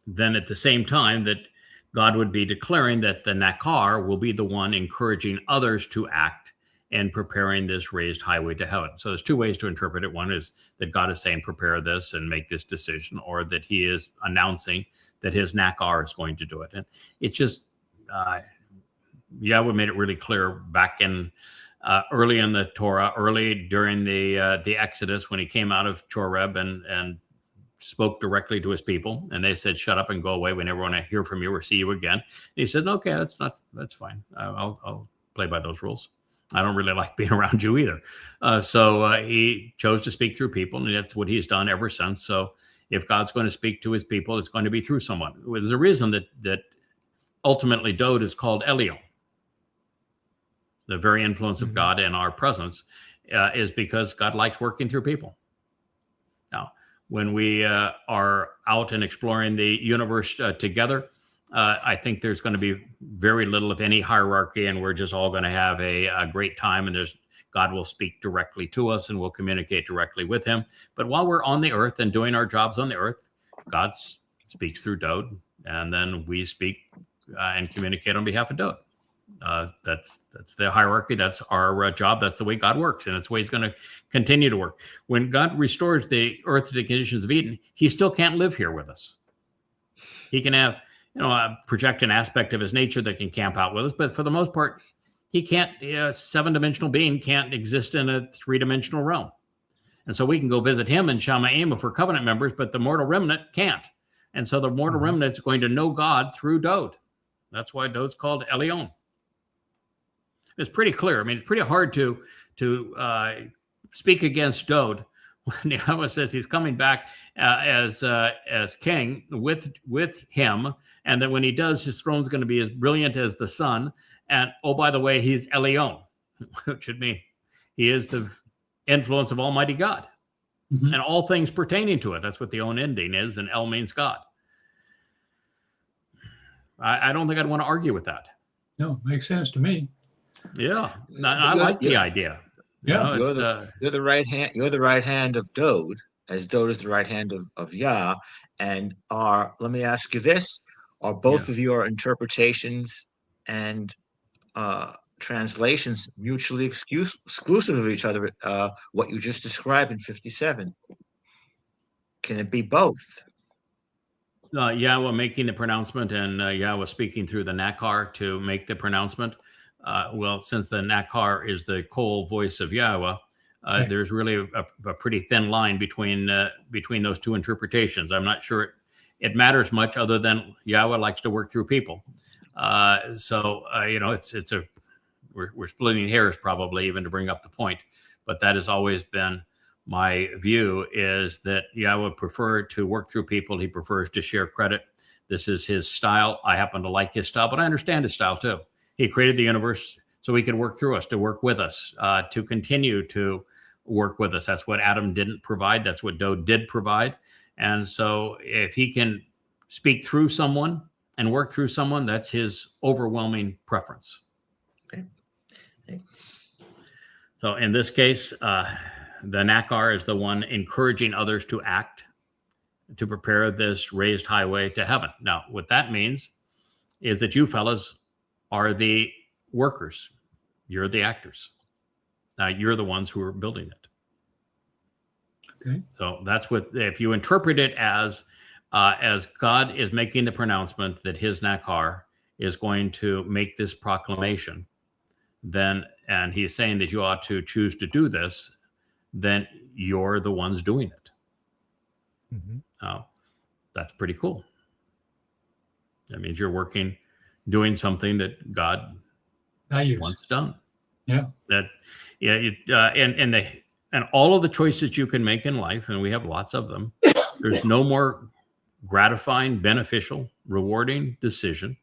then at the same time that God would be declaring that the Nakar will be the one encouraging others to act and preparing this raised highway to heaven. So there's two ways to interpret it. One is that God is saying, prepare this and make this decision, or that he is announcing that his Nakar is going to do it. And it's just, Yahweh made it really clear back in early in the Torah, early during the Exodus, when he came out of Choreb and spoke directly to his people, and they said, shut up and go away. We never want to hear from you or see you again. And he said, okay, that's fine. I'll play by those rules. I don't really like being around you either. So he chose to speak through people, and that's what he's done ever since. So if God's going to speak to his people, it's going to be through someone. There's a reason that ultimately Dowd is called Elion. The very influence of God in our presence is because God likes working through people. Now, when we are out and exploring the universe together, I think there's going to be very little, if any, hierarchy, and we're just all going to have a great time, and God will speak directly to us, and we'll communicate directly with him. But while we're on the earth and doing our jobs on the earth, God speaks through Dowd, and then we speak and communicate on behalf of Dowd. That's the hierarchy. That's our job. That's the way God works, and that's the way he's going to continue to work. When God restores the earth to the conditions of Eden, he still can't live here with us. He can have, project an aspect of his nature that can camp out with us, but for the most part, he can't. A seven-dimensional being can't exist in a three-dimensional realm. And so we can go visit him in Shamayim if we're covenant members, but the mortal remnant can't. And so the mortal remnant is going to know God through Dowd. That's why Dowd's called Elion. It's pretty clear. I mean, it's pretty hard to speak against Dowd when Yahweh says he's coming back as king with him, and that when he does, his throne's going to be as brilliant as the sun. And oh, by the way, he's Elion, which would mean he is the influence of Almighty God and all things pertaining to it. That's what the own ending is, and El means God. I don't think I'd want to argue with that. No, makes sense to me. Yeah, I like the idea. Yeah, you're the right hand. You're the right hand of Dowd, as Dowd is the right hand of Yah. And let me ask you this: are both of your interpretations and translations mutually exclusive of each other? What you just described in 57. Can it be both? Yahweh making the pronouncement and Yahweh speaking through the Nakar to make the pronouncement. Well, since the Nakar is the Kol voice of Yahweh, there's really a pretty thin line between those two interpretations. I'm not sure it matters much, other than Yahweh likes to work through people. We're splitting hairs probably even to bring up the point, but that has always been my view, is that Yahweh preferred to work through people. He prefers to share credit. This is his style. I happen to like his style, but I understand his style too. He created the universe so he could work through us, to work with us, to continue to work with us. That's what Adam didn't provide. That's what Dowd did provide. And so if he can speak through someone and work through someone, that's his overwhelming preference. Okay. So in this case, the Nakar is the one encouraging others to act, to prepare this raised highway to heaven. Now, what that means is that you fellas are the workers. You're the actors. You're the ones who are building it. Okay. So that's what, if you interpret it as as God is making the pronouncement that his Nakar is going to make this proclamation, then, and he's saying that you ought to choose to do this, then you're the ones doing it. That's pretty cool. That means you're doing something that God wants done. Yeah. That, and all of the choices you can make in life, and we have lots of them, there's no more gratifying, beneficial, rewarding decision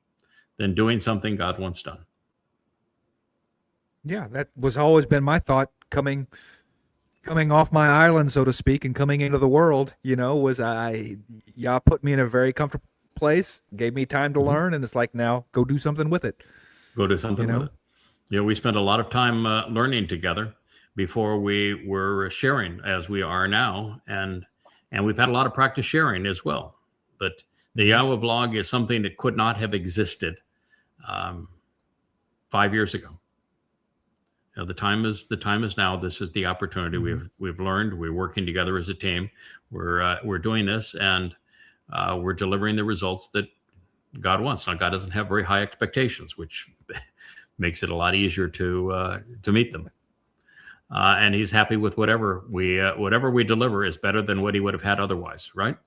than doing something God wants done. Yeah, that was always been my thought coming off my island, so to speak, and coming into the world, was Yah put me in a very comfortable place, gave me time to learn, and it's like, now go do something with it. Go do something with it. We spent a lot of time learning together before we were sharing as we are now, and we've had a lot of practice sharing as well. But the Yahowah Blog is something that could not have existed 5 years ago. The time is now. This is the opportunity. We've learned. We're working together as a team. We're doing this, and we're delivering the results that God wants. Now, God doesn't have very high expectations, which makes it a lot easier to meet them. And He's happy with whatever we deliver is better than what He would have had otherwise, right?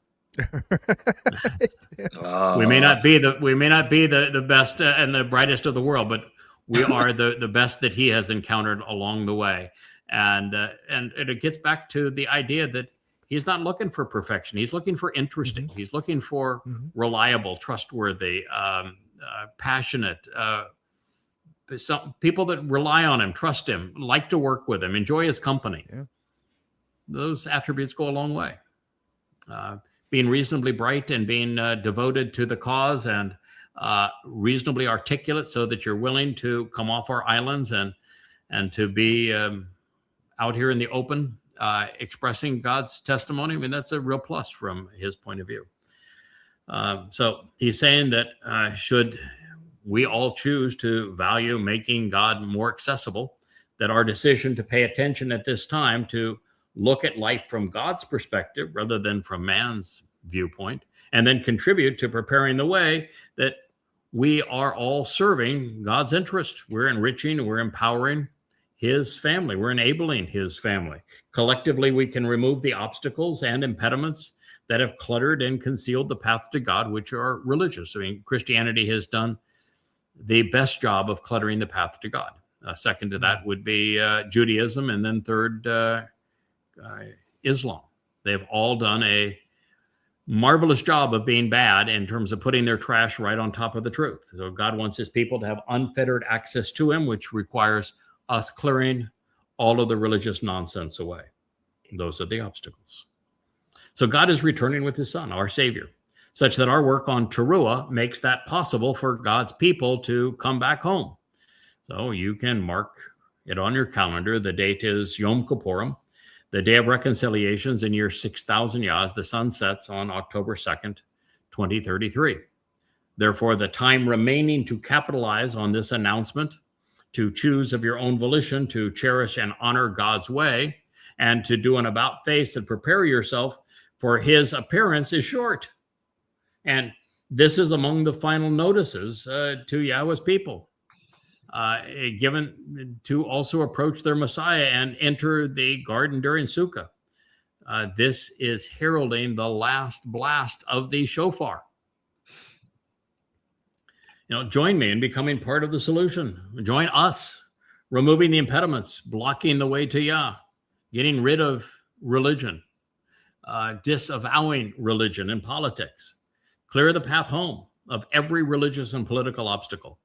We may not be the best and the brightest of the world, but we are the best that He has encountered along the way. And it gets back to the idea that He's not looking for perfection. He's looking for interesting. He's looking for reliable, trustworthy, passionate, some people that rely on Him, trust Him, like to work with Him, enjoy His company. Yeah. Those attributes go a long way. Being reasonably bright and being devoted to the cause and reasonably articulate so that you're willing to come off our islands and to be out here in the open, expressing God's testimony. I mean, that's a real plus from His point of view. So He's saying that should we all choose to value making God more accessible, that our decision to pay attention at this time to look at life from God's perspective rather than from man's viewpoint, and then contribute to preparing the way that we are all serving God's interest. We're enriching, we're empowering His family, we're enabling His family. Collectively, we can remove the obstacles and impediments that have cluttered and concealed the path to God, which are religious. I mean, Christianity has done the best job of cluttering the path to God. Second to that would be Judaism, and then third, Islam. They've all done a marvelous job of being bad in terms of putting their trash right on top of the truth. So God wants His people to have unfettered access to Him, which requires us clearing all of the religious nonsense away. Those are the obstacles. So God is returning with His Son, our Savior, such that our work on Taruwah makes that possible for God's people to come back home. So you can mark it on your calendar. The date is Yom Kippurim, the Day of Reconciliations in year 6000 Yahs. The sun sets on October 2nd, 2033. Therefore, the time remaining to capitalize on this announcement, to choose of your own volition, to cherish and honor God's way, and to do an about-face and prepare yourself for His appearance is short. And this is among the final notices to Yahweh's people, given to also approach their Messiah and enter the garden during Sukkah. This is heralding the last blast of the shofar. Join me in becoming part of the solution. Join us, removing the impediments, blocking the way to Yah, getting rid of religion, disavowing religion and politics. Clear the path home of every religious and political obstacle.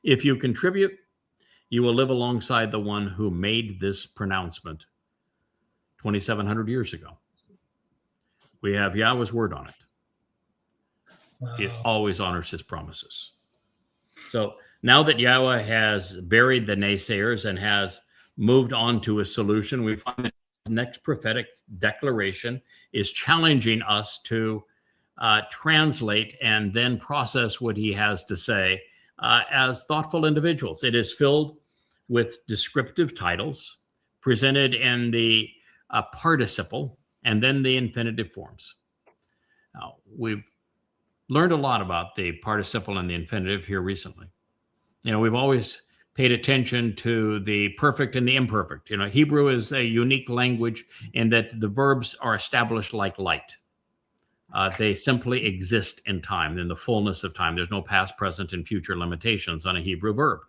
If you contribute, you will live alongside the one who made this pronouncement 2,700 years ago. We have Yahweh's word on it. Wow. It always honors His promises. So now that Yahweh has buried the naysayers and has moved on to a solution, we find that the next prophetic declaration is challenging us to translate and then process what He has to say as thoughtful individuals. It is filled with descriptive titles presented in the participle and then the infinitive forms. Now, we've learned a lot about the participle and the infinitive here recently. We've always paid attention to the perfect and the imperfect. Hebrew is a unique language in that the verbs are established like light. They simply exist in time, in the fullness of time. There's no past, present, and future limitations on a Hebrew verb.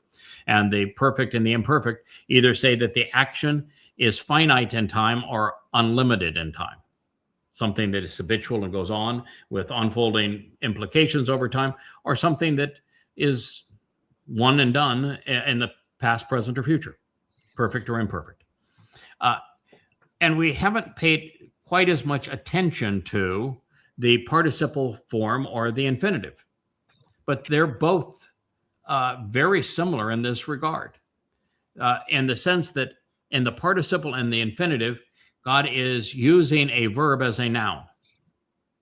And the perfect and the imperfect either say that the action is finite in time or unlimited in time. Something that is habitual and goes on with unfolding implications over time, or something that is one and done in the past, present, or future, perfect or imperfect. And we haven't paid quite as much attention to the participle form or the infinitive, but they're both very similar in this regard, in the sense that in the participle and the infinitive, God is using a verb as a noun.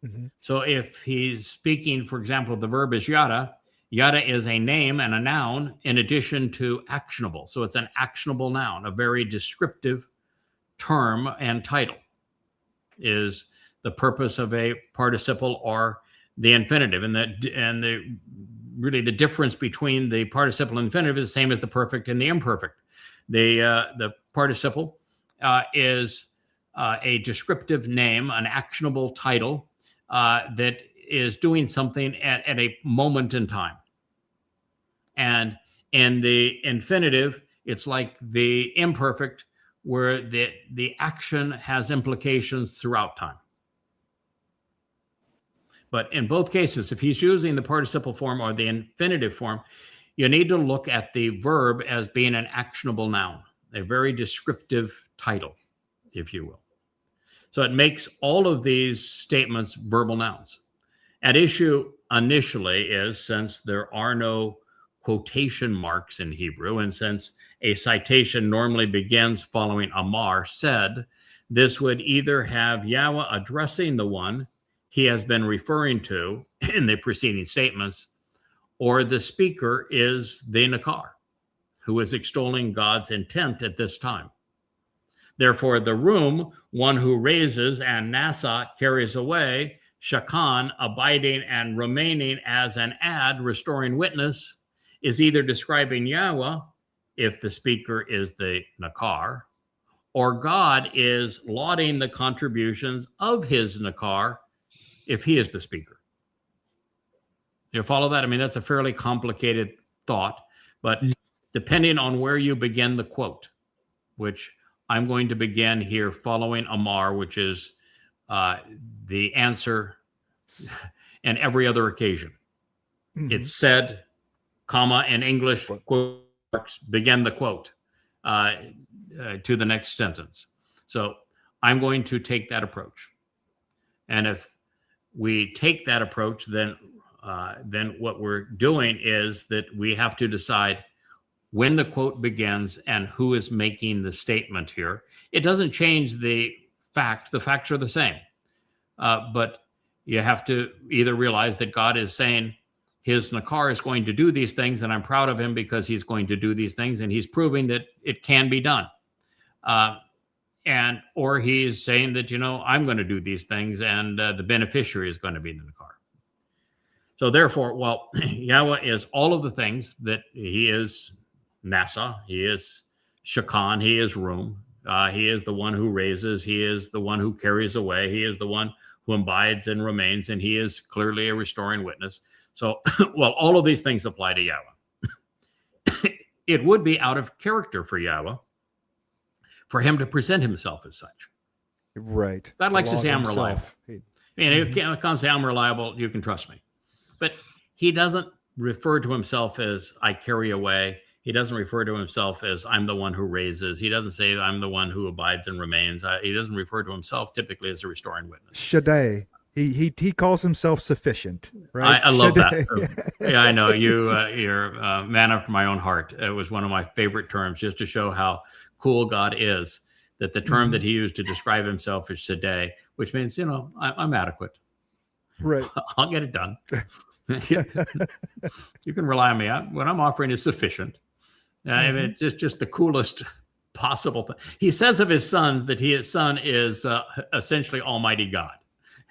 Mm-hmm. So if he's speaking, for example, the verb is yada. Yada is a name and a noun in addition to actionable. So it's an actionable noun, a very descriptive term and title is the purpose of a participle or the infinitive. And really the difference between the participle and infinitive is the same as the perfect and the imperfect. The participle is a descriptive name, an actionable title that is doing something at a moment in time. And in the infinitive, it's like the imperfect, where the action has implications throughout time. But in both cases, if he's using the participle form or the infinitive form, you need to look at the verb as being an actionable noun, a very descriptive title, if you will. So it makes all of these statements verbal nouns. At issue initially is, since there are no quotation marks in Hebrew, and since a citation normally begins following Amar said, this would either have Yahweh addressing the one he has been referring to in the preceding statements, or the speaker is the Nakar, who is extolling God's intent at this time. Therefore, the room, one who raises, and Nasa carries away, Shakan, abiding and remaining as an ad, restoring witness, is either describing Yahweh, if the speaker is the Nakar, or God is lauding the contributions of his Nakar, if he is the speaker. You follow that? I mean, that's a fairly complicated thought, but depending on where you begin the quote, which I'm going to begin here following Amar, which is the answer and every other occasion. Mm-hmm. It's said, comma, in English, quote marks, begin the quote to the next sentence. So I'm going to take that approach. And if we take that approach, then what we're doing is that we have to decide when the quote begins and who is making the statement here. It doesn't change the fact. The facts are the same. But you have to either realize that God is saying his Nakar is going to do these things, and I'm proud of him because he's going to do these things, and he's proving that it can be done. Or he's saying that, I'm going to do these things, and the beneficiary is going to be the Nakar. So therefore, Yahweh is all of the things that he is. Nasa, he is Shakan, he is room, he is the one who raises, he is the one who carries away, he is the one who abides and remains, and he is clearly a restoring witness. So, all of these things apply to Yahweh. It would be out of character for Yahweh for him to present himself as such. Right. God likes to say, I'm reliable. If it comes to I'm reliable, you can trust me. But he doesn't refer to himself as I carry away. He doesn't refer to himself as I'm the one who raises. He doesn't say I'm the one who abides and remains. He doesn't refer to himself typically as a restoring witness. Shaddai. He calls himself sufficient, right? I love that. Yeah, I know. You're a man after my own heart. It was one of my favorite terms, just to show how cool God is, that the term that he used to describe himself is Shaddai, which means, I'm adequate. Right. I'll get it done. You can rely on me. What I'm offering is sufficient. It's just the coolest possible thing. He says of his sons that his son is essentially Almighty God.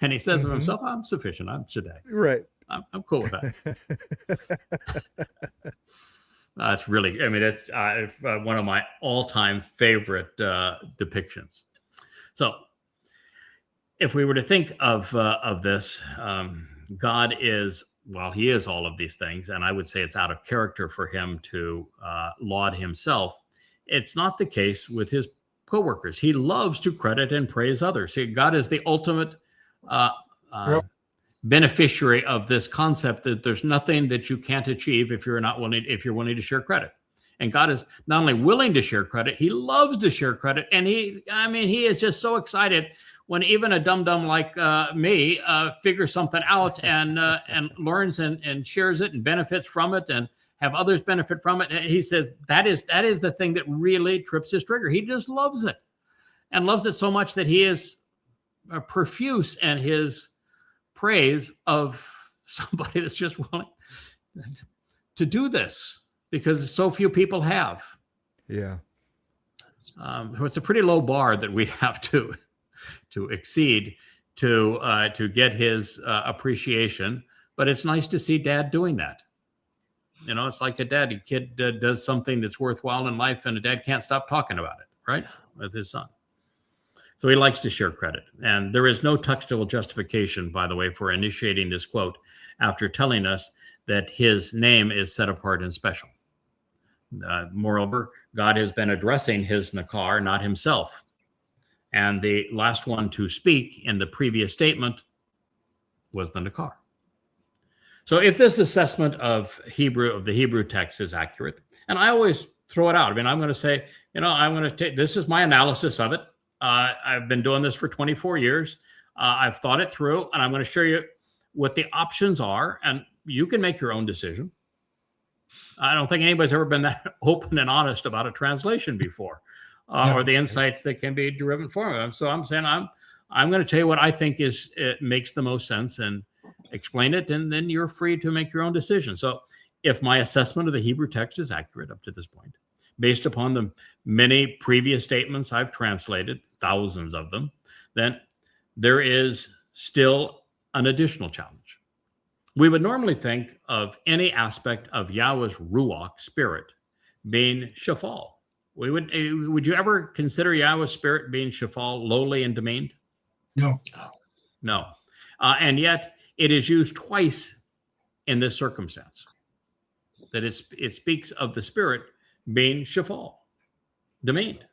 And he says of himself, I'm sufficient. I'm Shaddai. Right. I'm cool with that. It's really, I mean, it's one of my all-time favorite depictions. So if we were to think of this, God is, well, he is all of these things. And I would say it's out of character for him to laud himself. It's not the case with his co-workers. He loves to credit and praise others. See, God is the ultimate beneficiary of this concept that there's nothing that you can't achieve if you're willing to share credit. And God is not only willing to share credit, he loves to share credit. And he is just so excited when even a dum-dum like me figures something out and learns and shares it and benefits from it and have others benefit from it. And he says that is the thing that really trips his trigger. He just loves it and loves it so much that he is profuse in his praise of somebody that's just willing to do this because so few people have. Yeah. It's a pretty low bar that we have to exceed to get his appreciation, but it's nice to see Dad doing that. You know, it's like a kid does something that's worthwhile in life and a dad can't stop talking about it, right? With his son. So he likes to share credit. And there is no textual justification, by the way, for initiating this quote after telling us that his name is set apart and special. Moreover, God has been addressing his Nakar, not himself. And the last one to speak in the previous statement was the Nakar. So if this assessment of the Hebrew text is accurate, and I always throw it out. I mean, I'm going to say, I'm going to take, this is my analysis of it. I've been doing this for 24 years. I've thought it through, and I'm going to show you what the options are, and you can make your own decision. I don't think anybody's ever been that open and honest about a translation before, or the insights that can be derived from it. So I'm saying I'm going to tell you what I think it makes the most sense and explain it, and then you're free to make your own decision. So if my assessment of the Hebrew text is accurate up to this point, based upon the many previous statements I've translated, thousands of them, then there is still an additional challenge. We would normally think of any aspect of Yahweh's Ruach spirit being Sheol. Would you ever consider Yahweh's spirit being Sheol, lowly and demeaned? No. No. And yet it is used twice in this circumstance, that it speaks of the spirit being Sheol, demeaned.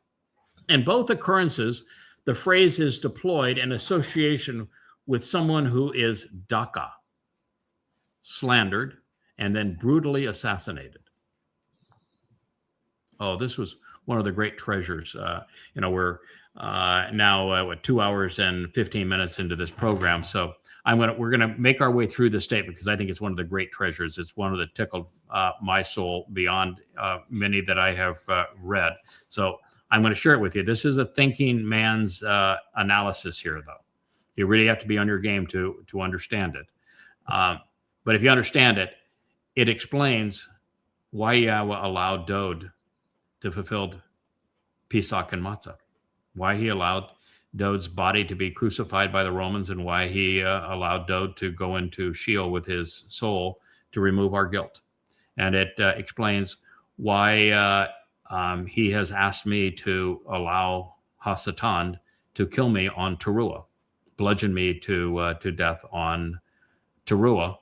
In both occurrences, the phrase is deployed in association with someone who is daka, slandered, and then brutally assassinated. Oh, this was one of the great treasures. We're now 2 hours and 15 minutes into this program, so we're gonna make our way through this statement because I think it's one of the great treasures. It's one of the tickled my soul beyond many that I have read. So I'm going to share it with you. This is a thinking man's analysis here, though. You really have to be on your game to understand it. But if you understand it, it explains why Yahweh allowed Dowd to fulfill Pesach and Matzah, why he allowed Dowd's body to be crucified by the Romans, and why he allowed Dowd to go into Sheol with his soul to remove our guilt. And it explains why he has asked me to allow Hasatan to kill me on Taruwah, bludgeon me to death on Towrah.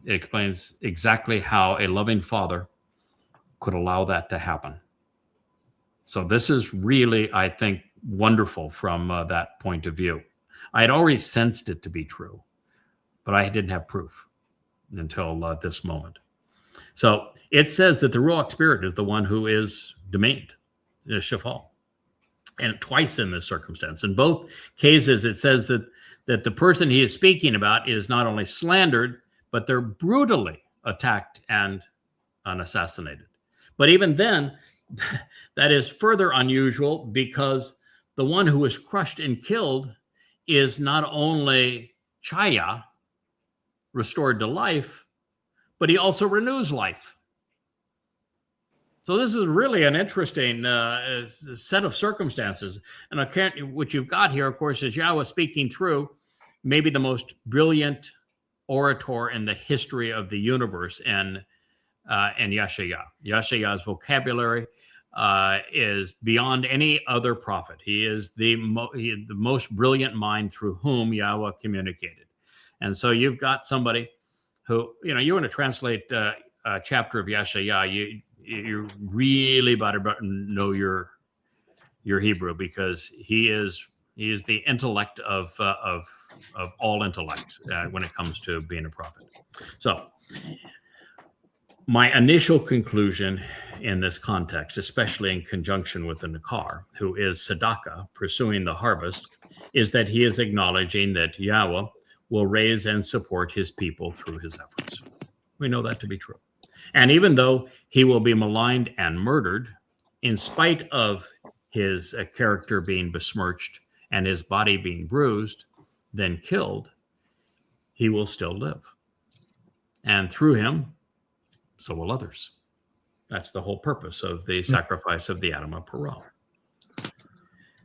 It explains exactly how a loving father could allow that to happen. So this is really, I think, wonderful from that point of view. I had already sensed it to be true, but I didn't have proof until this moment. So it says that the Ruach spirit is the one who is demeaned, Sheol, and twice in this circumstance. In both cases, it says that the person he is speaking about is not only slandered, but they're brutally attacked and assassinated. But even then, that is further unusual because the one who is crushed and killed is not only Chaya, restored to life, but he also renews life. So this is really an interesting set of circumstances. And what you've got here, of course, is Yahweh speaking through maybe the most brilliant orator in the history of the universe, and Yahowah. Yahowah's vocabulary is beyond any other prophet. He is the most brilliant mind through whom Yahowah communicated. And so you've got somebody who, you want to translate a chapter of Yahowah, you really better know your Hebrew, because he is the intellect of all intellect when it comes to being a prophet. So my initial conclusion in this context, especially in conjunction with the Nakar, who is Tzedakah, pursuing the harvest, is that he is acknowledging that Yahowah will raise and support his people through his efforts. We know that to be true. And even though he will be maligned and murdered, in spite of his character being besmirched and his body being bruised, then killed, he will still live. And through him, so will others. That's the whole purpose of the sacrifice of the Adam of Perah.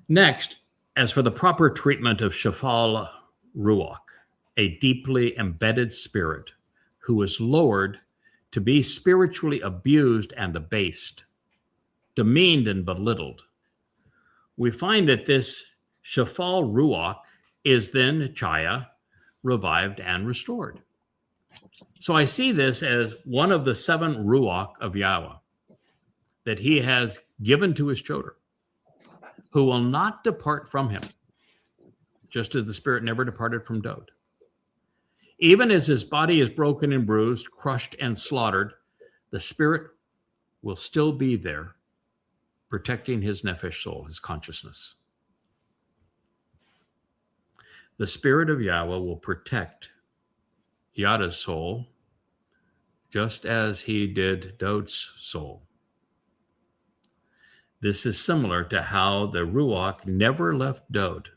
Next, as for the proper treatment of Shafal Ruach, a deeply embedded spirit who is lowered to be spiritually abused and abased, demeaned and belittled, we find that this Shafal Ruach is then Chaya, revived and restored. So I see this as one of the 7 Ruach of Yahowah that he has given to his children, who will not depart from him, just as the spirit never departed from Dowd. Even as his body is broken and bruised, crushed and slaughtered, the spirit will still be there, protecting his nefesh soul, his consciousness. The spirit of Yahowah will protect Yada's soul, just as he did Dowd's soul. This is similar to how the Ruach never left Dowd,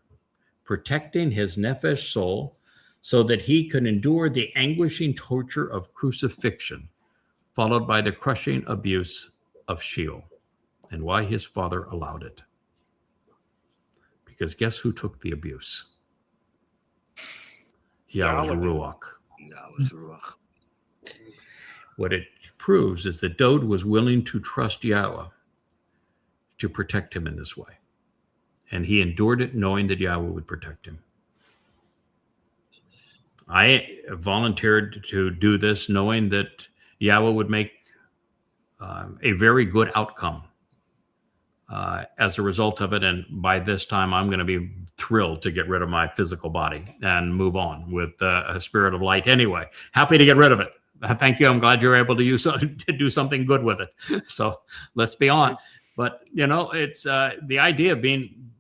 protecting his nefesh soul so that he could endure the anguishing torture of crucifixion, followed by the crushing abuse of Sheol, and why his father allowed it. Because guess who took the abuse? Yahowah's Ruach. Yahowah's Ruach. What it proves is that Dowd was willing to trust Yahowah to protect him in this way. And he endured it knowing that Yahowah would protect him. I volunteered to do this knowing that Yahowah would make a very good outcome as a result of it. And by this time, I'm going to be thrilled to get rid of my physical body and move on with a spirit of light anyway. Happy to get rid of it. Thank you. I'm glad you're able to do something good with it. So let's be on. But, it's the idea of being,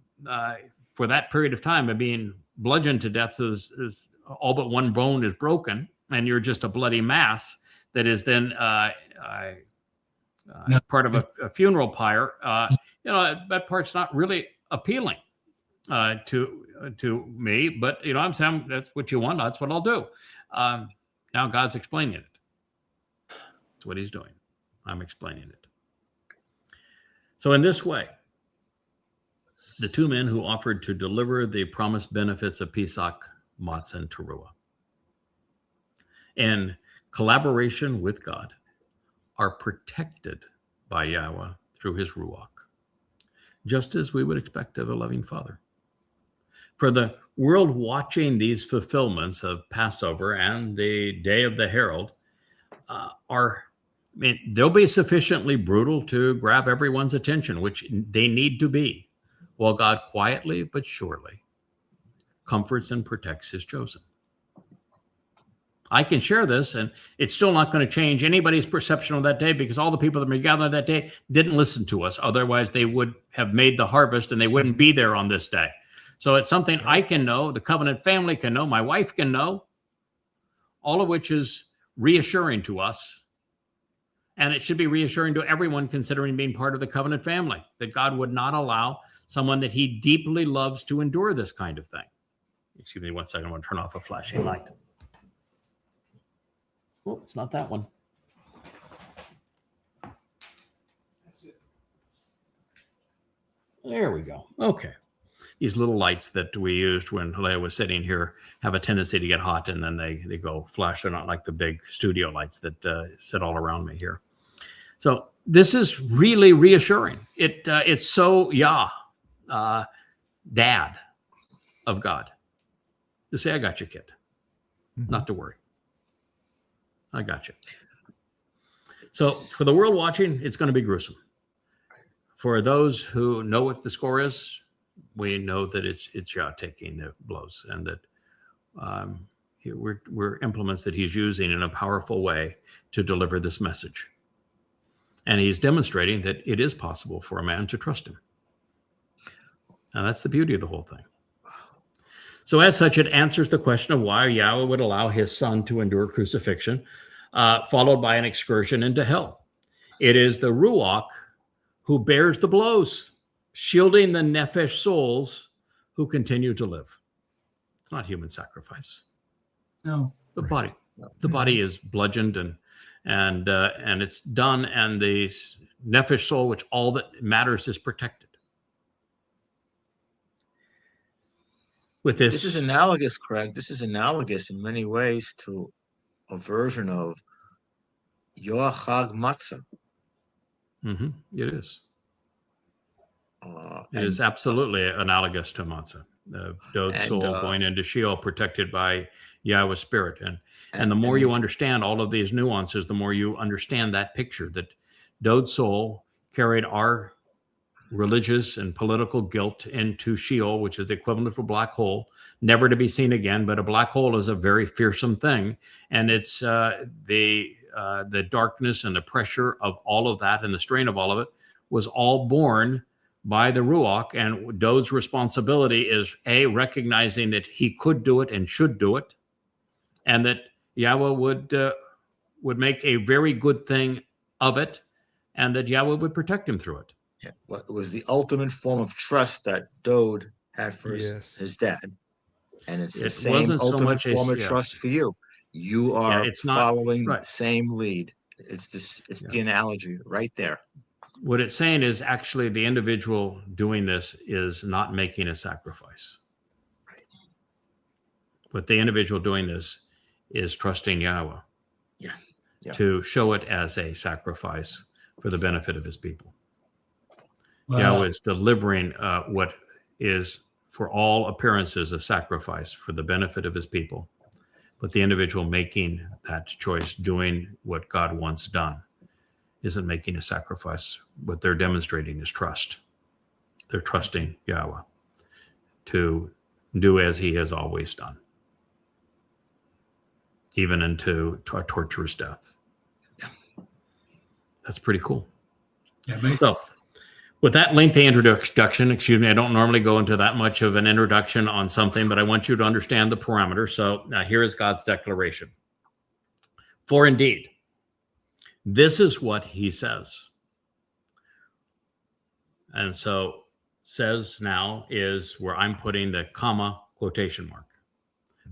for that period of time, of being bludgeoned to death is all but one bone is broken, and you're just a bloody mass that is then part of a funeral pyre. That part's not really appealing to me, but I'm saying that's what you want. That's what I'll do. Now God's explaining it. That's what he's doing. I'm explaining it. So in this way, the 2 men who offered to deliver the promised benefits of Pesach, Matzah, and Taruwah, in collaboration with God, are protected by Yahowah through his Ruach, just as we would expect of a loving father. For the world watching these fulfillments of Passover and the Day of the Herald they'll be sufficiently brutal to grab everyone's attention, which they need to be, while God quietly but surely comforts and protects his chosen. I can share this, and it's still not going to change anybody's perception of that day, because all the people that were gathered that day didn't listen to us. Otherwise, they would have made the harvest, and they wouldn't be there on this day. So it's something I can know, the covenant family can know, my wife can know, all of which is reassuring to us. And it should be reassuring to everyone considering being part of the covenant family, that God would not allow someone that he deeply loves to endure this kind of thing. Excuse me 1 second. I want to turn off a flashing light. Oh, it's not that one. That's it. There we go. Okay. these little lights that we used when Leah was sitting here have a tendency to get hot, and then they go flash. They're not like the big studio lights that sit all around me here. So this is really reassuring. It's so Dad of God to say, I got you, kid. Not to worry. I got you. So for the world watching, it's going to be gruesome. For those who know what the score is, we know that it's Yah taking the blows, and that we're implements that he's using in a powerful way to deliver this message. And he's demonstrating that it is possible for a man to trust him. And that's the beauty of the whole thing. So as such, it answers the question of why Yahweh would allow his son to endure crucifixion, followed by an excursion into hell. It is the Ruach who bears the blows, shielding the nephesh souls who continue to live. It's not human sacrifice. No. The body. The body is bludgeoned and it's done, and the nephesh soul, which all that matters, is protected. With this is analogous, Craig. This is analogous in many ways to a version of Yahowah Matzah. It is. It is absolutely analogous to Matzah. Dowd's soul going into Sheol, protected by Yahweh's spirit. And the more you understand all of these nuances, the more you understand that picture, that Dowd's soul carried our religious and political guilt into Sheol, which is the equivalent of a black hole, never to be seen again. But a black hole is a very fearsome thing. And it's the darkness and the pressure of all of that and the strain of all of it was all born by the Ruach. And Dowd's responsibility is recognizing that he could do it and should do it, and that Yahweh would make a very good thing of it, and that Yahweh would protect him through it. Yeah, well, it was the ultimate form of trust that Dowd had for his dad, and it's the same ultimate form of trust for you. You are following the same lead. It's the analogy right there. What it's saying is actually the individual doing this is not making a sacrifice. But the individual doing this is trusting Yahweh to show it as a sacrifice for the benefit of his people. Wow. Yahweh is delivering what is, for all appearances, a sacrifice for the benefit of his people. But the individual making that choice, doing what God wants done, isn't making a sacrifice. What they're demonstrating is trust. They're trusting Yahweh to do as he has always done, even into a torturous death. That's pretty cool. Yeah, so with that lengthy introduction, excuse me, I don't normally go into that much of an introduction on something, but I want you to understand the parameters. So now here is God's declaration. For indeed, this is what he says. And so says now is where I'm putting the comma quotation mark.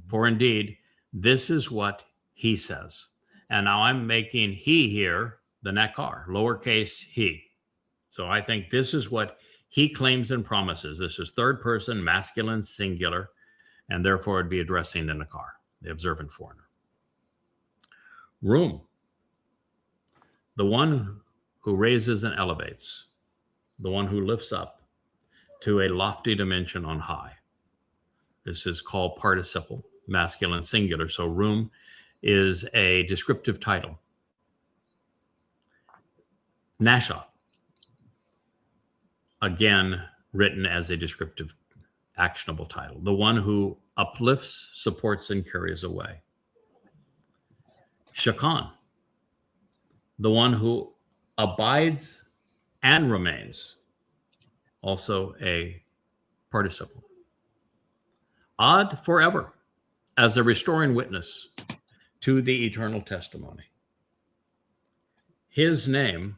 For indeed, this is what he says. And now I'm making he here the nakar, lowercase he. So I think this is what he claims and promises. This is third person, masculine, singular, and therefore it'd be addressing the nakar, the observant foreigner. Room, the one who raises and elevates, the one who lifts up to a lofty dimension on high. This is called participle, masculine, singular. So room is a descriptive title. Nasha, again, written as a descriptive, actionable title. The one who uplifts, supports, and carries away. Shakan, the one who abides and remains, also a participle. Ad, forever, as a restoring witness to the eternal testimony. His name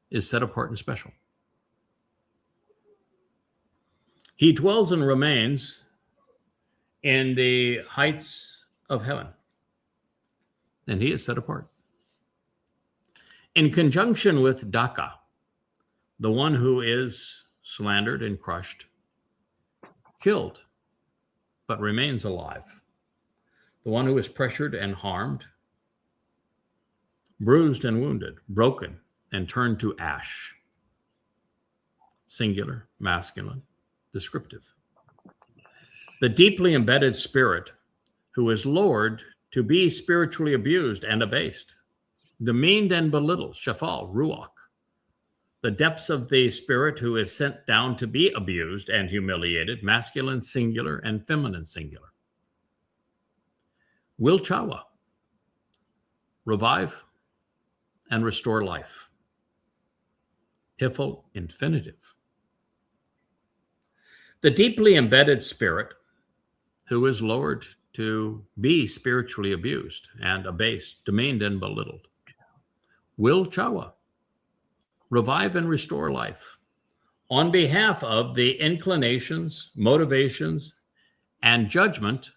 is set apart and special. He dwells and remains in the heights of heaven, and he is set apart. In conjunction with Daka, the one who is slandered and crushed killed, but remains alive. The one who is pressured and harmed, bruised and wounded, broken and turned to ash. Singular, masculine, descriptive. The deeply embedded spirit who is lowered to be spiritually abused and abased, demeaned and belittled, shafal, ruach. The depths of the spirit who is sent down to be abused and humiliated, masculine, singular, and feminine, singular. Will Chawah, revive and restore life. Hifel, infinitive. The deeply embedded spirit who is lowered to be spiritually abused and abased, demeaned and belittled. Will Chawah, revive and restore life on behalf of the inclinations, motivations, and judgment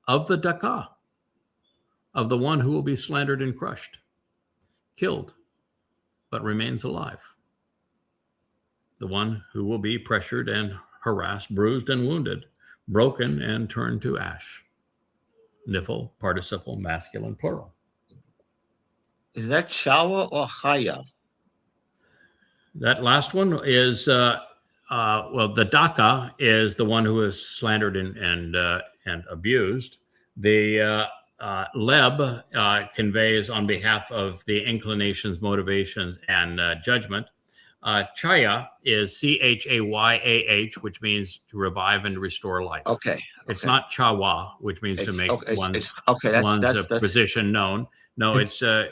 of the Dakah, of the one who will be slandered and crushed, killed, but remains alive. The one who will be pressured and harassed, bruised and wounded, broken and turned to ash. Nifl, participle, masculine, plural. Is that Chawah or Chaya? That last one is, the Daka is the one who is slandered and abused. The Leb conveys on behalf of the inclinations, motivations, and judgment. Chaya is Chayah, which means to revive and restore life. Okay. It's not Chawah, which means to make one's position known. No, it's a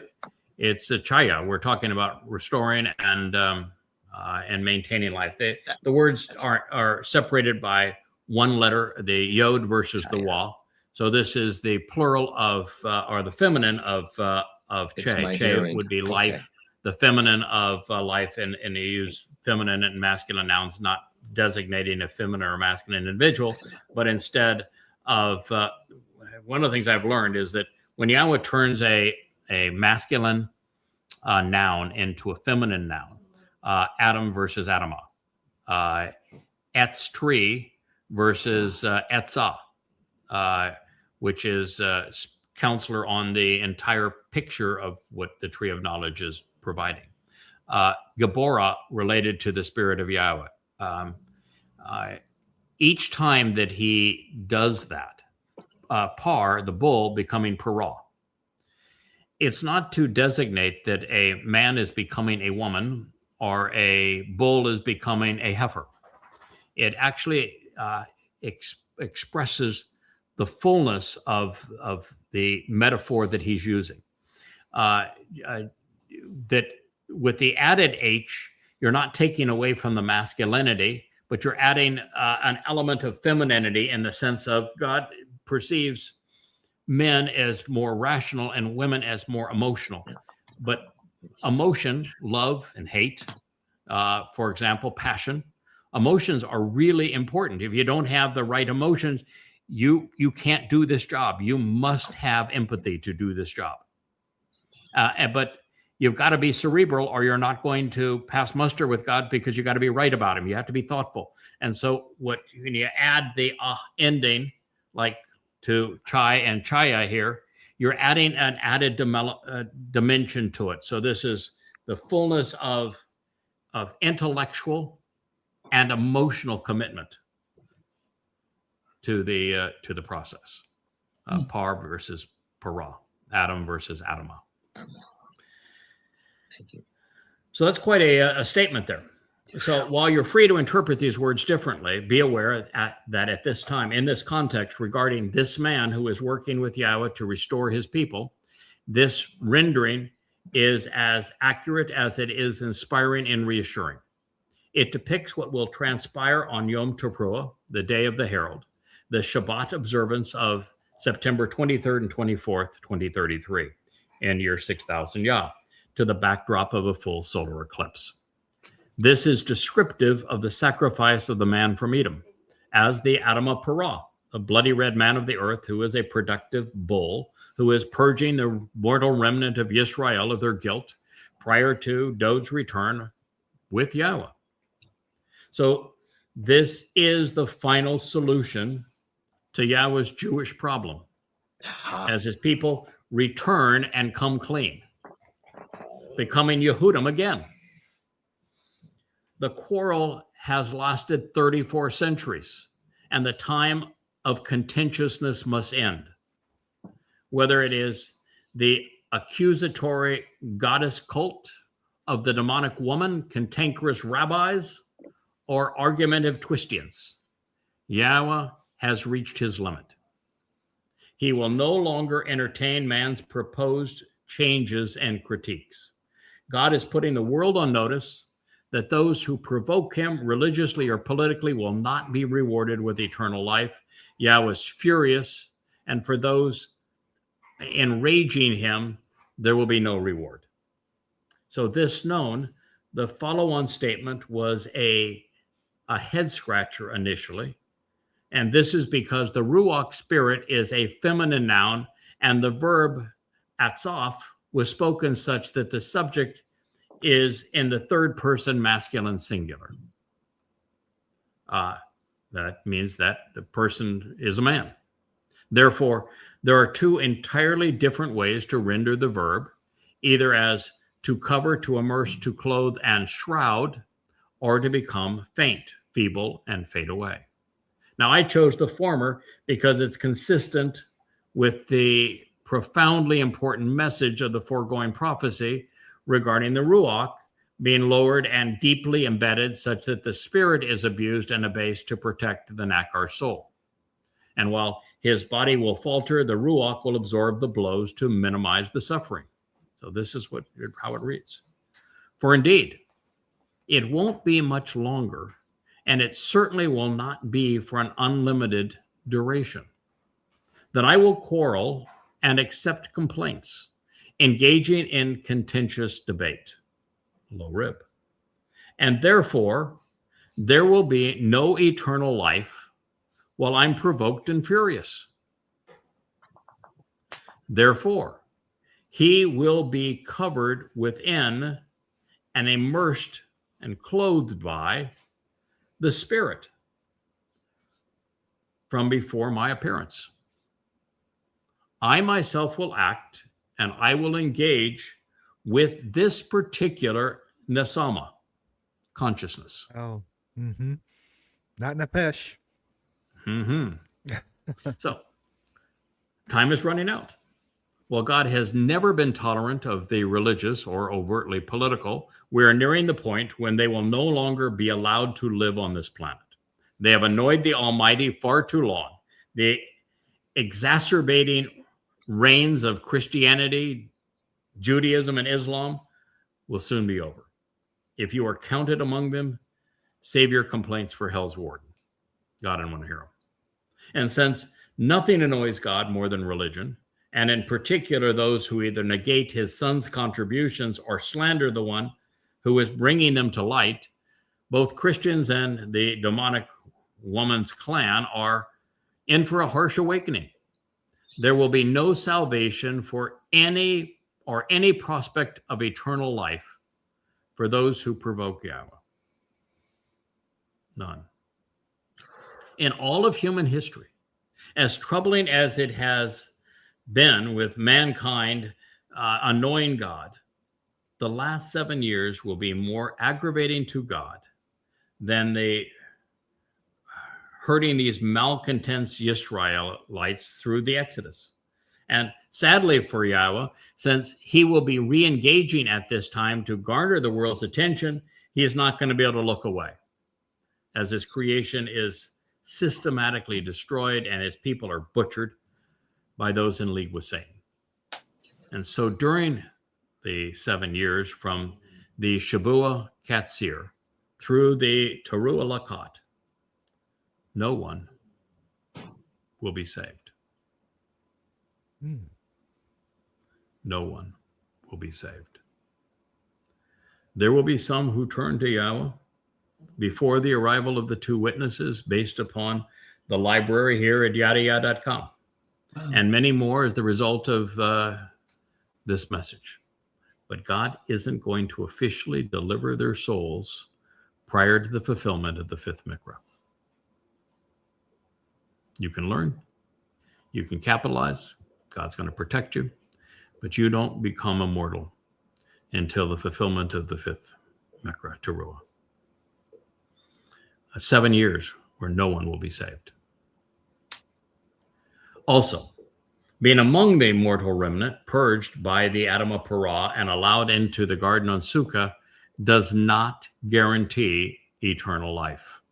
Chaya. We're talking about restoring and maintaining life. The words are separated by one letter, the yod versus the wa. So this is the plural of, or the feminine of Che. Che would be life. Okay. The feminine of life, and they use feminine and masculine nouns, not designating a feminine or masculine individual, but instead of, one of the things I've learned is that when Yahweh turns a masculine noun into a feminine noun, Adam versus Adamah, Etz tree versus Etzah, which is counselor on the entire picture of what the tree of knowledge is providing. Geborah related to the spirit of Yahweh. Each time that he does that, Par, the bull, becoming Parah. It's not to designate that a man is becoming a woman or a bull is becoming a heifer. It actually expresses the fullness of the metaphor that he's using. That with the added H, you're not taking away from the masculinity, but you're adding an element of femininity in the sense of God perceives men as more rational and women as more emotional. But emotion, love and hate, for example, passion, emotions are really important. If you don't have the right emotions, you can't do this job. You must have empathy to do this job. But you've got to be cerebral or you're not going to pass muster with God, because you got to be right about him. You have to be thoughtful. And so when you add the ending, like to Chai and Chaya here, you're adding an added dimension to it. So this is the fullness of intellectual and emotional commitment to the process. Par versus Parah, Adam versus Adamah. Thank you. So that's quite a statement there. So while you're free to interpret these words differently, be aware that at this time, in this context, regarding this man who is working with Yahweh to restore his people, this rendering is as accurate as it is inspiring and reassuring. It depicts what will transpire on Yom Taruwah, the day of the herald, the Shabbat observance of September 23rd and 24th, 2033, in year 6000 Yah, to the backdrop of a full solar eclipse. This is descriptive of the sacrifice of the man from Edom, as the Adamah Parah, a bloody red man of the earth who is a productive bull, who is purging the mortal remnant of Yisrael of their guilt prior to Dowd's return with Yahweh. So This is the final solution to Yahweh's Jewish problem as his people return and come clean, becoming Yehudim again. The quarrel has lasted 34 centuries, and the time of contentiousness must end. Whether it is the accusatory goddess cult of the demonic woman, cantankerous rabbis, or argumentative Twistians, Yahweh has reached his limit. He will no longer entertain man's proposed changes and critiques. God is putting the world on notice that those who provoke him religiously or politically will not be rewarded with eternal life. Yahweh is furious, and for those enraging him, there will be no reward. So this known, the follow-on statement was a head scratcher initially. And this is because the Ruach spirit is a feminine noun, and the verb atzaf was spoken such that the subject is in the third person masculine singular. That means that the person is a man. Therefore, there are two entirely different ways to render the verb, either as to cover, to immerse, to clothe, and shroud, or to become faint, feeble, and fade away. Now, I chose the former because it's consistent with the profoundly important message of the foregoing prophecy regarding the Ruach being lowered and deeply embedded such that the spirit is abused and abased to protect the Nakar soul. And while his body will falter, the Ruach will absorb the blows to minimize the suffering. So this is how it reads. For indeed, it won't be much longer, and it certainly will not be for an unlimited duration, that I will quarrel and accept complaints, engaging in contentious debate, low rib. And therefore, there will be no eternal life while I'm provoked and furious. Therefore, he will be covered within and immersed and clothed by the Spirit from before my appearance. I myself will act, and I will engage with this particular nesama, consciousness. Oh, not Napesh. So, time is running out. Well, God has never been tolerant of the religious or overtly political. We are nearing the point when they will no longer be allowed to live on this planet. They have annoyed the Almighty far too long. The exacerbating reigns of Christianity, Judaism, and Islam will soon be over. If you are counted among them, save your complaints for hell's warden. God in one hero. And since nothing annoys God more than religion, and in particular those who either negate his son's contributions or slander the one who is bringing them to light, both Christians and the demonic woman's clan are in for a harsh awakening. There will be no salvation for any prospect of eternal life for those who provoke Yahweh. None. In all of human history, as troubling as it has been with mankind annoying God, the last 7 years will be more aggravating to God than the hurting these malcontents Yisraelites through the Exodus. And sadly for Yahweh, since he will be re-engaging at this time to garner the world's attention, he is not going to be able to look away as his creation is systematically destroyed and his people are butchered by those in league with Satan. And so during the 7 years from the Shabuwah Katsir through the Towrah Lakat, no one will be saved. No one will be saved. There will be some who turn to Yahweh before the arrival of the two witnesses based upon the library here at yadayah.com. And many more as the result of this message. But God isn't going to officially deliver their souls prior to the fulfillment of the fifth mikra. You can learn, you can capitalize, God's going to protect you, but you don't become immortal until the fulfillment of the fifth Mekra, Taruwah. 7 years where no one will be saved. Also, being among the immortal remnant, purged by the Adam of Parah and allowed into the garden on Sukkah, does not guarantee eternal life.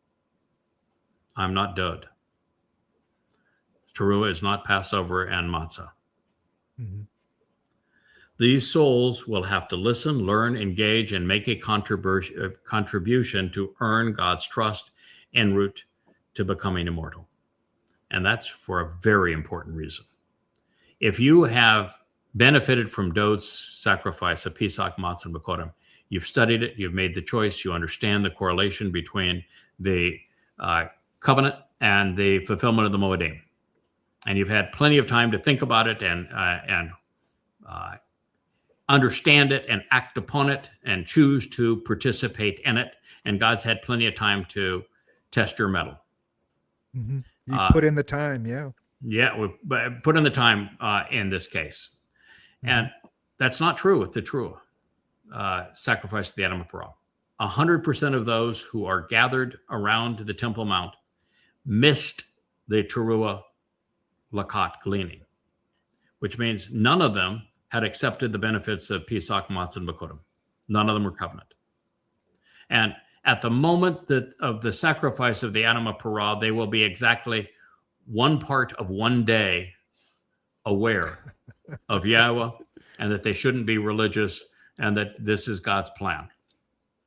I'm not Dowd. Taruwah is not Passover and Matzah. Mm-hmm. These souls will have to listen, learn, engage, and make a contribution to earn God's trust en route to becoming immortal. And that's for a very important reason. If you have benefited from Dowd's sacrifice of Pesach, Matzah, and Bikuwrym, you've studied it, you've made the choice, you understand the correlation between the covenant and the fulfillment of the Mow'edym. And you've had plenty of time to think about it and understand it and act upon it and choose to participate in it. And God's had plenty of time to test your mettle. Mm-hmm. You put in the time, yeah. Yeah, we put in the time in this case. Mm-hmm. And that's not true with the Taruwah sacrifice to the Adam of Parah. 100% of those who are gathered around the Temple Mount missed the Taruwah Lakat gleaning, which means none of them had accepted the benefits of Pesach, Matzah, and Bikuwrym. None of them were covenant. And at the moment of the sacrifice of the Adam of Parah, they will be exactly 1 part of 1 day aware of Yahowah and that they shouldn't be religious and that this is God's plan.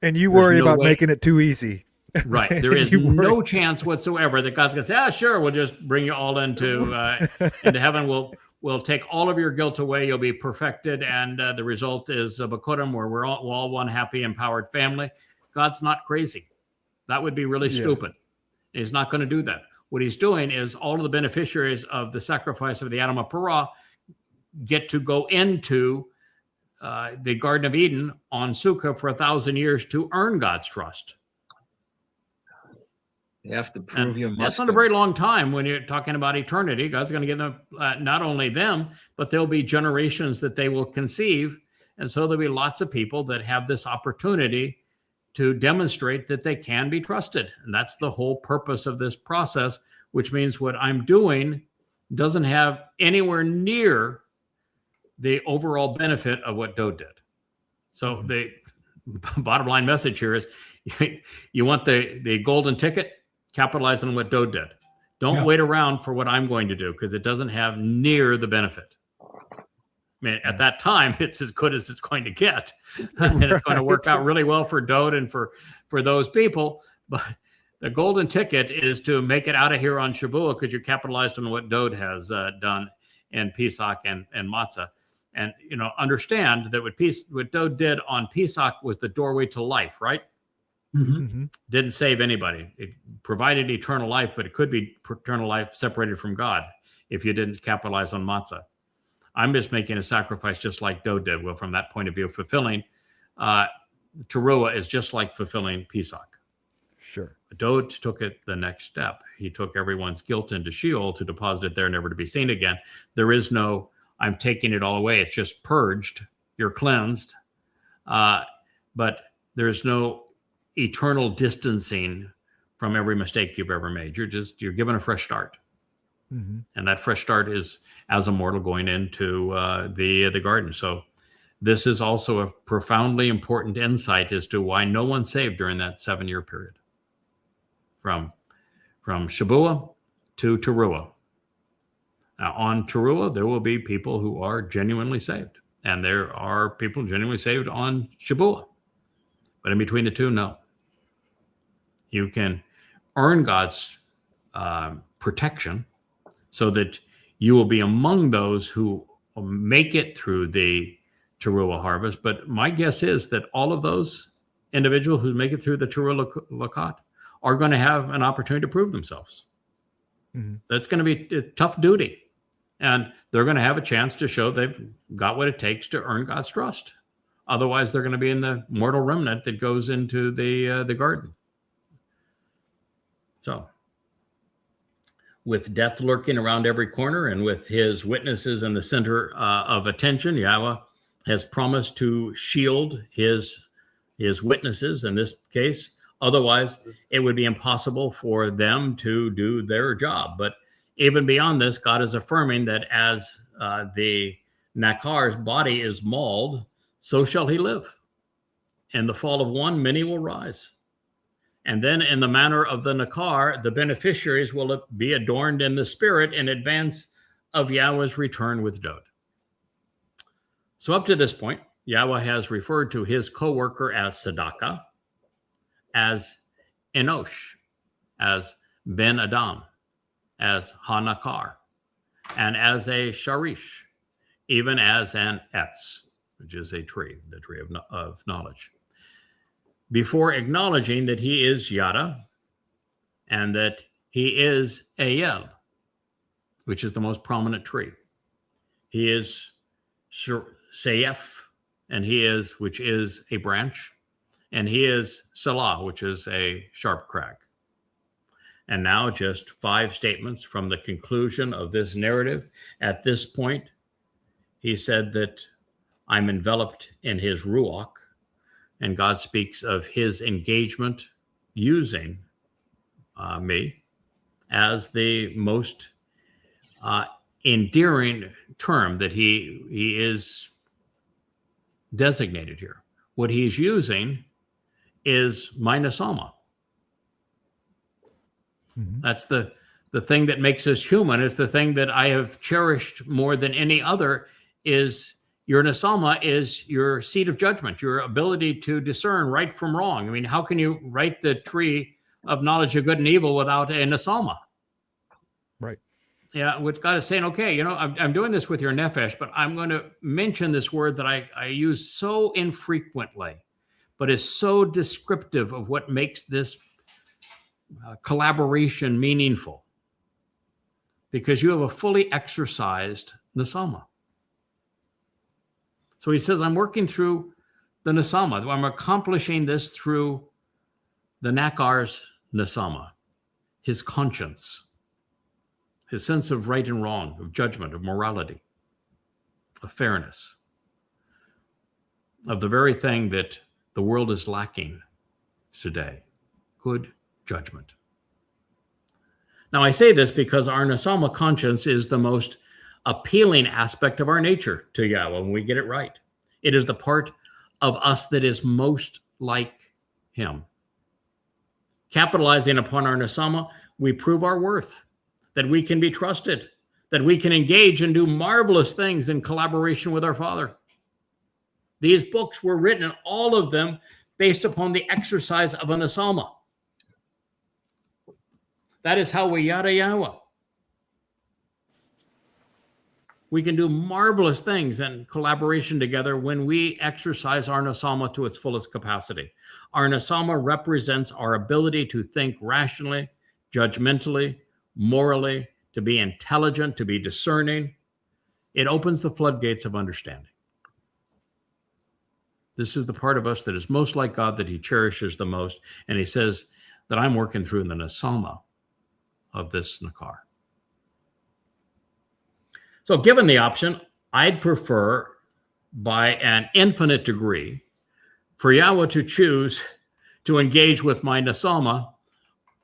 And you worry about making it too easy. Right. There is no chance whatsoever that God's going to say, sure, we'll just bring you all into heaven. We'll take all of your guilt away. You'll be perfected. And the result is Bikuwrym, where we're all one happy, empowered family. God's not crazy. That would be really stupid. He's not going to do that. What he's doing is all of the beneficiaries of the sacrifice of the Adam of Parah get to go into the Garden of Eden on Sukkah for 1,000 years to earn God's trust. You have to prove you must. That's not a very long time when you're talking about eternity. God's going to give them, not only them, but there'll be generations that they will conceive. And so there'll be lots of people that have this opportunity to demonstrate that they can be trusted. And that's the whole purpose of this process, which means what I'm doing doesn't have anywhere near the overall benefit of what Dowd did. So the bottom line message here is you want the golden ticket, capitalize on what Dowd did. Don't wait around for what I'm going to do because it doesn't have near the benefit. I mean, at that time, it's as good as it's going to get. And it's going to work out really well for Dowd and for those people. But the golden ticket is to make it out of here on Shabuwah because you capitalized on what Dowd has done in Pesach and Matzah. And, understand that what Dowd did on Pesach was the doorway to life, right? Mm-hmm. Didn't save anybody. It provided eternal life, but it could be eternal life separated from God if you didn't capitalize on Matzah. I'm just making a sacrifice just like Dowd did. Well, from that point of view, fulfilling Taruwah is just like fulfilling Pesach. Sure. Dowd took it the next step. He took everyone's guilt into Sheol to deposit it there, never to be seen again. There is no, I'm taking it all away. It's just purged. You're cleansed. But there's no eternal distancing from every mistake you've ever made. You're given a fresh start. Mm-hmm. And that fresh start is as a mortal going into the garden. So this is also a profoundly important insight as to why no one's saved during that 7-year period. From Shabuwah to Taruwah. Now, on Taruwah, there will be people who are genuinely saved. And there are people genuinely saved on Shabuwah. But in between the two, no. You can earn God's protection so that you will be among those who make it through the Taruwah harvest. But my guess is that all of those individuals who make it through the Taruwah Lakat are going to have an opportunity to prove themselves. Mm-hmm. That's going to be a tough duty. And they're going to have a chance to show they've got what it takes to earn God's trust. Otherwise, they're going to be in the mortal remnant that goes into the garden. So with death lurking around every corner and with his witnesses in the center of attention, Yahweh has promised to shield his witnesses in this case. Otherwise, it would be impossible for them to do their job. But even beyond this, God is affirming that as the Nakar's body is mauled, so shall he live. In the fall of one, many will rise. And then in the manner of the Nakar, the beneficiaries will be adorned in the spirit in advance of Yahweh's return with Dowd. So up to this point, Yahweh has referred to his co-worker as Tzedakah, as Enosh, as Ben Adam, as Hanakar, and as a Sharish, even as an Etz, which is a tree, the tree of knowledge, before acknowledging that he is Yada and that he is Eyel, which is the most prominent tree. He is Seyef, and which is a branch, and he is Salah, which is a sharp crag. And now just 5 statements from the conclusion of this narrative. At this point, he said that I'm enveloped in his Ruach, and God speaks of his engagement using me as the most endearing term that he is designated here. What he's using is my Nesama. Mm-hmm. That's the thing that makes us human. It's the thing that I have cherished more than any other. Is your Nesama is your seat of judgment, your ability to discern right from wrong. I mean, how can you write the tree of knowledge of good and evil without a Nesama? Right. Yeah, which God is saying, okay, I'm doing this with your nefesh, but I'm going to mention this word that I use so infrequently, but is so descriptive of what makes this collaboration meaningful. Because you have a fully exercised Nesama. So he says, I'm working through the Nesama. I'm accomplishing this through the Nakar's Nesama, his conscience, his sense of right and wrong, of judgment, of morality, of fairness, of the very thing that the world is lacking today, good judgment. Now, I say this because our Nesama conscience is the most appealing aspect of our nature to Yahweh when we get it right. It is the part of us that is most like him. Capitalizing upon our Nesama, we prove our worth, that we can be trusted, that we can engage and do marvelous things in collaboration with our Father. These books were written, all of them, based upon the exercise of a Nesama. That is how we yada Yahweh. We can do marvelous things in collaboration together when we exercise our Nesama to its fullest capacity. Our Nesama represents our ability to think rationally, judgmentally, morally, to be intelligent, to be discerning. It opens the floodgates of understanding. This is the part of us that is most like God, that he cherishes the most. And he says that I'm working through the Nesama of this Nakar. So given the option, I'd prefer by an infinite degree for Yahweh to choose to engage with my Nesama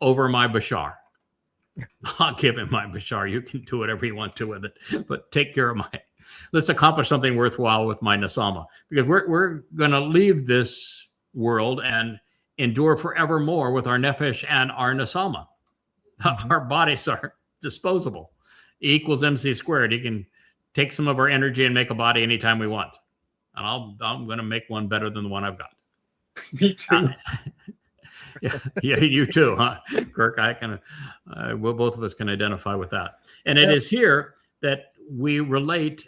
over my Bashar. I'll give him my Bashar. You can do whatever you want to with it, but take care of let's accomplish something worthwhile with my Nesama, because we're going to leave this world and endure forevermore with our nefesh and our Nesama. Mm-hmm. Our bodies are disposable. E equals MC squared. You can take some of our energy and make a body anytime we want. And I'm going to make one better than the one I've got. Me too. Yeah, you too, huh, Kirk? Both of us can identify with that. And it is here that we relate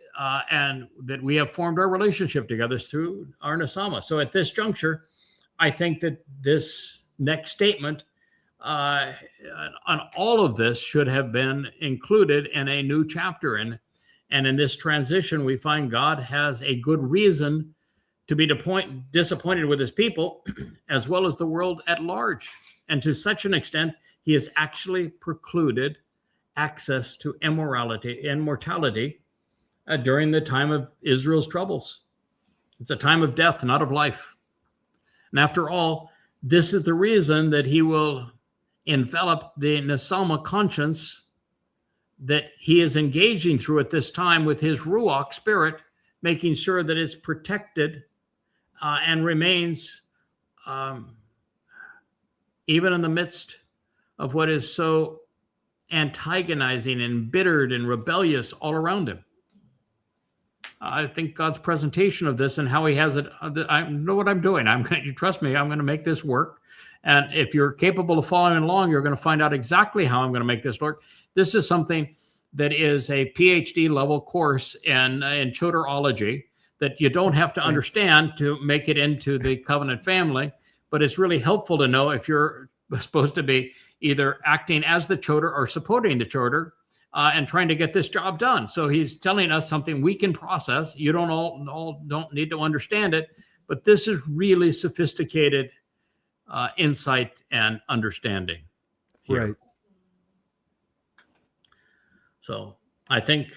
and that we have formed our relationship together through our Nesama. So at this juncture, I think that this next statement on all of this should have been included in a new chapter. And in this transition, we find God has a good reason to be disappointed with his people, as well as the world at large. And to such an extent, he has actually precluded access to immortality during the time of Israel's troubles. It's a time of death, not of life. And after all, this is the reason that he will envelop the Nesama conscience that he is engaging through at this time with his Ruach spirit, making sure that it's protected and remains even in the midst of what is so antagonizing, embittered, and rebellious all around him. I think God's presentation of this and how he has it, I know what I'm doing. You trust me, I'm going to make this work. And if you're capable of following along, you're going to find out exactly how I'm going to make this work. This is something that is a PhD level course in Chotterology that you don't have to understand to make it into the covenant family, but it's really helpful to know if you're supposed to be either acting as the Choter or supporting the Choter and trying to get this job done. So he's telling us something we can process. You don't need to understand it, but this is really sophisticated insight and understanding here. Right. So I think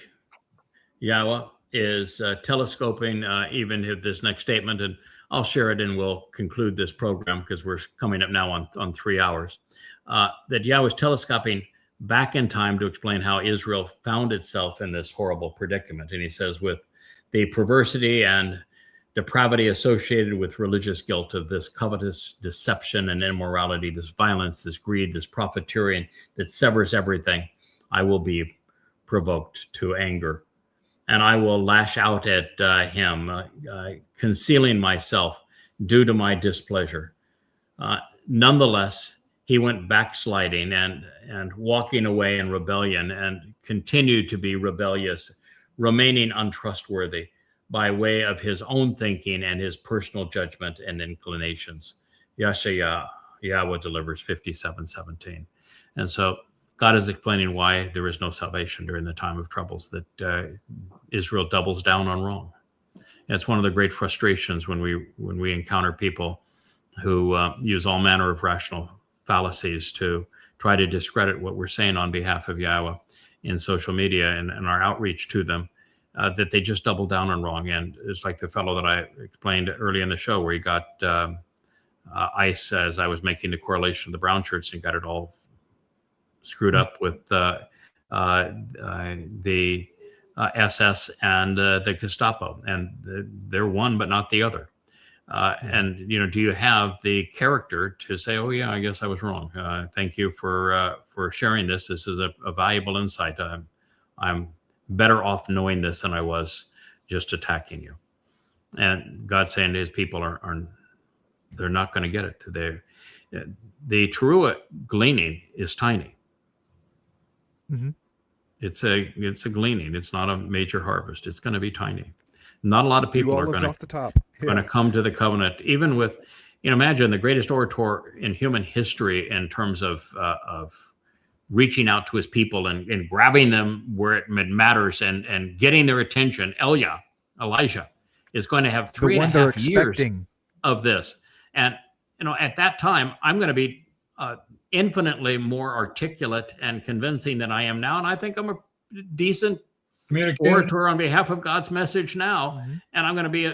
Yahowah is telescoping even this next statement, and I'll share it and we'll conclude this program because we're coming up now on 3 hours, that Yahowah is telescoping back in time to explain how Israel found itself in this horrible predicament. And he says, with the perversity and depravity associated with religious guilt of this covetous deception and immorality, this violence, this greed, this profiteering that severs everything, I will be provoked to anger. And I will lash out at him, concealing myself due to my displeasure. Nonetheless, he went backsliding and walking away in rebellion and continued to be rebellious, remaining untrustworthy by way of his own thinking and his personal judgment and inclinations. Yahowah delivers 57:17. And so God is explaining why there is no salvation during the time of troubles, that Israel doubles down on wrong. And it's one of the great frustrations when we encounter people who use all manner of rational fallacies to try to discredit what we're saying on behalf of Yahowah in social media and our outreach to them, that they just double down on wrong. And it's like the fellow that I explained early in the show where he got ICE as I was making the correlation of the brown shirts, and he got it all screwed up with the SS and the Gestapo, and they're one but not the other. And do you have the character to say, "Oh yeah, I guess I was wrong. Thank you for sharing this. This is a valuable insight. I'm better off knowing this than I was just attacking you." And God saying to His people they're not going to get it. The Taruwah gleaning is tiny. Mm-hmm. It's a gleaning. It's not a major harvest. It's going to be tiny. Not a lot of people are going to come to the covenant, even with, imagine the greatest orator in human history in terms of reaching out to his people and grabbing them where it matters and getting their attention. Elijah is going to have 3.5 years of this. And, at that time, I'm going to be infinitely more articulate and convincing than I am now. And I think I'm a decent orator on behalf of God's message now. Mm-hmm. And I'm going to be,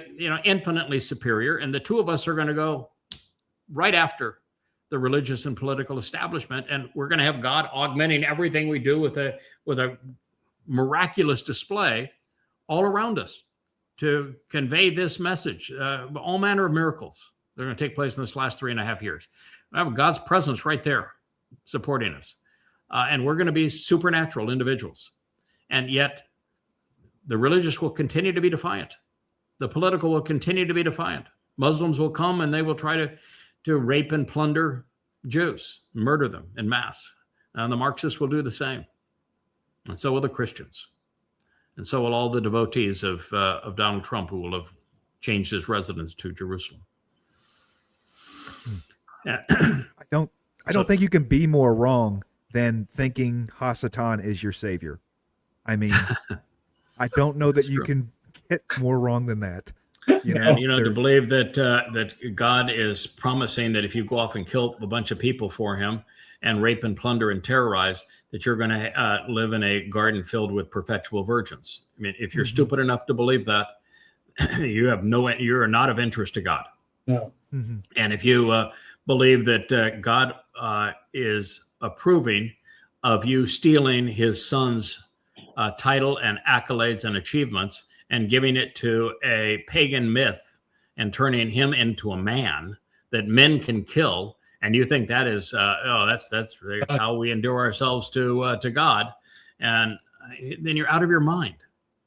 infinitely superior. And the two of us are going to go right after the religious and political establishment. And we're going to have God augmenting everything we do with a miraculous display all around us to convey this message. All manner of miracles. They're going to take place in this last 3.5 years. I have God's presence right there supporting us. And we're going to be supernatural individuals. And yet the religious will continue to be defiant. The political will continue to be defiant. Muslims will come and they will try to rape and plunder Jews, murder them en masse. And the Marxists will do the same. And so will the Christians. And so will all the devotees of Donald Trump, who will have changed his residence to Jerusalem. I don't think you can be more wrong than thinking Hasatan is your savior. I mean, I don't know that you can get more wrong than that. And to believe that that God is promising that if you go off and kill a bunch of people for him and rape and plunder and terrorize, that you're going to live in a garden filled with perpetual virgins. I mean, if you're stupid enough to believe that, you're not of interest to God. No. And if you believe that God is approving of you stealing his son's title and accolades and achievements and giving it to a pagan myth and turning him into a man that men can kill, and you think that is that's how we endure ourselves to God, and then you're out of your mind,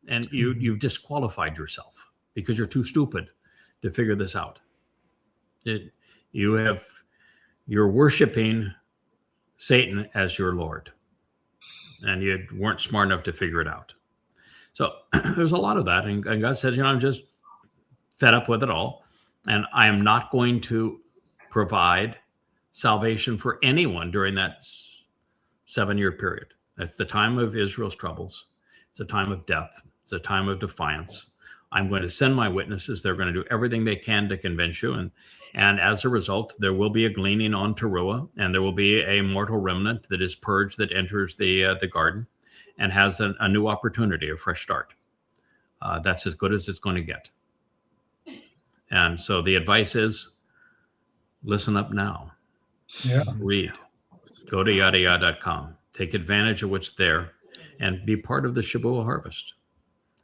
and you've disqualified yourself because you're too stupid to figure this out. You're worshiping Satan as your Lord, and you weren't smart enough to figure it out. So there's a lot of that, and God says, I'm just fed up with it all, and I am not going to provide salvation for anyone during that 7-year period. That's the time of Israel's troubles. It's a time of death. It's a time of defiance. I'm going to send my witnesses. They're going to do everything they can to convince you. And as a result, there will be a gleaning on Taruwah, and there will be a mortal remnant that is purged that enters the garden and has a new opportunity, a fresh start. That's as good as it's going to get. And so the advice is, listen up now. Yeah. Read. Go to yadayah.com. Take advantage of what's there and be part of the Shabuwah harvest.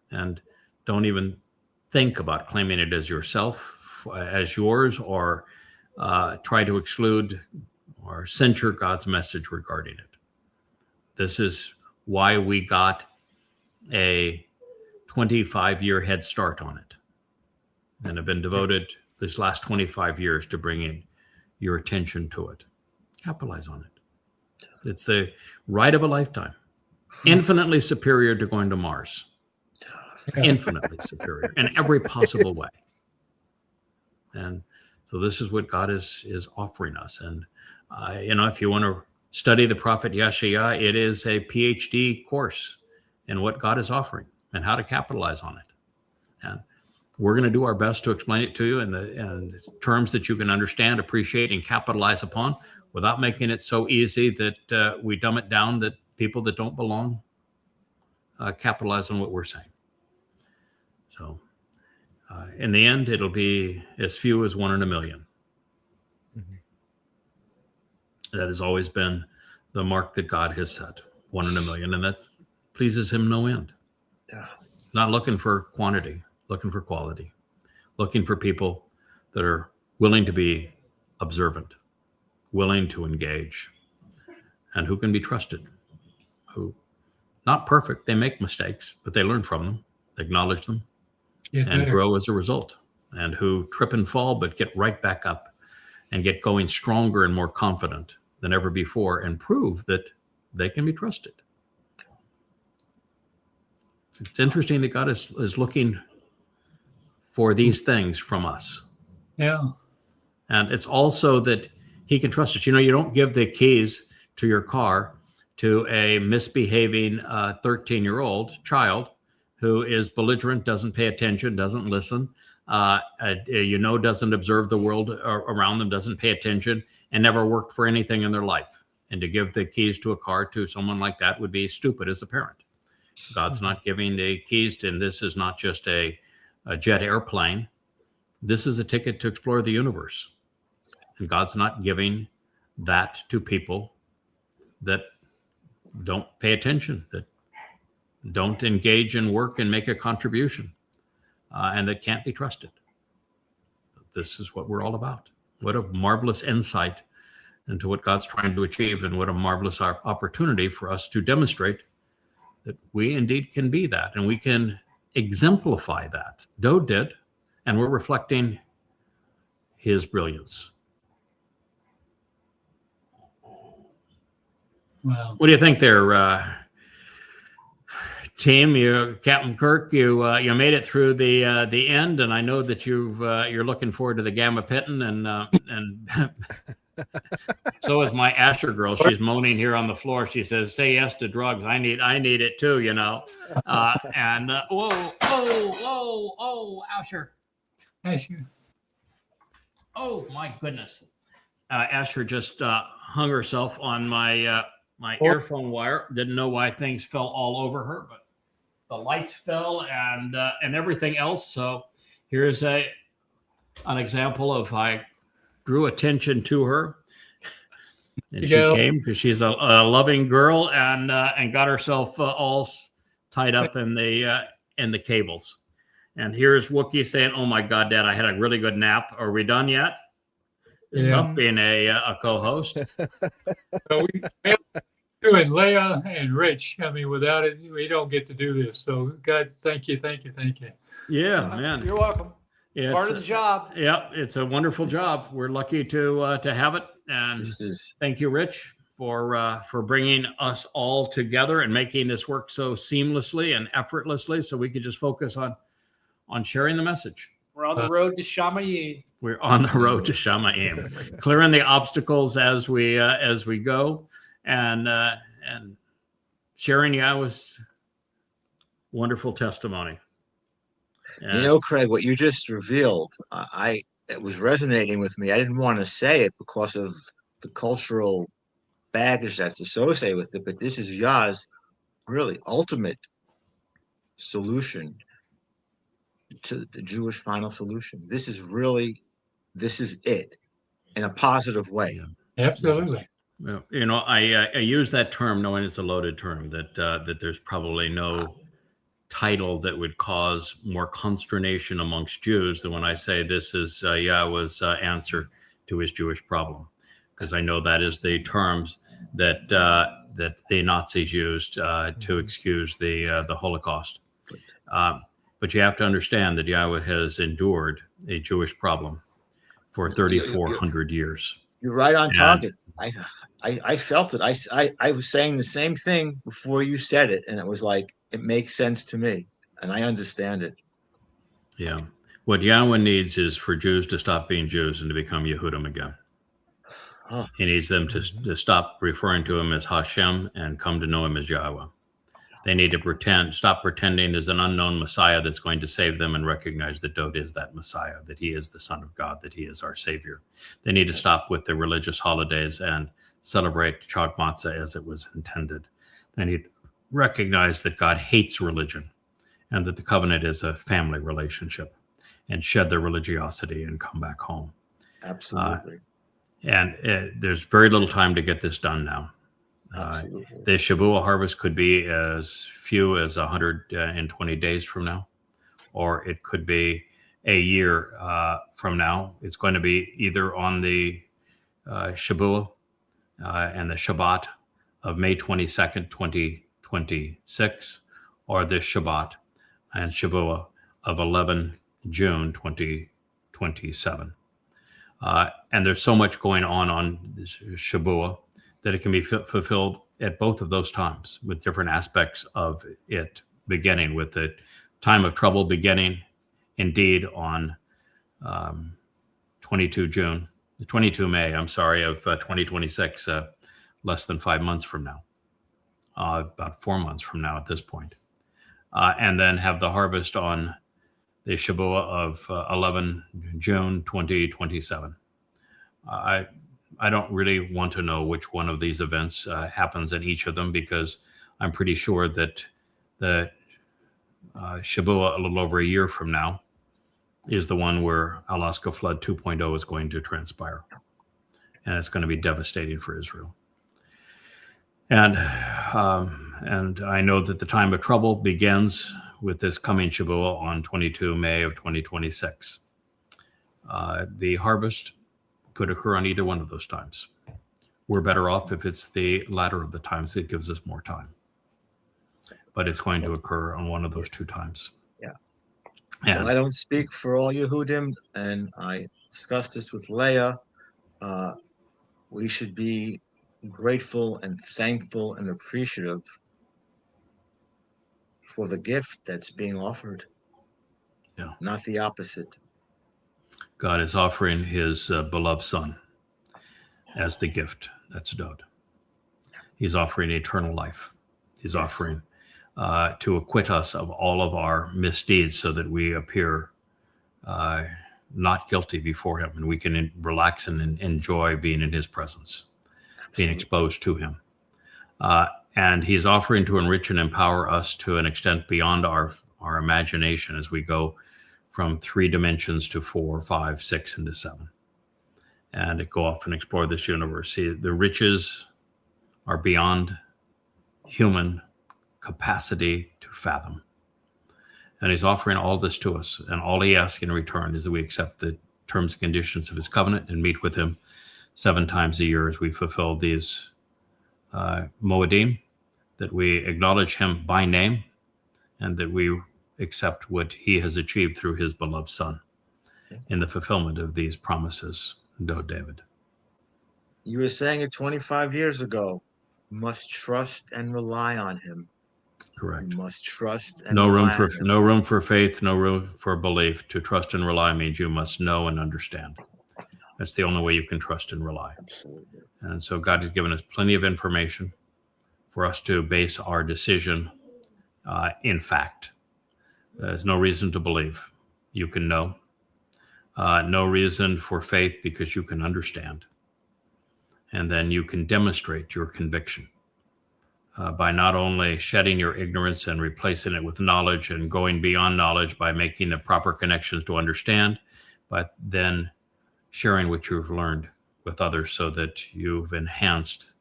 And don't even think about claiming it as yourself, as yours, or try to exclude or censure God's message regarding it. This is why we got a 25-year head start on it and have been devoted this last 25 years to bringing your attention to it. Capitalize on it. It's the ride of a lifetime. Infinitely superior to going to Mars. Infinitely superior in every possible way. And so this is what God is offering us. And, if you want to study the prophet Yeshua, it is a PhD course in what God is offering and how to capitalize on it. And we're going to do our best to explain it to you in terms that you can understand, appreciate, and capitalize upon without making it so easy that we dumb it down that people that don't belong capitalize on what we're saying. So in the end, it'll be as few as 1 in a million. That has always been the mark that God has set, 1 in a million, and that pleases him no end. Not looking for quantity, looking for quality, looking for people that are willing to be observant, willing to engage, and who can be trusted, who, not perfect, they make mistakes, but they learn from them, acknowledge them, and grow as a result, and who trip and fall, but get right back up and get going stronger and more confident than ever before and prove that they can be trusted. It's interesting that God is looking for these things from us. Yeah. And it's also that he can trust us. You don't give the keys to your car to a misbehaving 13-year-old child who is belligerent, doesn't pay attention, doesn't listen, doesn't observe the world around them, doesn't pay attention, and never worked for anything in their life. And to give the keys to a car to someone like that would be stupid as a parent. God's not giving the keys to, and this is not just a jet airplane. This is a ticket to explore the universe. And God's not giving that to people that don't pay attention, that don't engage in work and make a contribution, and that can't be trusted. This is what we're all about. What a marvelous insight into what God's trying to achieve, and what a marvelous opportunity for us to demonstrate that we indeed can be that, and we can exemplify that. Dowd did, and we're reflecting his brilliance. Wow. What do you think there, team? Captain Kirk, you made it through the end, and I know that you're looking forward to the Gamma Pitton, and so is my Asher girl. She's moaning here on the floor. She says, "Say yes to drugs. I need it too." And whoa, Asher. Asher. Oh my goodness! Asher just hung herself on my my earphone wire. Didn't know why things fell all over her, but the lights fell and everything else. So here's an example of I drew attention to her, and she came because she's a loving girl and got herself all tied up in the cables. And here's Wookie saying, "Oh my God, Dad, I had a really good nap. Are we done yet?" It's tough being a co-host. So we doing Leah and Rich. I mean, without it, we don't get to do this. So, God, thank you. Yeah, man. You're welcome. It's part of the job. Yeah, it's a wonderful job. We're lucky to have it, and thank you, Rich, for bringing us all together and making this work so seamlessly and effortlessly, so we could just focus on sharing the message. We're on the road to Shamayim. We're on the road to Shamayim, clearing the obstacles as we go, and sharing Yahweh's wonderful testimony. And, Craig, what you just revealed, it was resonating with me. I didn't want to say it because of the cultural baggage that's associated with it, but this is Yah's really ultimate solution to the Jewish final solution. This is it in a positive way. Yeah. Absolutely. Well, I use that term knowing it's a loaded term, that there's probably no title that would cause more consternation amongst Jews than when I say this is Yahweh's answer to his Jewish problem, because I know that is the terms that the Nazis used to excuse the Holocaust. But you have to understand that Yahweh has endured a Jewish problem for 3,400 years. You're right on target. I felt it. I was saying the same thing before you said it, and it was like, it makes sense to me, and I understand it. Yeah. What Yahweh needs is for Jews to stop being Jews and to become Yehudim again. Oh. He needs them to stop referring to him as Hashem and come to know him as Yahweh. They need to stop pretending there's an unknown Messiah that's going to save them, and recognize that Dowd is that Messiah, that he is the Son of God, that he is our Savior. They need to stop with the religious holidays and celebrate Pesach Matzah as it was intended. They need to recognize that God hates religion and that the covenant is a family relationship, and shed their religiosity and come back home. Absolutely. And there's very little time to get this done now. The Shabuwah harvest could be as few as 120 days from now, or it could be a year from now. It's going to be either on the Shabuwah and the Shabbat of May 22nd, 2026, or the Shabbat and Shabuwah of 11 June 2027. And there's so much going on this Shabuwah that it can be fulfilled at both of those times, with different aspects of it, beginning with the time of trouble beginning indeed on 22 May, of 2026, less than 5 months from now, about 4 months from now at this point. And then have the harvest on the Shabuwah of 11 June 2027. I don't really want to know which one of these events happens in each of them, because I'm pretty sure that the Shabuwah a little over a year from now is the one where Alaska Flood 2.0 is going to transpire. And it's going to be devastating for Israel. And I know that the time of trouble begins with this coming Shabuwah on 22 May of 2026. The harvest could occur on either one of those times. We're better off if it's the latter of the times. It gives us more time. But it's going to occur on one of those two times. Yeah. And well, I don't speak for all Yehudim, and I discussed this with Leah. We should be grateful and thankful and appreciative for the gift that's being offered. Yeah. Not the opposite. God is offering his beloved son as the gift. That's Dowd. He's offering eternal life. He's offering to acquit us of all of our misdeeds, so that we appear not guilty before him, and we can relax and enjoy being in his presence, being exposed to him. And he's offering to enrich and empower us to an extent beyond our imagination as we go from 3 dimensions to 4, 5, 6, and to 7, and go off and explore this universe. See, the riches are beyond human capacity to fathom. And he's offering all this to us. And all he asks in return is that we accept the terms and conditions of his covenant and meet with him 7 times a year as we fulfill these Mow'edym, that we acknowledge him by name, and that we accept what he has achieved through his beloved Son in the fulfillment of these promises. Dowd, David. You were saying it 25 years ago. You must trust and rely on him. Correct. You must trust and No room rely for on him. no room for faith, no room for belief. To trust and rely means you must know and understand. That's the only way you can trust and rely. Absolutely. And so God has given us plenty of information for us to base our decision in fact. There's no reason to believe. You can know. No reason for faith because you can understand. And then you can demonstrate your conviction by not only shedding your ignorance and replacing it with knowledge and going beyond knowledge by making the proper connections to understand, but then sharing what you've learned with others so that you've enhanced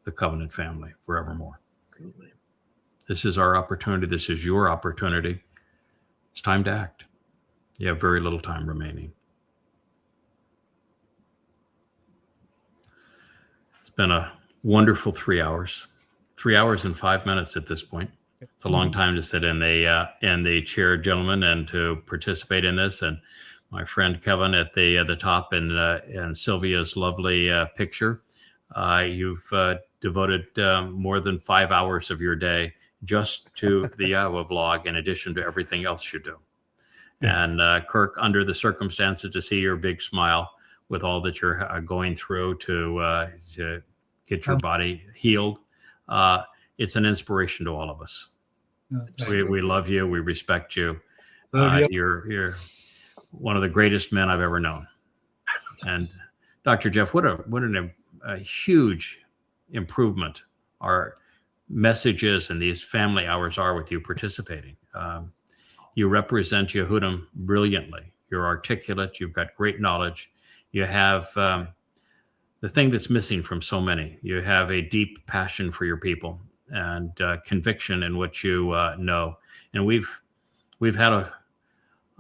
the covenant family forevermore. Absolutely. This is our opportunity. This is your opportunity. It's time to act. You have very little time remaining. It's been a wonderful 3 hours. 3 hours and 5 minutes at this point. It's a long time to sit in the chair, gentlemen, and to participate in this. And my friend Kevin at the top, and Sylvia's lovely picture. You've devoted more than 5 hours of your day just to the Yahowah Blog, in addition to everything else you do. And Kirk, under the circumstances, to see your big smile with all that you're going through to get your body healed, it's an inspiration to all of us. We love you. We respect you. You're one of the greatest men I've ever known. And Dr. Jeff, what a huge improvement our messages and these family hours are with you participating. You represent Yehudim brilliantly. You're articulate. You've got great knowledge. You have the thing that's missing from so many. You have a deep passion for your people and conviction in what you know. And we've had a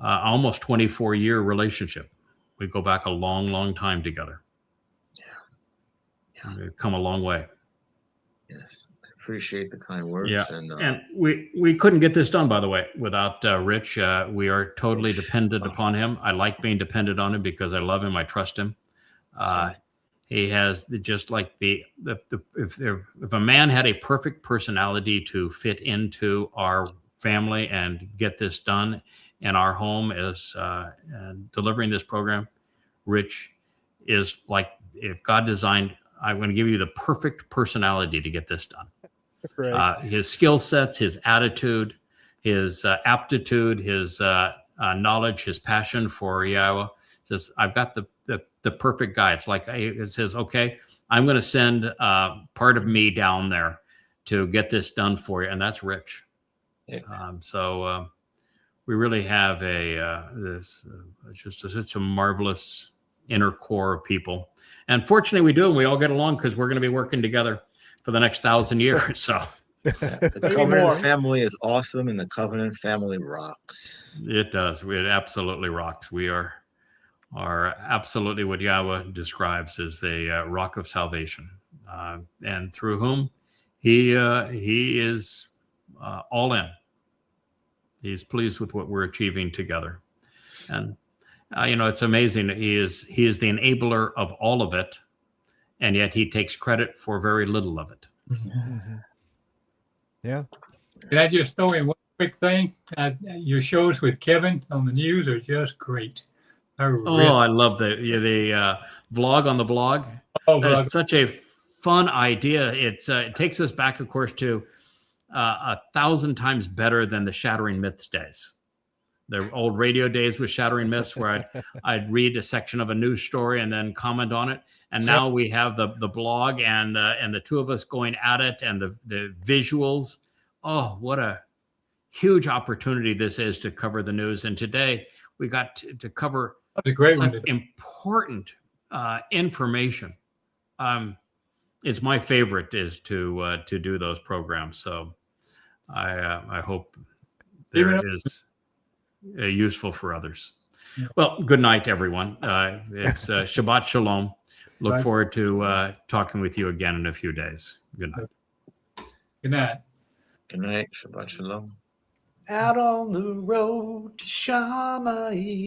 almost 24-year relationship. We go back a long, long time together. Yeah. We've come a long way. Yes. I appreciate the kind words. Yeah. And we couldn't get this done, by the way, without Rich. We are totally dependent upon him. I like being dependent on him because I love him. I trust him. He has just like if a man had a perfect personality to fit into our family and get this done in our home as and delivering this program, Rich is like, if God designed, I'm going to give you the perfect personality to get this done. Right. His skill sets, his attitude, his aptitude, his knowledge, his passion for Yahowah. Says, I've got the perfect guy. It's like it says, okay, I'm going to send part of me down there to get this done for you, and that's Rich. Yeah. So we really have such a marvelous inner core of people, and fortunately we do, and we all get along because we're going to be working together for the next 1,000 years. So the Covenant family is awesome, and the Covenant family rocks. It does. It absolutely rocks. We are absolutely what Yahowah describes as a rock of salvation, and through whom he is all in. He's pleased with what we're achieving together, and it's amazing. He is the enabler of all of it, and yet he takes credit for very little of it. Mm-hmm. Yeah. Can I just throw in one quick thing? Your shows with Kevin on the news are just great. I love the vlog on the blog. It's such a fun idea. It takes us back, of course, to 1,000 times better than the Shattering Myths days. the old radio days with Shattering Myths, where I'd read a section of a news story and then comment on it. And now we have the blog and the two of us going at it, and the visuals. Oh, what a huge opportunity this is to cover the news. And today we got to cover such important information. It's my favorite is to do those programs. So I hope there is useful for others. Yeah. Well, good night, everyone. It's Shabbat Shalom. Look forward to talking with you again in a few days. Good night. Good night. Good night. Shabbat Shalom. Out on the road to Shammai.